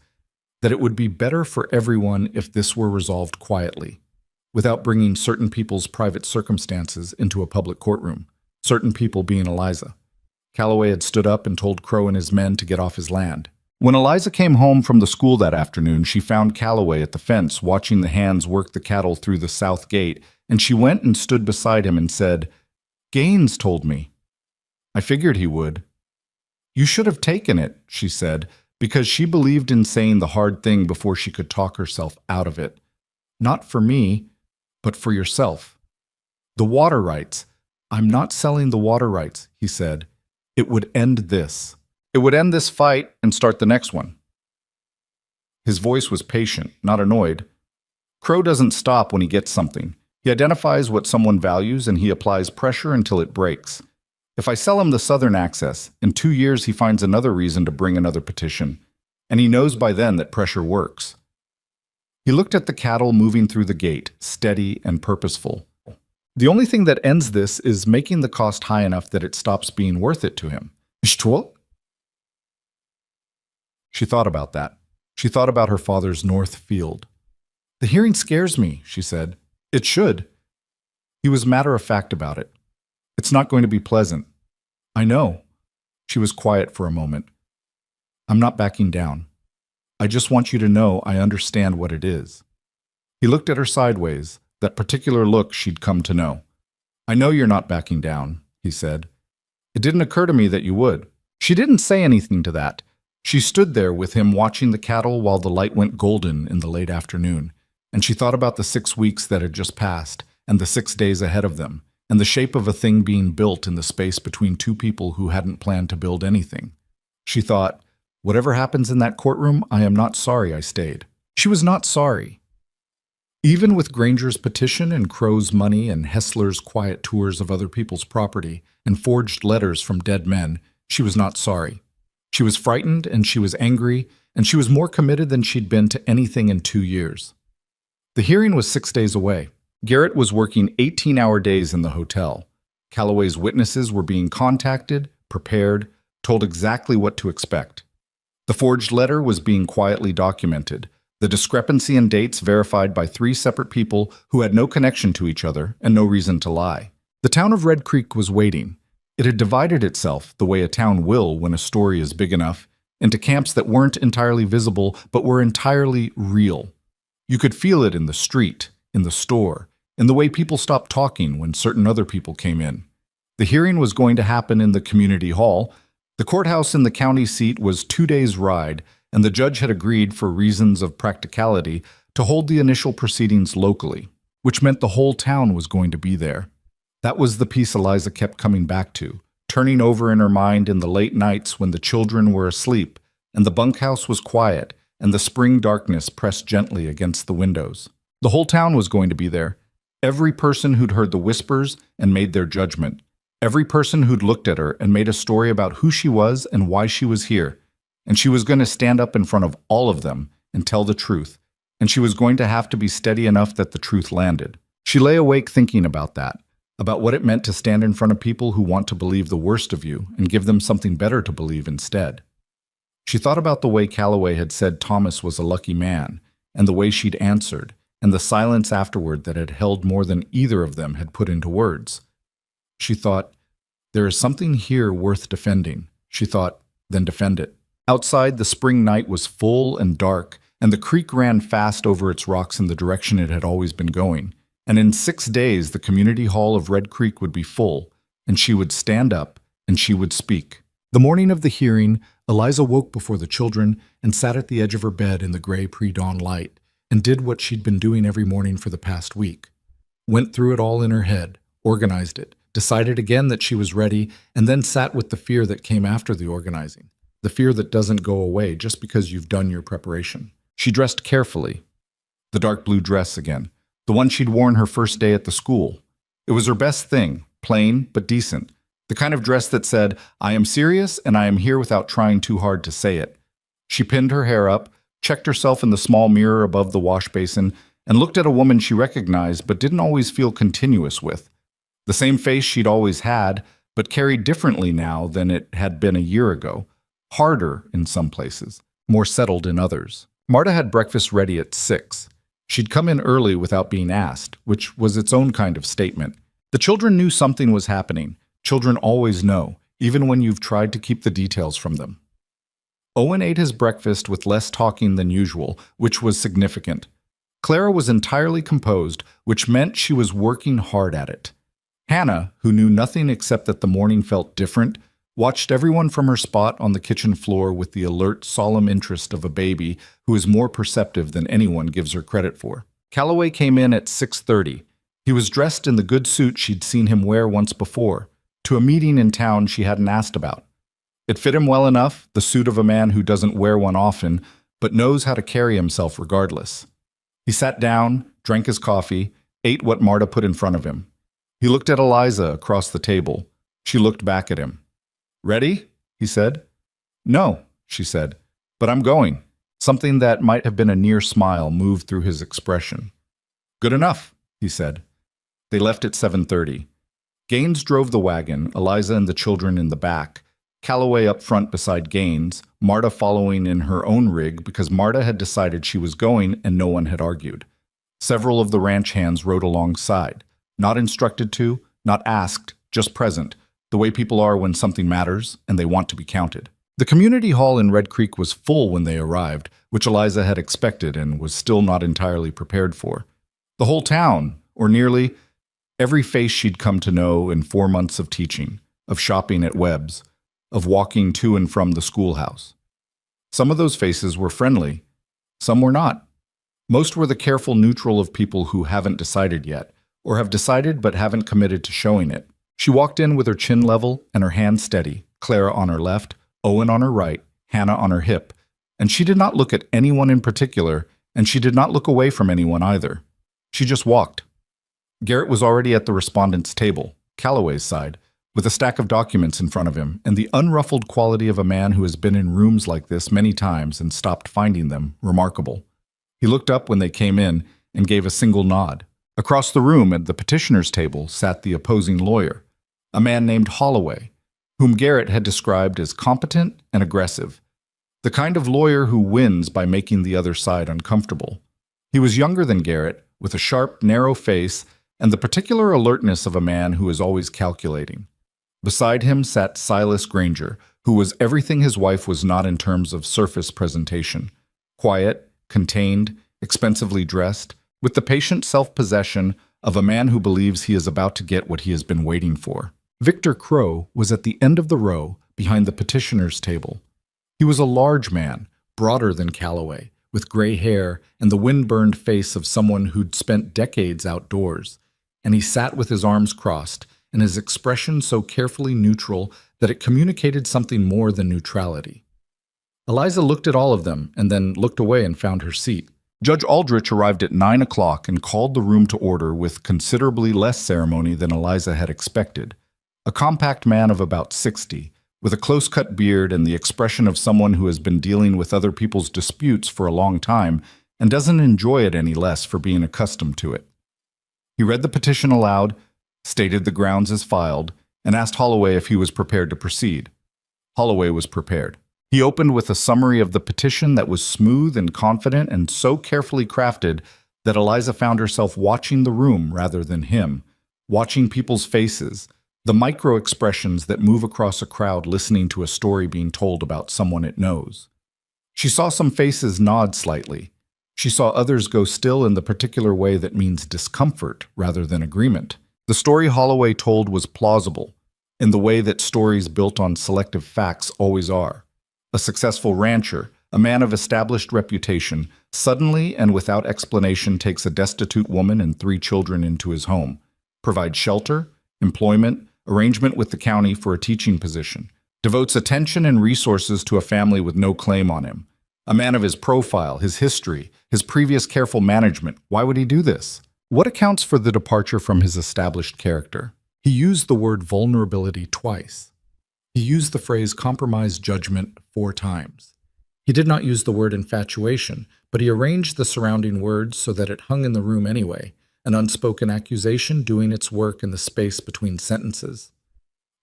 that it would be better for everyone if this were resolved quietly, without bringing certain people's private circumstances into a public courtroom, certain people being Eliza. Calloway had stood up and told Crow and his men to get off his land. When Eliza came home from the school that afternoon, she found Calloway at the fence watching the hands work the cattle through the south gate, and she went and stood beside him and said, Gaines told me. I figured he would. You should have taken it, she said, because she believed in saying the hard thing before she could talk herself out of it. Not for me, but for yourself. The water rights. I'm not selling the water rights, he said. It would end this. It would end this fight and start the next one. His voice was patient, not annoyed. Crow doesn't stop when he gets something. He identifies what someone values and he applies pressure until it breaks. If I sell him the southern access, in 2 years he finds another reason to bring another petition, and he knows by then that pressure works. He looked at the cattle moving through the gate, steady and purposeful. The only thing that ends this is making the cost high enough that it stops being worth it to him. What? She thought about that. She thought about her father's north field. The hearing scares me, she said. It should. He was matter-of-fact about it. It's not going to be pleasant. I know. She was quiet for a moment. I'm not backing down. I just want you to know I understand what it is. He looked at her sideways, that particular look she'd come to know. I know you're not backing down, he said. It didn't occur to me that you would. She didn't say anything to that. She stood there with him watching the cattle while the light went golden in the late afternoon, and she thought about the 6 weeks that had just passed, and the 6 days ahead of them, and the shape of a thing being built in the space between 2 people who hadn't planned to build anything. She thought, whatever happens in that courtroom, I am not sorry I stayed. She was not sorry. Even with Granger's petition and Crow's money and Hessler's quiet tours of other people's property and forged letters from dead men, she was not sorry. She was frightened and she was angry, and she was more committed than she'd been to anything in 2 years. The hearing was 6 days away. Garrett was working 18-hour days in the hotel. Calloway's witnesses were being contacted, prepared, told exactly what to expect. The forged letter was being quietly documented, the discrepancy in dates verified by 3 separate people who had no connection to each other and no reason to lie. The town of Red Creek was waiting. It had divided itself, the way a town will when a story is big enough, into camps that weren't entirely visible but were entirely real. You could feel it in the street, in the store, in the way people stopped talking when certain other people came in. The hearing was going to happen in the community hall. The courthouse in the county seat was 2 days' ride, and the judge had agreed, for reasons of practicality, to hold the initial proceedings locally, which meant the whole town was going to be there. That was the piece Eliza kept coming back to, turning over in her mind in the late nights when the children were asleep, and the bunkhouse was quiet, and the spring darkness pressed gently against the windows. The whole town was going to be there. Every person who'd heard the whispers and made their judgment. Every person who'd looked at her and made a story about who she was and why she was here. And she was going to stand up in front of all of them and tell the truth. And she was going to have to be steady enough that the truth landed. She lay awake thinking about that, about what it meant to stand in front of people who want to believe the worst of you and give them something better to believe instead. She thought about the way Calloway had said Thomas was a lucky man, and the way she'd answered, and the silence afterward that had held more than either of them had put into words. She thought, There is something here worth defending, she thought, then defend it. Outside, the spring night was full and dark, and the creek ran fast over its rocks in the direction it had always been going. And in 6 days, the community hall of Red Creek would be full, and she would stand up, and she would speak. The morning of the hearing, Eliza woke before the children and sat at the edge of her bed in the gray pre-dawn light, and did what she'd been doing every morning for the past week. Went through it all in her head, organized it, decided again that she was ready, and then sat with the fear that came after the organizing. The fear that doesn't go away just because you've done your preparation. She dressed carefully. The dark blue dress again, the one she'd worn her first day at the school. It was her best thing, plain but decent. The kind of dress that said, "I am serious and I am here," without trying too hard to say it. She pinned her hair up, checked herself in the small mirror above the wash basin, and looked at a woman she recognized but didn't always feel continuous with. The same face she'd always had, but carried differently now than it had been a year ago. Harder in some places, more settled in others. Marta had breakfast ready at 6. She'd come in early without being asked, which was its own kind of statement. The children knew something was happening. Children always know, even when you've tried to keep the details from them. Owen ate his breakfast with less talking than usual, which was significant. Clara was entirely composed, which meant she was working hard at it. Hannah, who knew nothing except that the morning felt different, watched everyone from her spot on the kitchen floor with the alert, solemn interest of a baby who is more perceptive than anyone gives her credit for. Calloway came in at 6:30. He was dressed in the good suit she'd seen him wear once before, to a meeting in town she hadn't asked about. It fit him well enough, the suit of a man who doesn't wear one often, but knows how to carry himself regardless. He sat down, drank his coffee, ate what Marta put in front of him. He looked at Eliza across the table. She looked back at him. "Ready?" he said. "No," she said, "but I'm going." Something that might have been a near smile moved through his expression. "Good enough," he said. They left at 7:30. Gaines drove the wagon, Eliza and the children in the back, Calloway up front beside Gaines, Marta following in her own rig because Marta had decided she was going and no one had argued. Several of the ranch hands rode alongside, not instructed to, not asked, just present, the way people are when something matters and they want to be counted. The community hall in Red Creek was full when they arrived, which Eliza had expected and was still not entirely prepared for. The whole town, or nearly, every face she'd come to know in 4 months of teaching, of shopping at Webb's, of walking to and from the schoolhouse. Some of those faces were friendly, some were not. Most were the careful neutral of people who haven't decided yet, or have decided but haven't committed to showing it. She walked in with her chin level and her hand steady, Clara on her left, Owen on her right, Hannah on her hip, and she did not look at anyone in particular, and she did not look away from anyone either. She just walked. Garrett was already at the respondents' table, Calloway's side, with a stack of documents in front of him, and the unruffled quality of a man who has been in rooms like this many times and stopped finding them remarkable. He looked up when they came in and gave a single nod. Across the room at the petitioner's table sat the opposing lawyer, a man named Holloway, whom Garrett had described as competent and aggressive, the kind of lawyer who wins by making the other side uncomfortable. He was younger than Garrett, with a sharp, narrow face and the particular alertness of a man who is always calculating. Beside him sat Silas Granger, who was everything his wife was not in terms of surface presentation. Quiet, contained, expensively dressed, with the patient self-possession of a man who believes he is about to get what he has been waiting for. Victor Crow was at the end of the row, behind the petitioner's table. He was a large man, broader than Calloway, with gray hair and the wind-burned face of someone who'd spent decades outdoors, and he sat with his arms crossed, and his expression so carefully neutral that it communicated something more than neutrality. Eliza looked at all of them, and then looked away and found her seat. Judge Aldrich arrived at 9 o'clock and called the room to order with considerably less ceremony than Eliza had expected. A compact man of about 60, with a close-cut beard and the expression of someone who has been dealing with other people's disputes for a long time and doesn't enjoy it any less for being accustomed to it. He read the petition aloud, stated the grounds as filed, and asked Holloway if he was prepared to proceed. Holloway was prepared. He opened with a summary of the petition that was smooth and confident and so carefully crafted that Eliza found herself watching the room rather than him, watching people's faces, The micro-expressions that move across a crowd listening to a story being told about someone it knows. She saw some faces nod slightly. She saw others go still in the particular way that means discomfort rather than agreement. The story Holloway told was plausible, in the way that stories built on selective facts always are. A successful rancher, a man of established reputation, suddenly and without explanation takes a destitute woman and 3 children into his home, provides shelter, employment, arrangement with the county for a teaching position, devotes attention and resources to a family with no claim on him. A man of his profile, his history, his previous careful management. Why would he do this? What accounts for the departure from his established character? He used the word vulnerability twice. He used the phrase compromised judgment 4 times. He did not use the word infatuation, but he arranged the surrounding words so that it hung in the room anyway, an unspoken accusation doing its work in the space between sentences.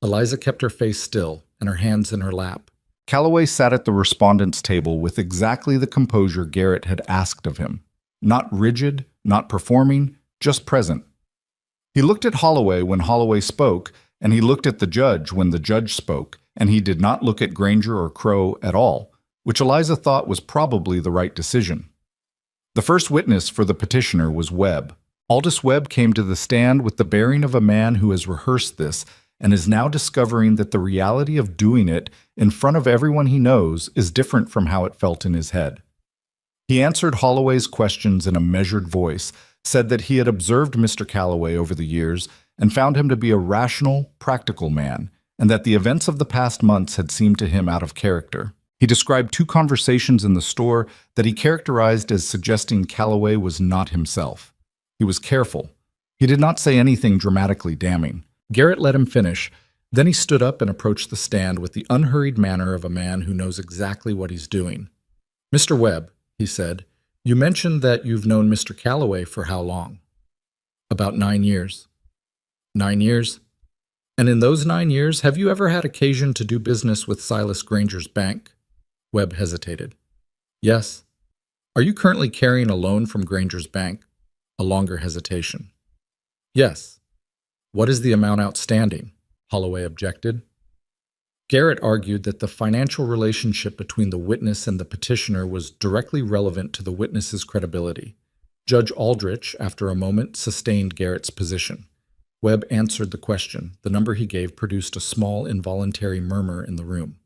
Eliza kept her face still and her hands in her lap. Calloway sat at the respondents' table with exactly the composure Garrett had asked of him. Not rigid, not performing, just present. He looked at Holloway when Holloway spoke, and he looked at the judge when the judge spoke, and he did not look at Granger or Crow at all, which Eliza thought was probably the right decision. The first witness for the petitioner was Webb. Aldous Webb came to the stand with the bearing of a man who has rehearsed this and is now discovering that the reality of doing it in front of everyone he knows is different from how it felt in his head. He answered Holloway's questions in a measured voice, said that he had observed Mr. Calloway over the years and found him to be a rational, practical man, and that the events of the past months had seemed to him out of character. He described 2 conversations in the store that he characterized as suggesting Calloway was not himself. He was careful. He did not say anything dramatically damning. Garrett let him finish. Then he stood up and approached the stand with the unhurried manner of a man who knows exactly what he's doing. "Mr. Webb," he said, "you mentioned that you've known Mr. Calloway for how long?" "About 9 years." 9 years? And in those 9 years, have you ever had occasion to do business with Silas Granger's bank? Webb hesitated. "Yes." "Are you currently carrying a loan from Granger's bank?" A longer hesitation. "Yes." "What is the amount outstanding?" Holloway objected. Garrett argued that the financial relationship between the witness and the petitioner was directly relevant to the witness's credibility. Judge Aldrich, after a moment, sustained Garrett's position. Webb answered the question. The number he gave produced a small, involuntary murmur in the room.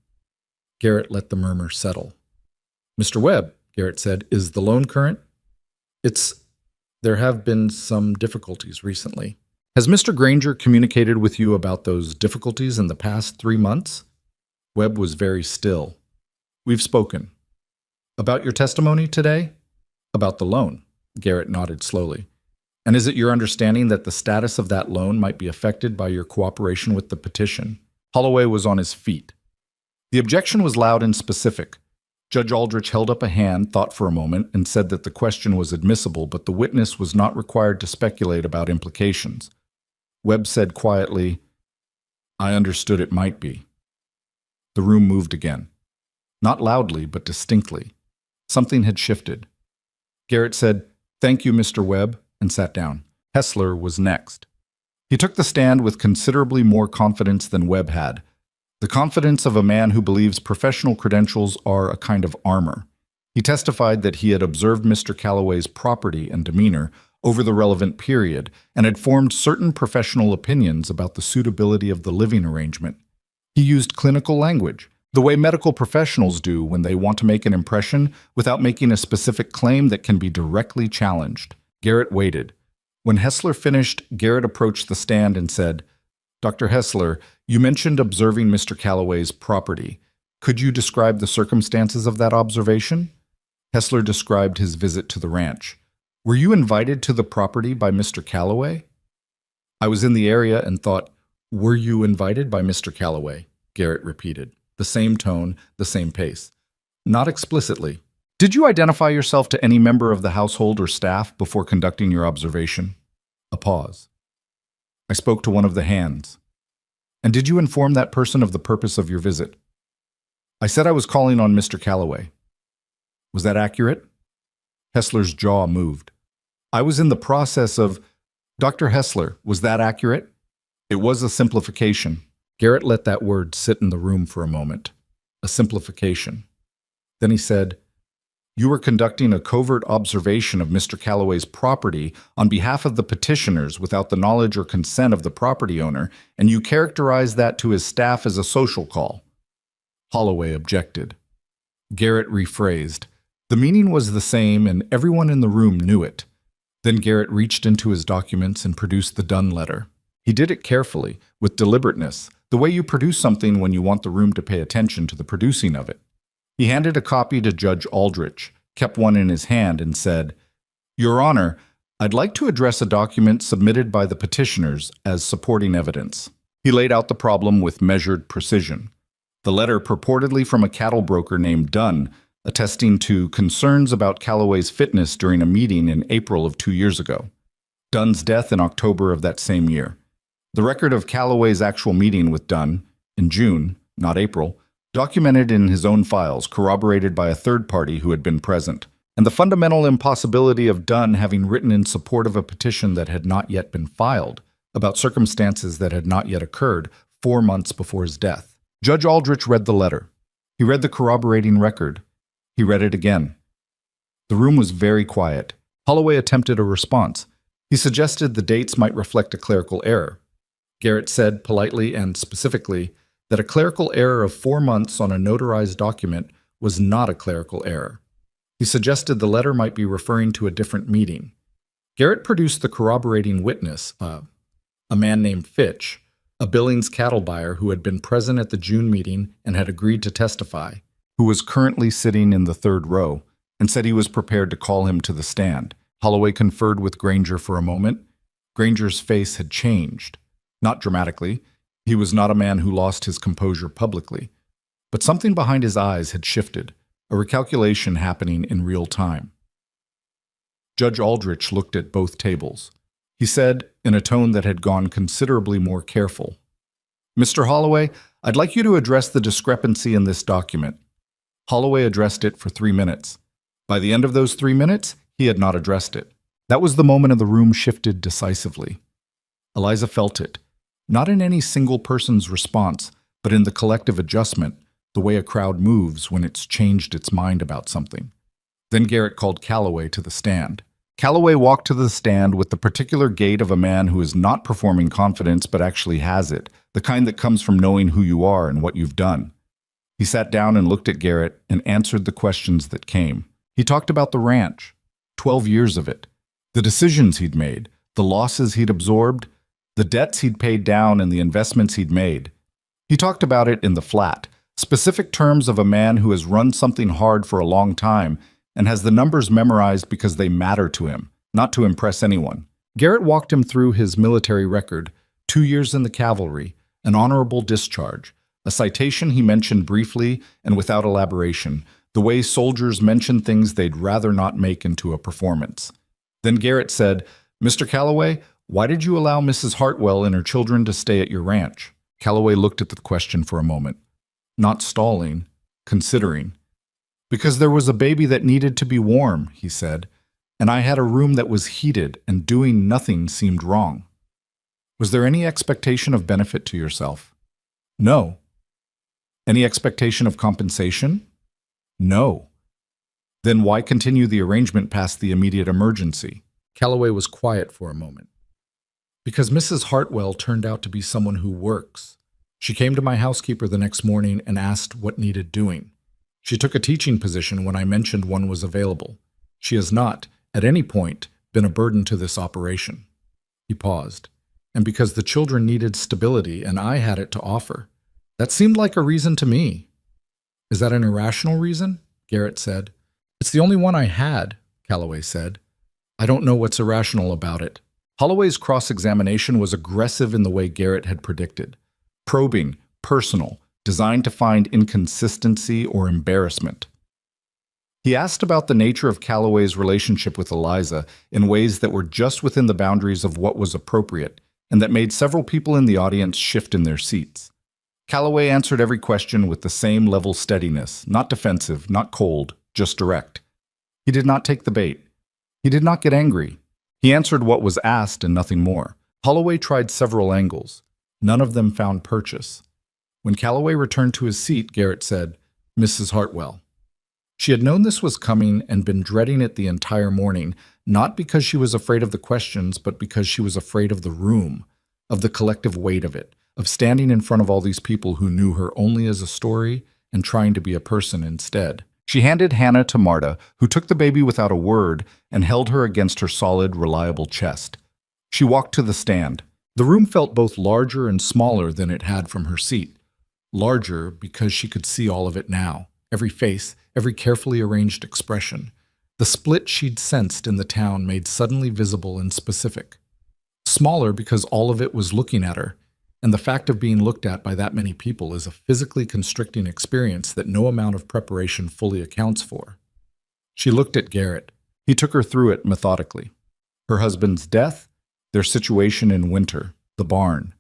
Garrett let the murmur settle. "Mr. Webb," Garrett said, "is the loan current?" There have been some difficulties recently." "Has Mr. Granger communicated with you about those difficulties in the past 3 months?" Webb was very still. "We've spoken." "About your testimony today?" "About the loan." Garrett nodded slowly. "And is it your understanding that the status of that loan might be affected by your cooperation with the petition?" Holloway was on his feet. The objection was loud and specific. Judge Aldrich held up a hand, thought for a moment, and said that the question was admissible, but the witness was not required to speculate about implications. Webb said quietly, "I understood it might be." The room moved again. Not loudly, but distinctly. Something had shifted. Garrett said, "Thank you, Mr. Webb," and sat down. Hessler was next. He took the stand with considerably more confidence than Webb had. The confidence of a man who believes professional credentials are a kind of armor. He testified that he had observed Mr. Calloway's property and demeanor over the relevant period and had formed certain professional opinions about the suitability of the living arrangement. He used clinical language, the way medical professionals do when they want to make an impression without making a specific claim that can be directly challenged. Garrett waited. When Hessler finished, Garrett approached the stand and said, "Dr. Hessler, you mentioned observing Mr. Calloway's property. Could you describe the circumstances of that observation?" Hessler described his visit to the ranch. "Were you invited to the property by Mr. Calloway?" "I was in the area and thought, were you invited by Mr. Calloway?" Garrett repeated. The same tone, the same pace. "Not explicitly." "Did you identify yourself to any member of the household or staff before conducting your observation?" A pause. "I spoke to one of the hands." "And did you inform that person of the purpose of your visit?" "I said I was calling on Mr. Calloway." "Was that accurate?" Hessler's jaw moved. "I was in the process of—" "Dr. Hessler, was that accurate?" It was a simplification. Garrett let that word sit in the room for a moment. A simplification. Then he said, "You were conducting a covert observation of Mr. Calloway's property on behalf of the petitioners without the knowledge or consent of the property owner, and you characterized that to his staff as a social call." Holloway objected. Garrett rephrased. The meaning was the same, and everyone in the room knew it. Then Garrett reached into his documents and produced the Dunn letter. He did it carefully, with deliberateness, the way you produce something when you want the room to pay attention to the producing of it. He handed a copy to Judge Aldrich, kept one in his hand, and said, "Your Honor, I'd like to address a document submitted by the petitioners as supporting evidence." He laid out the problem with measured precision. The letter, purportedly from a cattle broker named Dunn, attesting to concerns about Calloway's fitness during a meeting in April of 2 years ago. Dunn's death in October of that same year. The record of Calloway's actual meeting with Dunn, in June, not April, documented in his own files, corroborated by a third party who had been present, and the fundamental impossibility of Dunn having written in support of a petition that had not yet been filed, about circumstances that had not yet occurred 4 months before his death. Judge Aldrich read the letter. He read the corroborating record. He read it again. The room was very quiet. Holloway attempted a response. He suggested the dates might reflect a clerical error. Garrett said politely and specifically that a clerical error of 4 months on a notarized document was not a clerical error. He suggested the letter might be referring to a different meeting. Garrett produced the corroborating witness, a man named Fitch, a Billings cattle buyer who had been present at the June meeting and had agreed to testify, who was currently sitting in the third row, and said he was prepared to call him to the stand. Holloway conferred with Granger for a moment. Granger's face had changed. Not dramatically. He was not a man who lost his composure publicly. But something behind his eyes had shifted, a recalculation happening in real time. Judge Aldrich looked at both tables. He said, in a tone that had gone considerably more careful, "Mr. Holloway, I'd like you to address the discrepancy in this document." Holloway addressed it for 3 minutes. By the end of those 3 minutes, he had not addressed it. That was the moment of the room shifted decisively. Eliza felt it, not in any single person's response, but in the collective adjustment, the way a crowd moves when it's changed its mind about something. Then Garrett called Calloway to the stand. Calloway walked to the stand with the particular gait of a man who is not performing confidence but actually has it, the kind that comes from knowing who you are and what you've done. He sat down and looked at Garrett and answered the questions that came. He talked about the ranch, 12 years of it, the decisions he'd made, the losses he'd absorbed, the debts he'd paid down and the investments he'd made. He talked about it in the flat, specific terms of a man who has run something hard for a long time and has the numbers memorized because they matter to him, not to impress anyone. Garrett walked him through his military record, 2 years in the cavalry, an honorable discharge, a citation he mentioned briefly and without elaboration, the way soldiers mention things they'd rather not make into a performance. Then Garrett said, "Mr. Calloway, why did you allow Mrs. Hartwell and her children to stay at your ranch?" Calloway looked at the question for a moment, not stalling, considering. "Because there was a baby that needed to be warm," he said, "and I had a room that was heated, and doing nothing seemed wrong." "Was there any expectation of benefit to yourself?" "No." "Any expectation of compensation?" "No." "Then why continue the arrangement past the immediate emergency?" Calloway was quiet for a moment. "Because Mrs. Hartwell turned out to be someone who works. She came to my housekeeper the next morning and asked what needed doing. She took a teaching position when I mentioned one was available. She has not, at any point, been a burden to this operation." He paused. "And because the children needed stability and I had it to offer. That seemed like a reason to me." "Is that an irrational reason?" Garrett said. "It's the only one I had," Calloway said. "I don't know what's irrational about it." Holloway's cross-examination was aggressive in the way Garrett had predicted. Probing, personal, designed to find inconsistency or embarrassment. He asked about the nature of Calloway's relationship with Eliza in ways that were just within the boundaries of what was appropriate, and that made several people in the audience shift in their seats. Calloway answered every question with the same level steadiness, not defensive, not cold, just direct. He did not take the bait. He did not get angry. He answered what was asked and nothing more. Holloway tried several angles. None of them found purchase. When Calloway returned to his seat, Garrett said, "Mrs. Hartwell." She had known this was coming and been dreading it the entire morning, not because she was afraid of the questions, but because she was afraid of the room, of the collective weight of it, of standing in front of all these people who knew her only as a story and trying to be a person instead. She handed Hannah to Marta, who took the baby without a word and held her against her solid, reliable chest. She walked to the stand. The room felt both larger and smaller than it had from her seat. Larger because she could see all of it now, every face, every carefully arranged expression. The split she'd sensed in the town made suddenly visible and specific. Smaller because all of it was looking at her, and the fact of being looked at by that many people is a physically constricting experience that no amount of preparation fully accounts for. She looked at Garrett. He took her through it methodically. Her husband's death, their situation in winter, the barn,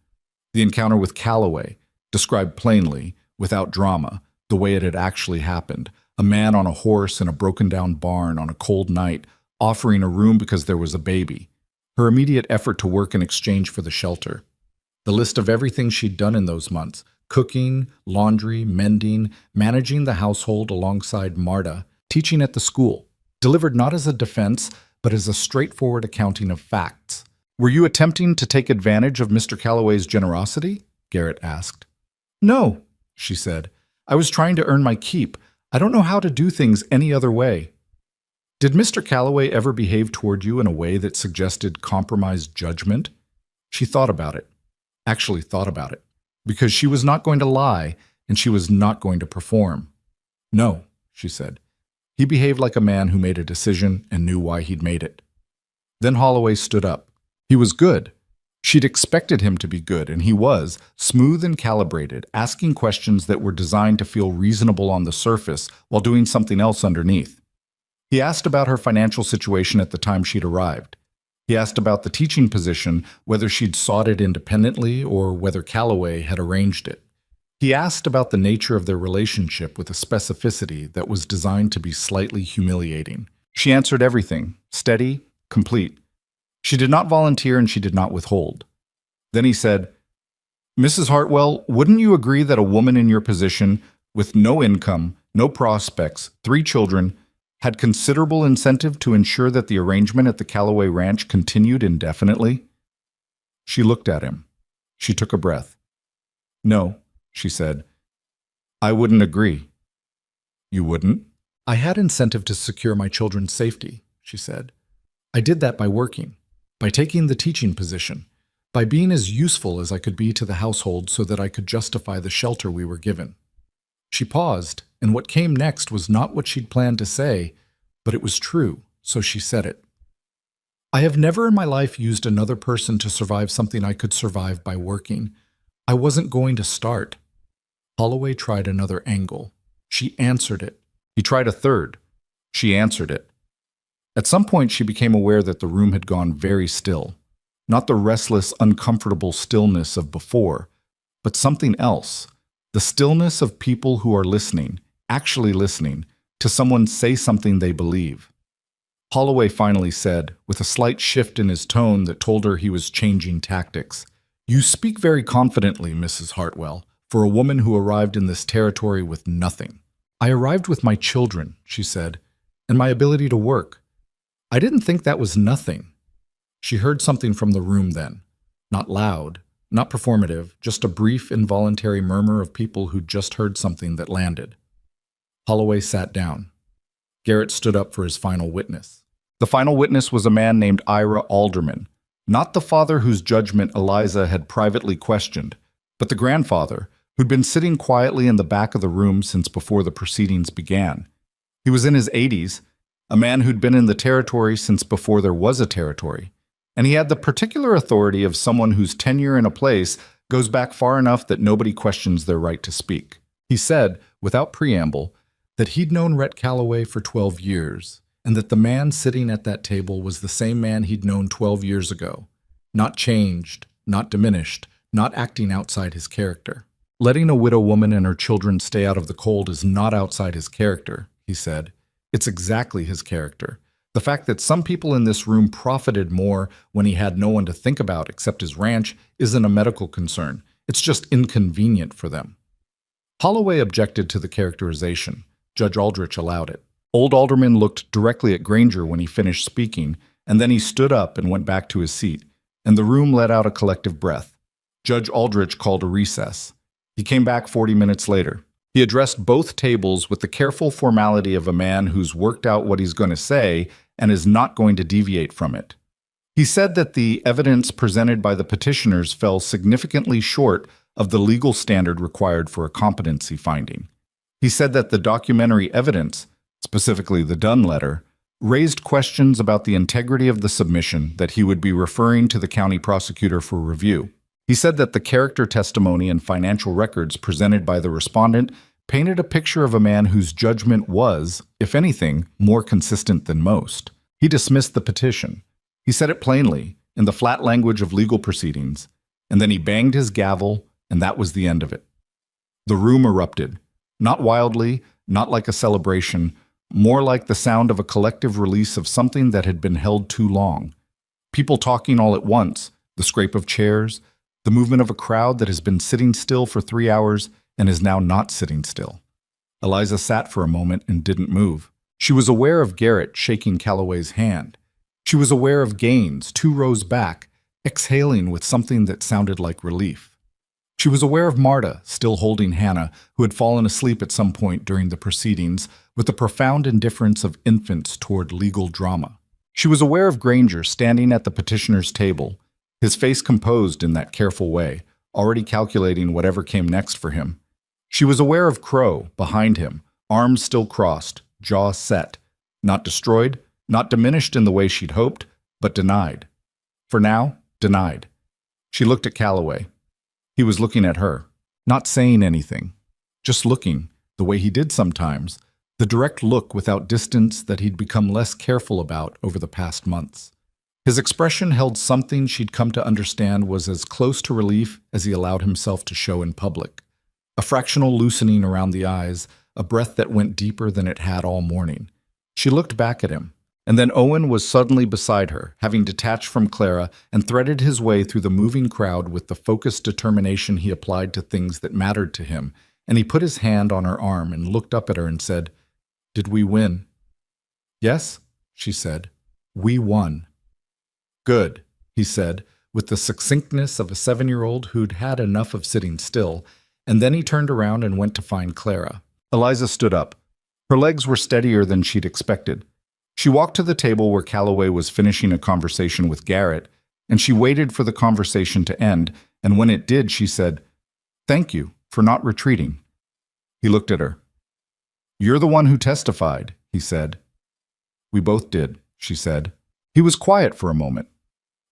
the encounter with Calloway, described plainly, without drama, the way it had actually happened. A man on a horse in a broken-down barn on a cold night, offering a room because there was a baby. Her immediate effort to work in exchange for the shelter. The list of everything she'd done in those months: cooking, laundry, mending, managing the household alongside Marta, teaching at the school, delivered not as a defense, but as a straightforward accounting of facts. "Were you attempting to take advantage of Mr. Calloway's generosity?" Garrett asked. "No," she said. "I was trying to earn my keep. I don't know how to do things any other way." "Did Mr. Calloway ever behave toward you in a way that suggested compromised judgment?" She thought about it. Actually thought about it. Because she was not going to lie, and she was not going to perform. "No," she said. "He behaved like a man who made a decision and knew why he'd made it." Then Holloway stood up. He was good. She'd expected him to be good, and he was, smooth and calibrated, asking questions that were designed to feel reasonable on the surface while doing something else underneath. He asked about her financial situation at the time she'd arrived. He asked about the teaching position, whether she'd sought it independently or whether Calloway had arranged it. He asked about the nature of their relationship with a specificity that was designed to be slightly humiliating. She answered everything, steady, complete. She did not volunteer and she did not withhold. Then he said, "Mrs. Hartwell, wouldn't you agree that a woman in your position, with no income, no prospects, 3 children, had considerable incentive to ensure that the arrangement at the Calloway Ranch continued indefinitely?" She looked at him. She took a breath. "No," she said. "I wouldn't agree." "You wouldn't?" "I had incentive to secure my children's safety," she said. "I did that by working, by taking the teaching position, by being as useful as I could be to the household so that I could justify the shelter we were given." She paused, and what came next was not what she'd planned to say, but it was true, so she said it. "I have never in my life used another person to survive something I could survive by working. I wasn't going to start." Holloway tried another angle. She answered it. He tried a third. She answered it. At some point, she became aware that the room had gone very still. Not the restless, uncomfortable stillness of before, but something else. The stillness of people who are listening, actually listening, to someone say something they believe. Holloway finally said, with a slight shift in his tone that told her he was changing tactics, "You speak very confidently, Mrs. Hartwell, for a woman who arrived in this territory with nothing." "I arrived with my children," she said, "and my ability to work. I didn't think that was nothing." She heard something from the room then. Not loud, not performative, just a brief, involuntary murmur of people who'd just heard something that landed. Holloway sat down. Garrett stood up for his final witness. The final witness was a man named Ira Alderman, not the father whose judgment Eliza had privately questioned, but the grandfather who'd been sitting quietly in the back of the room since before the proceedings began. He was in his 80s, a man who'd been in the territory since before there was a territory, and he had the particular authority of someone whose tenure in a place goes back far enough that nobody questions their right to speak. He said, without preamble, that he'd known Rhett Calloway for 12 years, and that the man sitting at that table was the same man he'd known 12 years ago, not changed, not diminished, not acting outside his character. "Letting a widow woman and her children stay out of the cold is not outside his character," he said. "It's exactly his character. The fact that some people in this room profited more when he had no one to think about except his ranch isn't a medical concern. It's just inconvenient for them. Holloway objected to the characterization. Judge Aldrich allowed it. Old Alderman looked directly at Granger when he finished speaking, and then he stood up and went back to his seat, and the room let out a collective breath. Judge Aldrich called a recess. He came back 40 minutes later. He addressed both tables with the careful formality of a man who's worked out what he's going to say and is not going to deviate from it. He said that the evidence presented by the petitioners fell significantly short of the legal standard required for a competency finding. He said that the documentary evidence, specifically the Dunn letter, raised questions about the integrity of the submission that he would be referring to the county prosecutor for review. He said that the character testimony and financial records presented by the respondent painted a picture of a man whose judgment was, if anything, more consistent than most. He dismissed the petition. He said it plainly, in the flat language of legal proceedings, and then he banged his gavel, and that was the end of it. The room erupted, not wildly, not like a celebration, more like the sound of a collective release of something that had been held too long. People talking all at once, the scrape of chairs, the movement of a crowd that has been sitting still for 3 hours and is now not sitting still. Eliza sat for a moment and didn't move. She was aware of Garrett shaking Calloway's hand. She was aware of Gaines, 2 rows back, exhaling with something that sounded like relief. She was aware of Marta, still holding Hannah, who had fallen asleep at some point during the proceedings, with the profound indifference of infants toward legal drama. She was aware of Granger standing at the petitioner's table, his face composed in that careful way, already calculating whatever came next for him. She was aware of Crow, behind him, arms still crossed, jaw set, not destroyed, not diminished in the way she'd hoped, but denied. For now, denied. She looked at Calloway. He was looking at her, not saying anything, just looking, the way he did sometimes, the direct look without distance that he'd become less careful about over the past months. His expression held something she'd come to understand was as close to relief as he allowed himself to show in public. A fractional loosening around the eyes, a breath that went deeper than it had all morning. She looked back at him. And then Owen was suddenly beside her, having detached from Clara and threaded his way through the moving crowd with the focused determination he applied to things that mattered to him, and he put his hand on her arm and looked up at her and said, "Did we win?" "Yes," she said. "We won." "Good," he said, with the succinctness of a 7-year-old who'd had enough of sitting still, and then he turned around and went to find Clara. Eliza stood up. Her legs were steadier than she'd expected. She walked to the table where Calloway was finishing a conversation with Garrett, and she waited for the conversation to end, and when it did, she said, "Thank you for not retreating." He looked at her. "You're the one who testified," he said. "We both did," she said. He was quiet for a moment.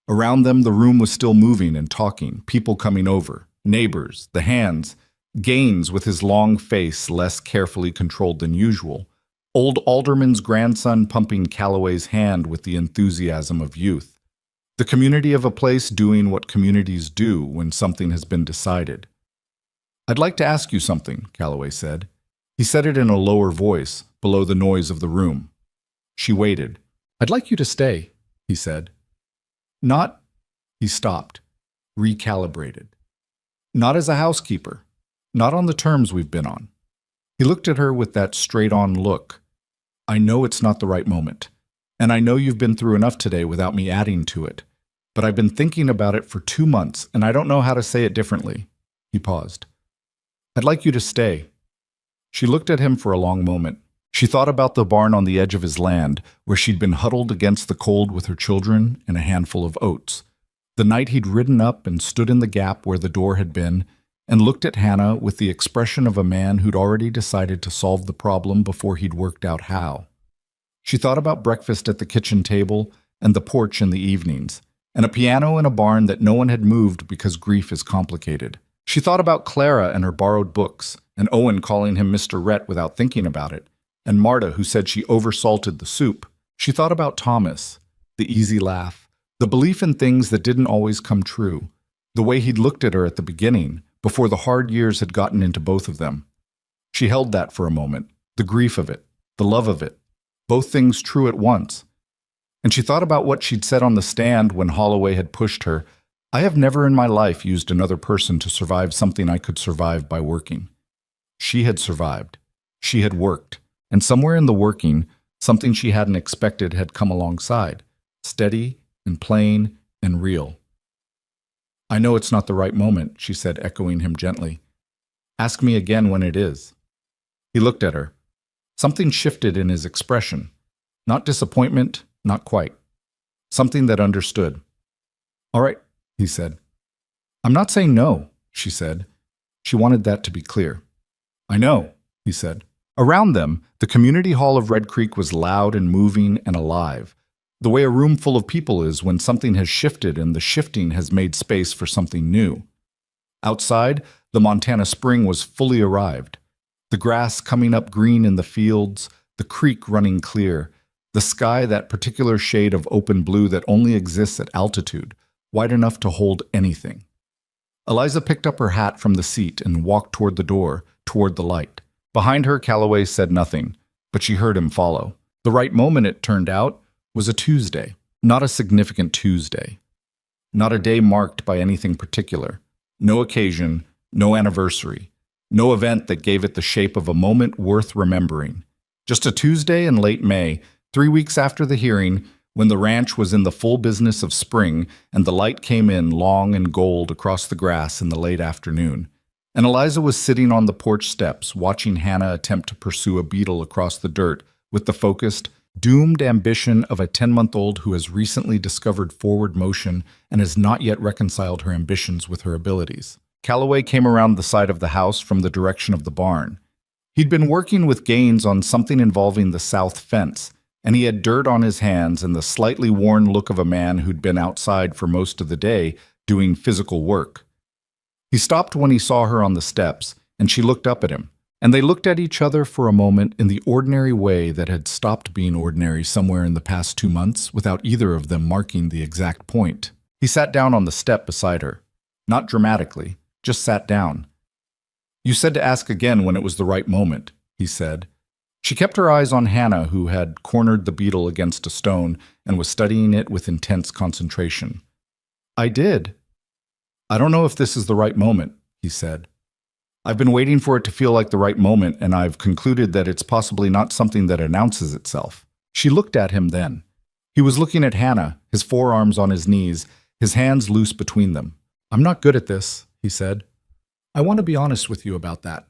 Around them, the room was still moving and talking, people coming over, neighbors, the hands, Gaines with his long face less carefully controlled than usual, Old Alderman's grandson pumping Calloway's hand with the enthusiasm of youth. The community of a place doing what communities do when something has been decided. "I'd like to ask you something," Calloway said. He said it in a lower voice, below the noise of the room. She waited. "I'd like you to stay," he said. "Not," he stopped, recalibrated. "Not as a housekeeper. Not on the terms we've been on." He looked at her with that straight-on look. "I know it's not the right moment, and I know you've been through enough today without me adding to it, but I've been thinking about it for 2 months, and I don't know how to say it differently." He paused. "I'd like you to stay." She looked at him for a long moment. She thought about the barn on the edge of his land, where she'd been huddled against the cold with her children and a handful of oats. The night he'd ridden up and stood in the gap where the door had been, and looked at Hannah with the expression of a man who'd already decided to solve the problem before he'd worked out how. She thought about breakfast at the kitchen table and the porch in the evenings, and a piano in a barn that no one had moved because grief is complicated. She thought about Clara and her borrowed books, and Owen calling him Mr. Rhett without thinking about it, and Marta who said she oversalted the soup. She thought about Thomas, the easy laugh, the belief in things that didn't always come true, the way he'd looked at her at the beginning, before the hard years had gotten into both of them. She held that for a moment, the grief of it, the love of it, both things true at once. And she thought about what she'd said on the stand when Holloway had pushed her, I have never in my life used another person to survive something I could survive by working. She had survived. She had worked. And somewhere in the working, something she hadn't expected had come alongside, steady and plain and real. I know it's not the right moment, she said, echoing him gently. Ask me again when it is. He looked at her. Something shifted in his expression. Not disappointment, not quite. Something that understood. All right, he said. I'm not saying no, she said. She wanted that to be clear. I know, he said. Around them, the community hall of Red Creek was loud and moving and alive, the way a room full of people is when something has shifted and the shifting has made space for something new. Outside, the Montana spring was fully arrived. The grass coming up green in the fields, the creek running clear, the sky that particular shade of open blue that only exists at altitude, wide enough to hold anything. Eliza picked up her hat from the seat and walked toward the door, toward the light. Behind her, Calloway said nothing, but she heard him follow. The right moment, it turned out, was a Tuesday, not a significant Tuesday. Not a day marked by anything particular. No occasion, no anniversary, no event that gave it the shape of a moment worth remembering. Just a Tuesday in late May, 3 weeks after the hearing, when the ranch was in the full business of spring and the light came in long and gold across the grass in the late afternoon. And Eliza was sitting on the porch steps watching Hannah attempt to pursue a beetle across the dirt with the focused, doomed ambition of a 10-month-old who has recently discovered forward motion and has not yet reconciled her ambitions with her abilities. Calloway came around the side of the house from the direction of the barn. He'd been working with Gaines on something involving the south fence, and he had dirt on his hands and the slightly worn look of a man who'd been outside for most of the day doing physical work. He stopped when he saw her on the steps, and she looked up at him, and they looked at each other for a moment in the ordinary way that had stopped being ordinary somewhere in the past 2 months without either of them marking the exact point. He sat down on the step beside her. Not dramatically, just sat down. You said to ask again when it was the right moment, he said. She kept her eyes on Hannah, who had cornered the beetle against a stone and was studying it with intense concentration. I did. I don't know if this is the right moment, he said. I've been waiting for it to feel like the right moment, and I've concluded that it's possibly not something that announces itself. She looked at him then. He was looking at Hannah, his forearms on his knees, his hands loose between them. I'm not good at this, he said. I want to be honest with you about that.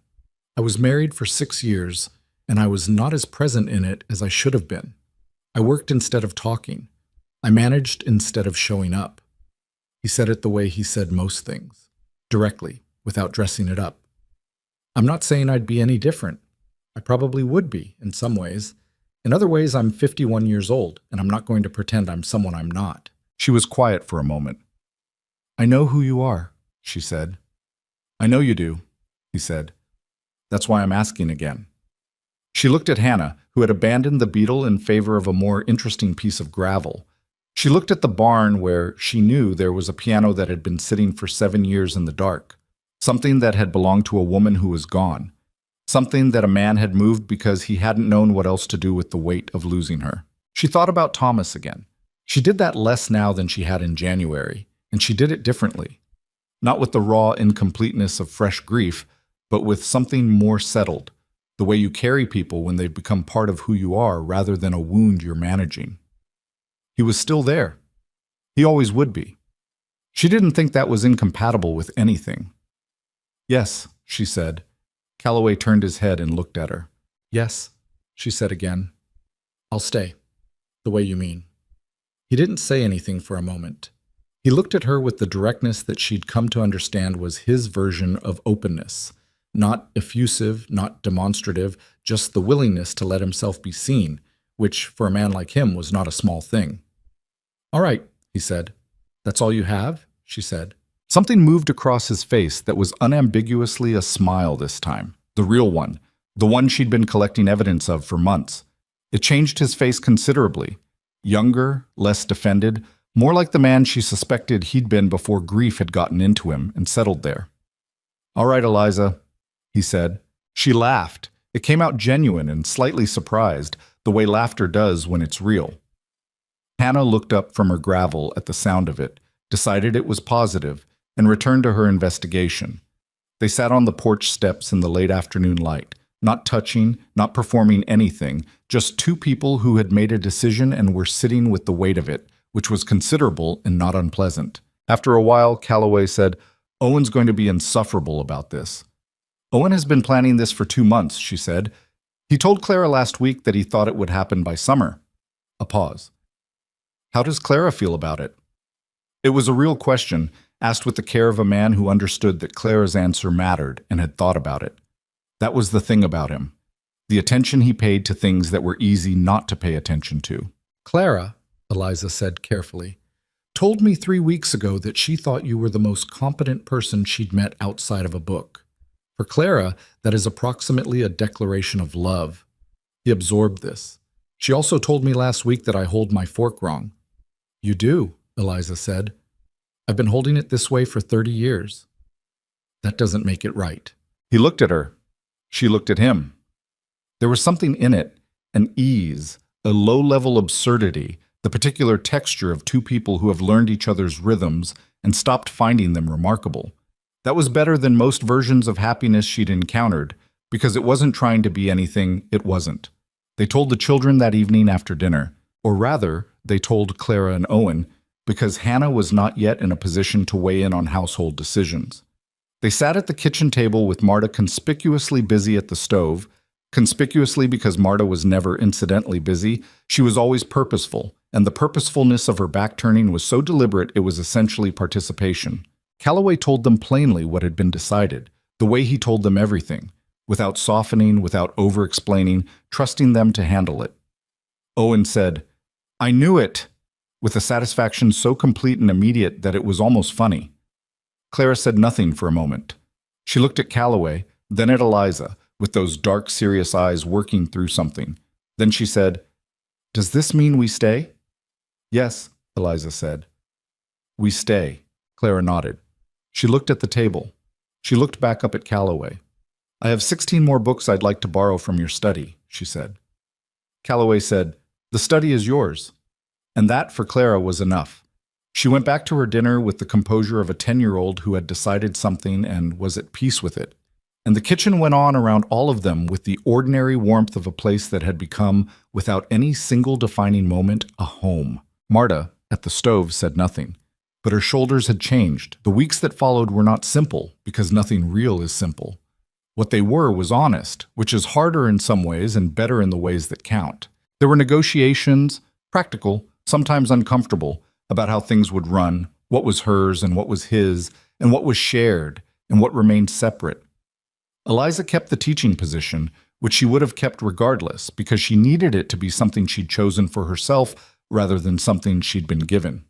I was married for 6 years, and I was not as present in it as I should have been. I worked instead of talking. I managed instead of showing up. He said it the way he said most things, directly, without dressing it up. I'm not saying I'd be any different. I probably would be, in some ways. In other ways, I'm 51 years old, and I'm not going to pretend I'm someone I'm not. She was quiet for a moment. I know who you are, she said. I know you do, he said. That's why I'm asking again. She looked at Hannah, who had abandoned the beetle in favor of a more interesting piece of gravel. She looked at the barn where she knew there was a piano that had been sitting for 7 years in the dark. Something that had belonged to a woman who was gone. Something that a man had moved because he hadn't known what else to do with the weight of losing her. She thought about Thomas again. She did that less now than she had in January, and she did it differently. Not with the raw incompleteness of fresh grief, but with something more settled, the way you carry people when they've become part of who you are rather than a wound you're managing. He was still there. He always would be. She didn't think that was incompatible with anything. Yes, she said. Calloway turned his head and looked at her. Yes, she said again. I'll stay, the way you mean. He didn't say anything for a moment. He looked at her with the directness that she'd come to understand was his version of openness. Not effusive, not demonstrative, just the willingness to let himself be seen, which, for a man like him, was not a small thing. All right, he said. That's all you have? She said. Something moved across his face that was unambiguously a smile this time, the real one, the one she'd been collecting evidence of for months. It changed his face considerably. Younger, less defended, more like the man she suspected he'd been before grief had gotten into him and settled there. All right, Eliza, he said. She laughed. It came out genuine and slightly surprised, the way laughter does when it's real. Hannah looked up from her gravel at the sound of it, decided it was positive, and returned to her investigation. They sat on the porch steps in the late afternoon light, not touching, not performing anything, just two people who had made a decision and were sitting with the weight of it, which was considerable and not unpleasant. After a while, Calloway said, "Owen's going to be insufferable about this." "Owen has been planning this for 2 months," she said. "He told Clara last week that he thought it would happen by summer." A pause. "How does Clara feel about it?" It was a real question, asked with the care of a man who understood that Clara's answer mattered and had thought about it. That was the thing about him, the attention he paid to things that were easy not to pay attention to. "Clara," Eliza said carefully, "told me 3 weeks ago that she thought you were the most competent person she'd met outside of a book. For Clara, that is approximately a declaration of love." He absorbed this. "She also told me last week that I hold my fork wrong." "You do," Eliza said. "I've been holding it this way for 30 years. That doesn't make it right." He looked at her. She looked at him. There was something in it, an ease, a low-level absurdity, the particular texture of two people who have learned each other's rhythms and stopped finding them remarkable. That was better than most versions of happiness she'd encountered, because it wasn't trying to be anything it wasn't. They told the children that evening after dinner, or rather, they told Clara and Owen, because Hannah was not yet in a position to weigh in on household decisions. They sat at the kitchen table with Marta conspicuously busy at the stove. Conspicuously because Marta was never incidentally busy, she was always purposeful, and the purposefulness of her back-turning was so deliberate it was essentially participation. Calloway told them plainly what had been decided, the way he told them everything, without softening, without over-explaining, trusting them to handle it. Owen said, "I knew it," with a satisfaction so complete and immediate that it was almost funny. Clara said nothing for a moment. She looked at Calloway, then at Eliza, with those dark, serious eyes working through something. Then she said, "Does this mean we stay?" "Yes," Eliza said. "We stay." Clara nodded. She looked at the table. She looked back up at Calloway. "I have 16 more books I'd like to borrow from your study," she said. Calloway said, "The study is yours." And that, for Clara, was enough. She went back to her dinner with the composure of a 10-year-old who had decided something and was at peace with it. And the kitchen went on around all of them with the ordinary warmth of a place that had become, without any single defining moment, a home. Marta, at the stove, said nothing. But her shoulders had changed. The weeks that followed were not simple, because nothing real is simple. What they were was honest, which is harder in some ways and better in the ways that count. There were negotiations, practical, sometimes uncomfortable, about how things would run, what was hers and what was his, and what was shared, and what remained separate. Eliza kept the teaching position, which she would have kept regardless, because she needed it to be something she'd chosen for herself rather than something she'd been given.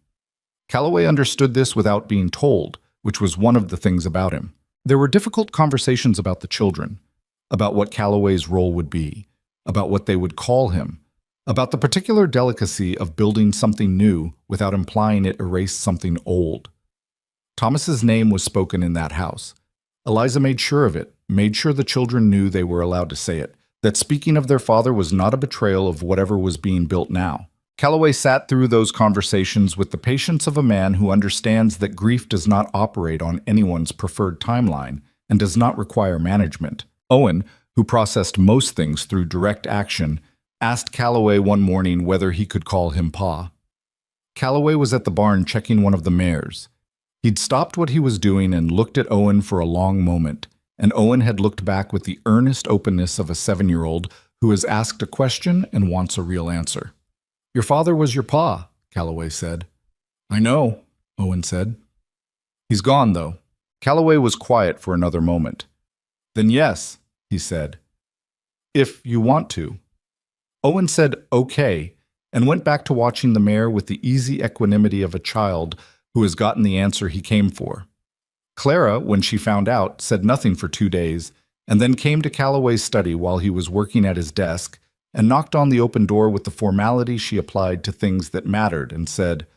Calloway understood this without being told, which was one of the things about him. There were difficult conversations about the children, about what Calloway's role would be, about what they would call him, about the particular delicacy of building something new without implying it erased something old. Thomas's name was spoken in that house. Eliza made sure of it, made sure the children knew they were allowed to say it, that speaking of their father was not a betrayal of whatever was being built now. Calloway sat through those conversations with the patience of a man who understands that grief does not operate on anyone's preferred timeline and does not require management. Owen, who processed most things through direct action, asked Calloway one morning whether he could call him Pa. Calloway was at the barn checking one of the mares. He'd stopped what he was doing and looked at Owen for a long moment, and Owen had looked back with the earnest openness of a 7-year-old who has asked a question and wants a real answer. "Your father was your pa," Calloway said. "I know," Owen said. "He's gone, though." Calloway was quiet for another moment. "Then yes," he said. "If you want to." Owen said okay, and went back to watching the mare with the easy equanimity of a child who has gotten the answer he came for. Clara, when she found out, said nothing for 2 days, and then came to Calloway's study while he was working at his desk, and knocked on the open door with the formality she applied to things that mattered, and said,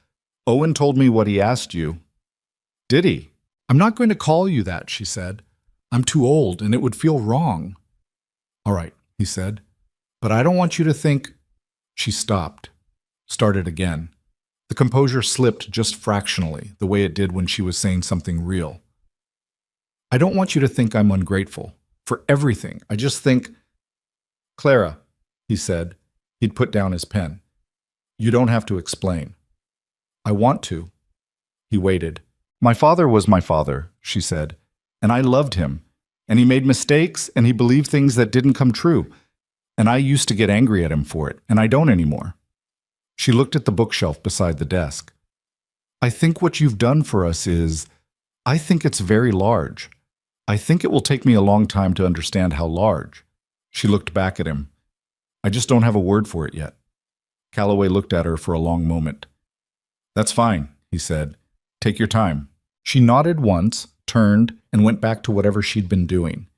"Owen told me what he asked you." "Did he?" "I'm not going to call you that," she said. "I'm too old, and it would feel wrong." "All right," he said. "But I don't want you to think—" She stopped, started again. The composure slipped just fractionally, the way it did when she was saying something real. I don't want you to think I'm ungrateful. For everything. I just think... Clara, he said. He'd put down his pen. You don't have to explain. I want to. He waited. My father was my father, she said, and I loved him. And he made mistakes, and he believed things that didn't come true. And I used to get angry at him for it, and I don't anymore. She looked at the bookshelf beside the desk. I think what you've done for us is... I think it's very large. I think it will take me a long time to understand how large. She looked back at him. I just don't have a word for it yet. Calloway looked at her for a long moment. That's fine, he said. Take your time. She nodded once, turned, and went back to whatever she'd been doing.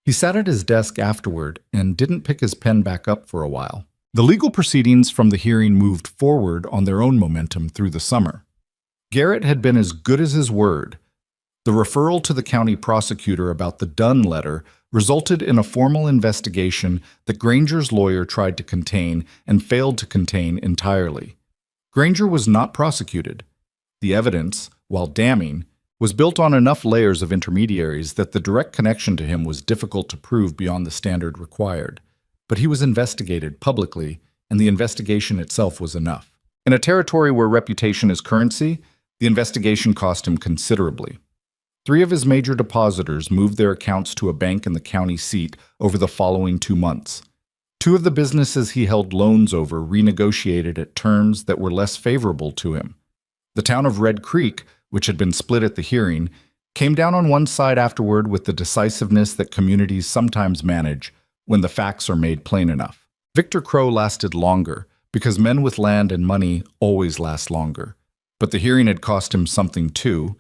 He sat at his desk afterward and didn't pick his pen back up for a while. The legal proceedings from the hearing moved forward on their own momentum through the summer. Garrett had been as good as his word. The referral to the county prosecutor about the Dunn letter resulted in a formal investigation that Granger's lawyer tried to contain and failed to contain entirely. Granger was not prosecuted. The evidence, while damning, was built on enough layers of intermediaries that the direct connection to him was difficult to prove beyond the standard required. But he was investigated publicly, and the investigation itself was enough. In a territory where reputation is currency, the investigation cost him considerably. 3 of his major depositors moved their accounts to a bank in the county seat over the following 2 months. 2 of the businesses he held loans over renegotiated at terms that were less favorable to him. The town of Red Creek, which had been split at the hearing, came down on one side afterward with the decisiveness that communities sometimes manage when the facts are made plain enough. Victor Crow lasted longer, because men with land and money always last longer. But the hearing had cost him something too.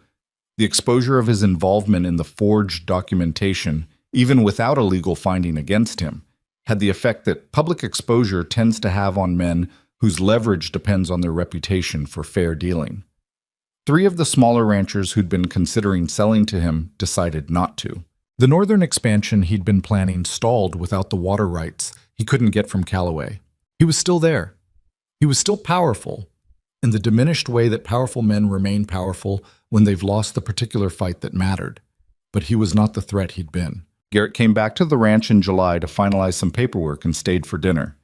The exposure of his involvement in the forged documentation, even without a legal finding against him, had the effect that public exposure tends to have on men whose leverage depends on their reputation for fair dealing. 3 of the smaller ranchers who'd been considering selling to him decided not to. The northern expansion he'd been planning stalled without the water rights he couldn't get from Calloway. He was still there. He was still powerful, in the diminished way that powerful men remain powerful when they've lost the particular fight that mattered. But he was not the threat he'd been. Garrett came back to the ranch in July to finalize some paperwork and stayed for dinner.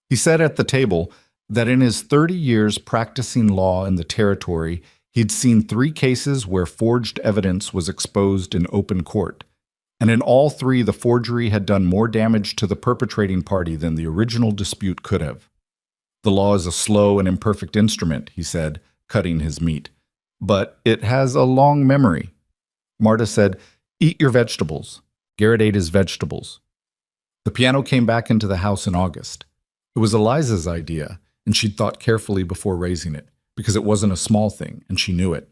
He said at the table that in his 30 years practicing law in the territory, he'd seen 3 cases where forged evidence was exposed in open court, and in all 3 the forgery had done more damage to the perpetrating party than the original dispute could have. The law is a slow and imperfect instrument, he said, cutting his meat. But it has a long memory. Marta said, eat your vegetables. Garrett ate his vegetables. The piano came back into the house in August. It was Eliza's idea, and she'd thought carefully before raising it, because it wasn't a small thing, and she knew it.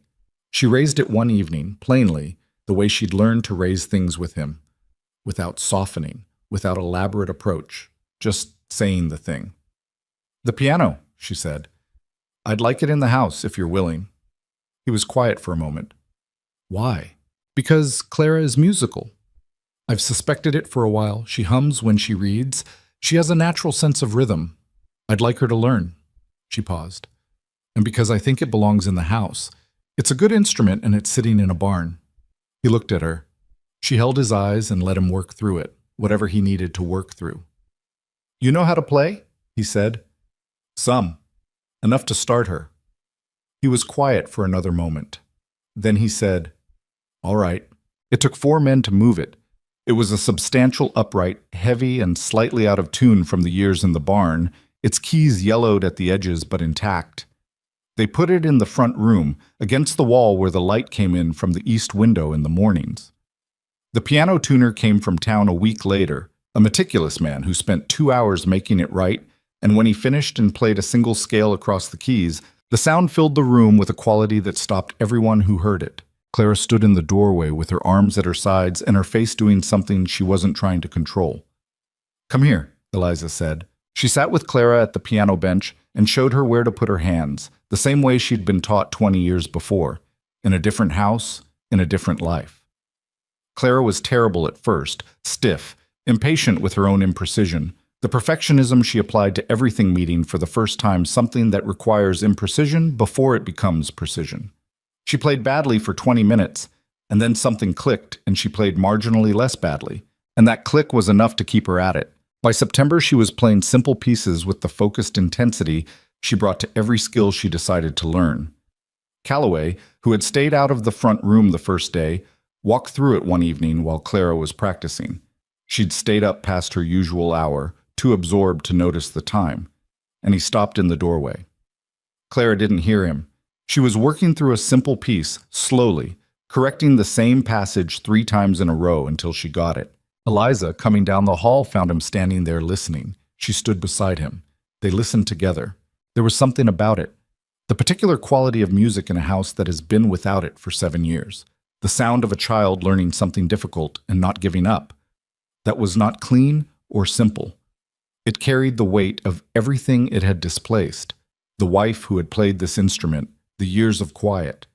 She raised it one evening, plainly, the way she'd learned to raise things with him, without softening, without elaborate approach, just saying the thing. The piano, she said. I'd like it in the house, if you're willing. He was quiet for a moment. Why? Because Clara is musical. I've suspected it for a while. She hums when she reads. She has a natural sense of rhythm. I'd like her to learn. She paused. And because I think it belongs in the house. It's a good instrument and it's sitting in a barn. He looked at her. She held his eyes and let him work through it, whatever he needed to work through. You know how to play? He said. Some. Enough to start her. He was quiet for another moment. Then he said, all right. It took 4 men to move it. It was a substantial upright, heavy and slightly out of tune from the years in the barn, its keys yellowed at the edges but intact. They put it in the front room, against the wall where the light came in from the east window in the mornings. The piano tuner came from town a week later, a meticulous man who spent 2 hours making it right, and when he finished and played a single scale across the keys, the sound filled the room with a quality that stopped everyone who heard it. Clara stood in the doorway with her arms at her sides and her face doing something she wasn't trying to control. Come here, Eliza said. She sat with Clara at the piano bench and showed her where to put her hands, the same way she'd been taught 20 years before, in a different house, in a different life. Clara was terrible at first, stiff, impatient with her own imprecision, The perfectionism she applied to everything, meeting for the first time something that requires imprecision before it becomes precision. She played badly for 20 minutes, and then something clicked and she played marginally less badly. And that click was enough to keep her at it. By September, she was playing simple pieces with the focused intensity she brought to every skill she decided to learn. Calloway, who had stayed out of the front room the first day, walked through it one evening while Clara was practicing. She'd stayed up past her usual hour, too absorbed to notice the time, and he stopped in the doorway. Clara didn't hear him. She was working through a simple piece, slowly, correcting the same passage 3 times in a row until she got it. Eliza, coming down the hall, found him standing there listening. She stood beside him. They listened together. There was something about it. The particular quality of music in a house that has been without it for 7 years. The sound of a child learning something difficult and not giving up. That was not clean or simple. It carried the weight of everything it had displaced. The wife who had played this instrument, the years of quiet.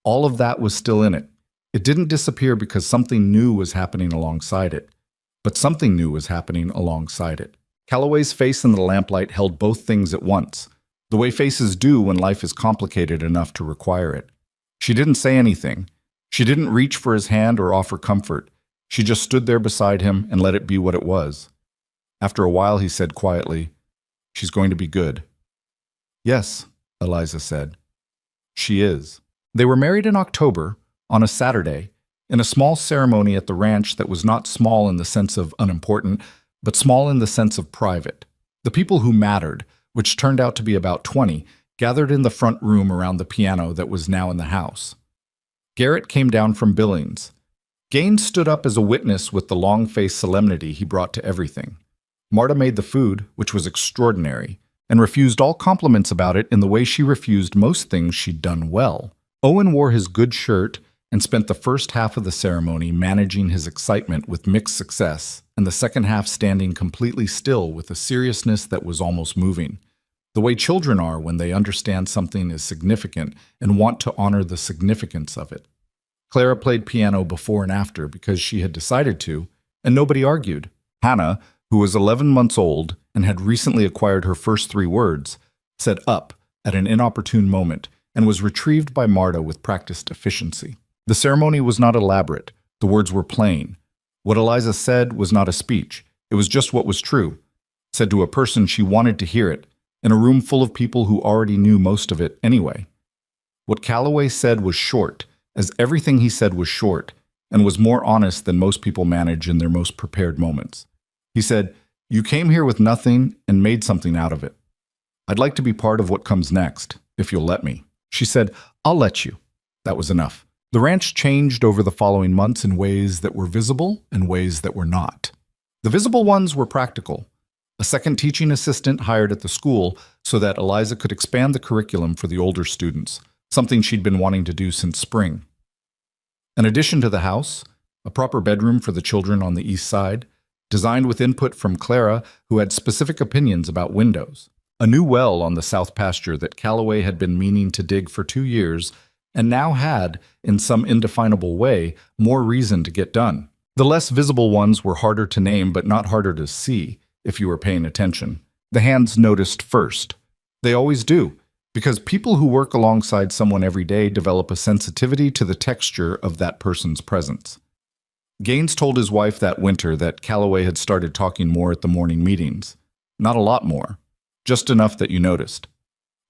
All of that was still in it. It didn't disappear because something new was happening alongside it. But something new was happening alongside it. Calloway's face in the lamplight held both things at once, the way faces do when life is complicated enough to require it. She didn't say anything. She didn't reach for his hand or offer comfort. She just stood there beside him and let it be what it was. After a while, he said quietly, "She's going to be good." "Yes," Eliza said. "She is." They were married in October, on a Saturday, in a small ceremony at the ranch that was not small in the sense of unimportant, but small in the sense of private. The people who mattered, which turned out to be about 20, gathered in the front room around the piano that was now in the house. Garrett came down from Billings. Gaines stood up as a witness with the long-faced solemnity he brought to everything. Marta made the food, which was extraordinary, and refused all compliments about it in the way she refused most things she'd done well. Owen wore his good shirt and spent the first half of the ceremony managing his excitement with mixed success, and the second half standing completely still with a seriousness that was almost moving. The way children are when they understand something is significant and want to honor the significance of it. Clara played piano before and after because she had decided to, and nobody argued. Hannah, who was 11 months old and had recently acquired her first 3 words, said "up" at an inopportune moment and was retrieved by Marta with practiced efficiency. The ceremony was not elaborate. The words were plain. What Eliza said was not a speech. It was just what was true, said to a person she wanted to hear it, in a room full of people who already knew most of it anyway. What Calloway said was short, as everything he said was short, and was more honest than most people manage in their most prepared moments. He said, "You came here with nothing and made something out of it. I'd like to be part of what comes next, if you'll let me." She said, "I'll let you." That was enough. The ranch changed over the following months in ways that were visible and ways that were not. The visible ones were practical. A second teaching assistant hired at the school so that Eliza could expand the curriculum for the older students, something she'd been wanting to do since spring. An addition to the house, a proper bedroom for the children on the east side, designed with input from Clara, who had specific opinions about windows. A new well on the south pasture that Calloway had been meaning to dig for 2 years, and now had, in some indefinable way, more reason to get done. The less visible ones were harder to name but not harder to see, if you were paying attention. The hands noticed first. They always do, because people who work alongside someone every day develop a sensitivity to the texture of that person's presence. Gaines told his wife that winter that Calloway had started talking more at the morning meetings. Not a lot more, just enough that you noticed.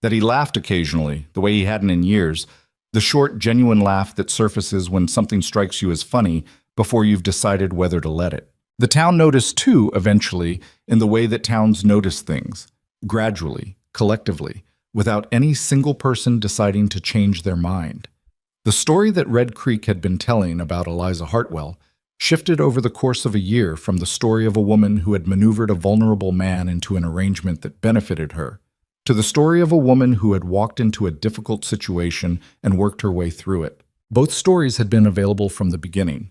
That he laughed occasionally, the way he hadn't in years, the short, genuine laugh that surfaces when something strikes you as funny before you've decided whether to let it. The town noticed too, eventually, in the way that towns notice things, gradually, collectively, without any single person deciding to change their mind. The story that Red Creek had been telling about Eliza Hartwell shifted over the course of a year from the story of a woman who had maneuvered a vulnerable man into an arrangement that benefited her, to the story of a woman who had walked into a difficult situation and worked her way through it. Both stories had been available from the beginning.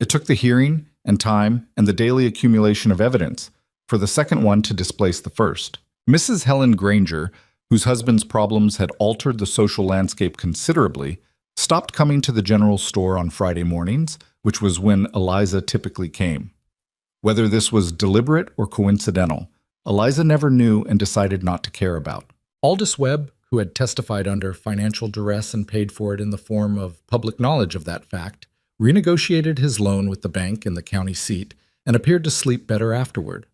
It took the hearing and time and the daily accumulation of evidence for the second one to displace the first. Mrs. Helen Granger, whose husband's problems had altered the social landscape considerably, stopped coming to the general store on Friday mornings, which was when Eliza typically came. Whether this was deliberate or coincidental, Eliza never knew and decided not to care about. Aldous Webb, who had testified under financial duress and paid for it in the form of public knowledge of that fact, renegotiated his loan with the bank in the county seat and appeared to sleep better afterward.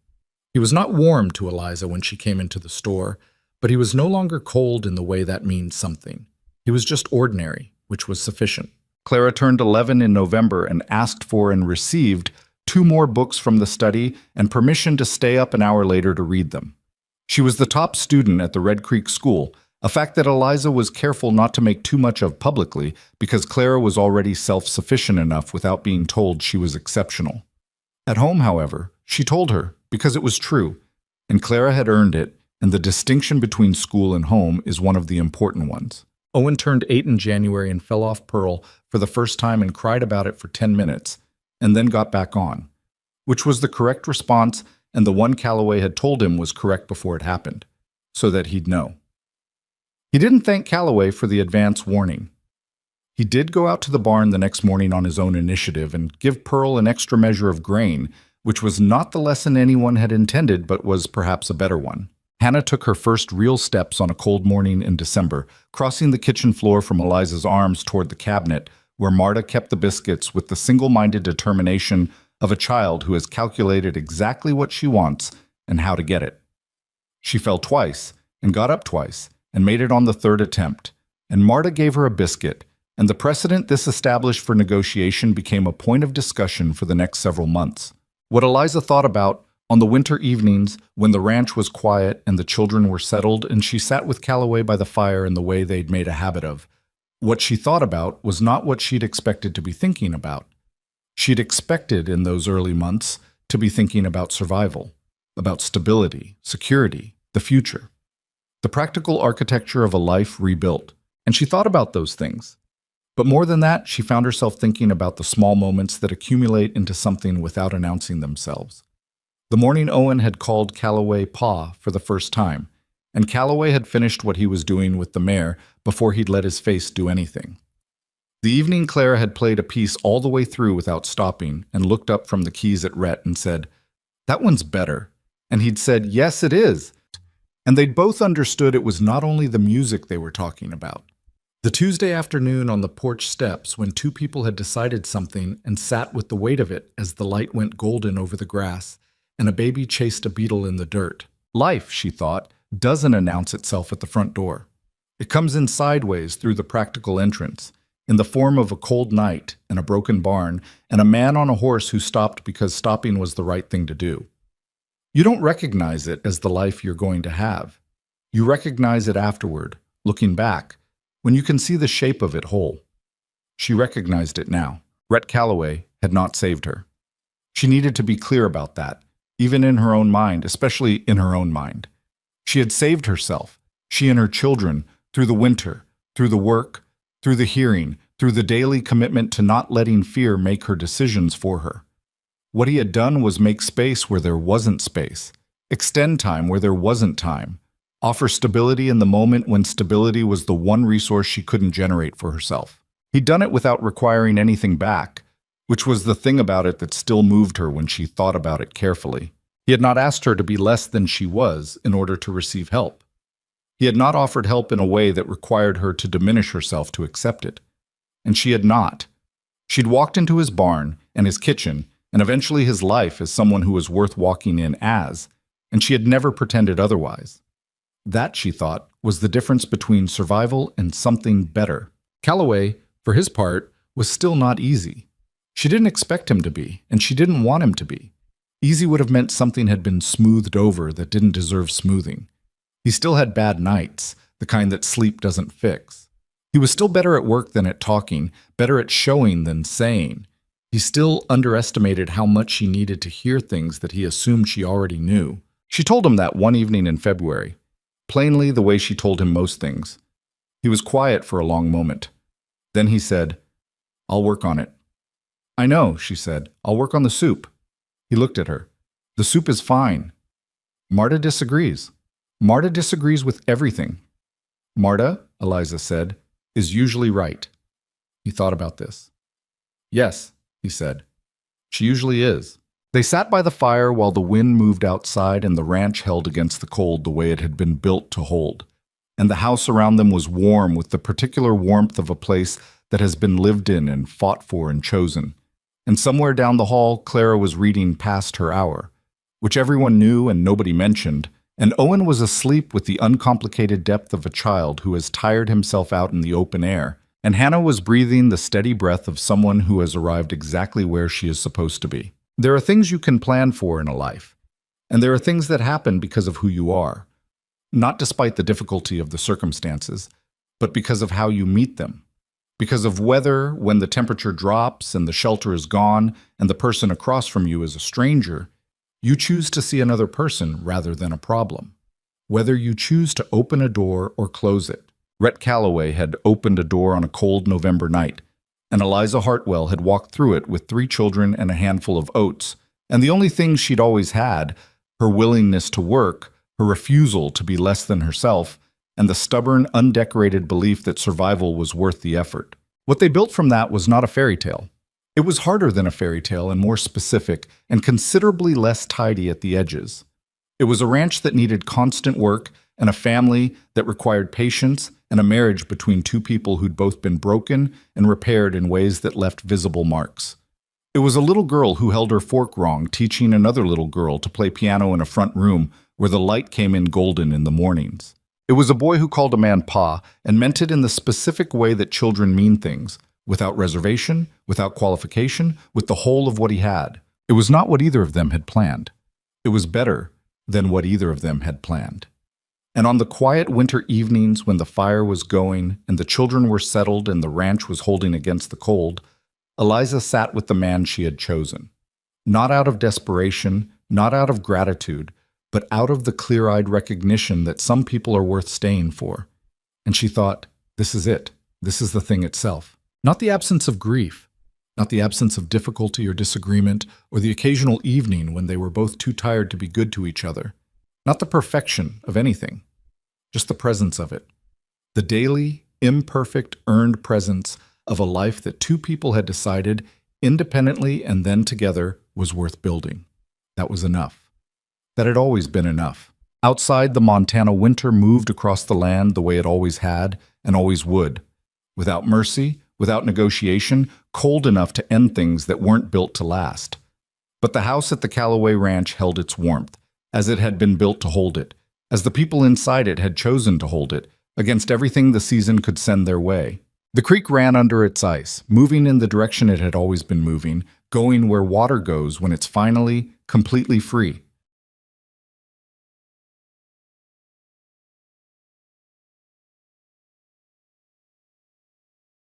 He was not warm to Eliza when she came into the store, but he was no longer cold in the way that means something. He was just ordinary, which was sufficient. Clara turned 11 in November and asked for and received 2 more books from the study and permission to stay up an hour later to read them. She was the top student at the Red Creek School, a fact that Eliza was careful not to make too much of publicly because Clara was already self-sufficient enough without being told she was exceptional. At home, however, she told her because it was true, and Clara had earned it, and the distinction between school and home is one of the important ones. Owen turned 8 in January and fell off Pearl for the first time and cried about it for 10 minutes, and then got back on, which was the correct response and the one Calloway had told him was correct before it happened, so that he'd know. He didn't thank Calloway for the advance warning. He did go out to the barn the next morning on his own initiative and give Pearl an extra measure of grain, which was not the lesson anyone had intended but was perhaps a better one. Hannah took her first real steps on a cold morning in December, crossing the kitchen floor from Eliza's arms toward the cabinet, where Marta kept the biscuits with the single-minded determination of a child who has calculated exactly what she wants and how to get it. She fell twice and got up twice and made it on the 3rd attempt, and Marta gave her a biscuit, and the precedent this established for negotiation became a point of discussion for the next several months. What Eliza thought about on the winter evenings when the ranch was quiet and the children were settled and she sat with Calloway by the fire in the way they'd made a habit of, what she thought about was not what she'd expected to be thinking about. She'd expected in those early months to be thinking about survival, about stability, security, the future, the practical architecture of a life rebuilt, and she thought about those things. But more than that, she found herself thinking about the small moments that accumulate into something without announcing themselves. The morning Owen had called Calloway Pa for the first time, and Calloway had finished what he was doing with the mare before he'd let his face do anything. The evening Clara had played a piece all the way through without stopping and looked up from the keys at Rhett and said, "That one's better." And he'd said, "Yes, it is." And they'd both understood it was not only the music they were talking about. The Tuesday afternoon on the porch steps when 2 people had decided something and sat with the weight of it as the light went golden over the grass and a baby chased a beetle in the dirt. Life, she thought, doesn't announce itself at the front door. It comes in sideways through the practical entrance, in the form of a cold night and a broken barn and a man on a horse who stopped because stopping was the right thing to do. You don't recognize it as the life you're going to have. You recognize it afterward, looking back, when you can see the shape of it whole. She recognized it now. Rhett Calloway had not saved her. She needed to be clear about that, even in her own mind, especially in her own mind. She had saved herself, she and her children, through the winter, through the work, through the hearing, through the daily commitment to not letting fear make her decisions for her. What he had done was make space where there wasn't space, extend time where there wasn't time, offer stability in the moment when stability was the one resource she couldn't generate for herself. He'd done it without requiring anything back, which was the thing about it that still moved her when she thought about it carefully. He had not asked her to be less than she was in order to receive help. He had not offered help in a way that required her to diminish herself to accept it. And she had not. She'd walked into his barn and his kitchen and eventually his life as someone who was worth walking in as, and she had never pretended otherwise. That, she thought, was the difference between survival and something better. Calloway, for his part, was still not easy. She didn't expect him to be, and she didn't want him to be. Easy would have meant something had been smoothed over that didn't deserve smoothing. He still had bad nights, the kind that sleep doesn't fix. He was still better at work than at talking, better at showing than saying. He still underestimated how much she needed to hear things that he assumed she already knew. She told him that one evening in February, plainly the way she told him most things. He was quiet for a long moment. Then he said, "I'll work on it." "I know," she said. "I'll work on the soup." He looked at her. "The soup is fine." Marta disagrees. Marta disagrees with everything. Marta, Eliza said, is usually right. He thought about this. "Yes," he said. "She usually is." They sat by the fire while the wind moved outside and the ranch held against the cold the way it had been built to hold. And the house around them was warm with the particular warmth of a place that has been lived in and fought for and chosen. And somewhere down the hall, Clara was reading Past Her Hour, which everyone knew and nobody mentioned, and Owen was asleep with the uncomplicated depth of a child who has tired himself out in the open air, and Hannah was breathing the steady breath of someone who has arrived exactly where she is supposed to be. There are things you can plan for in a life, and there are things that happen because of who you are, not despite the difficulty of the circumstances, but because of how you meet them. Because of whether, when the temperature drops and the shelter is gone and the person across from you is a stranger, you choose to see another person rather than a problem. Whether you choose to open a door or close it. Rhett Calloway had opened a door on a cold November night, and Eliza Hartwell had walked through it with 3 children and a handful of oats, and the only thing she'd always had, her willingness to work, her refusal to be less than herself, and the stubborn, undecorated belief that survival was worth the effort. What they built from that was not a fairy tale. It was harder than a fairy tale and more specific, and considerably less tidy at the edges. It was a ranch that needed constant work, and a family that required patience, and a marriage between 2 people who'd both been broken and repaired in ways that left visible marks. It was a little girl who held her fork wrong, teaching another little girl to play piano in a front room where the light came in golden in the mornings. It was a boy who called a man pa and meant it in the specific way that children mean things, without reservation, without qualification, with the whole of what he had. It was not what either of them had planned. It was better than what either of them had planned. And on the quiet winter evenings when the fire was going and the children were settled and the ranch was holding against the cold, Eliza sat with the man she had chosen. Not out of desperation, not out of gratitude, but out of the clear-eyed recognition that some people are worth staying for. And she thought, this is it. This is the thing itself. Not the absence of grief, not the absence of difficulty or disagreement, or the occasional evening when they were both too tired to be good to each other. Not the perfection of anything, just the presence of it. The daily, imperfect, earned presence of a life that 2 people had decided, independently and then together, was worth building. That was enough. That had always been enough. Outside, the Montana winter moved across the land the way it always had and always would. Without mercy, without negotiation, cold enough to end things that weren't built to last. But the house at the Calloway Ranch held its warmth, as it had been built to hold it, as the people inside it had chosen to hold it, against everything the season could send their way. The creek ran under its ice, moving in the direction it had always been moving, going where water goes when it's finally, completely free.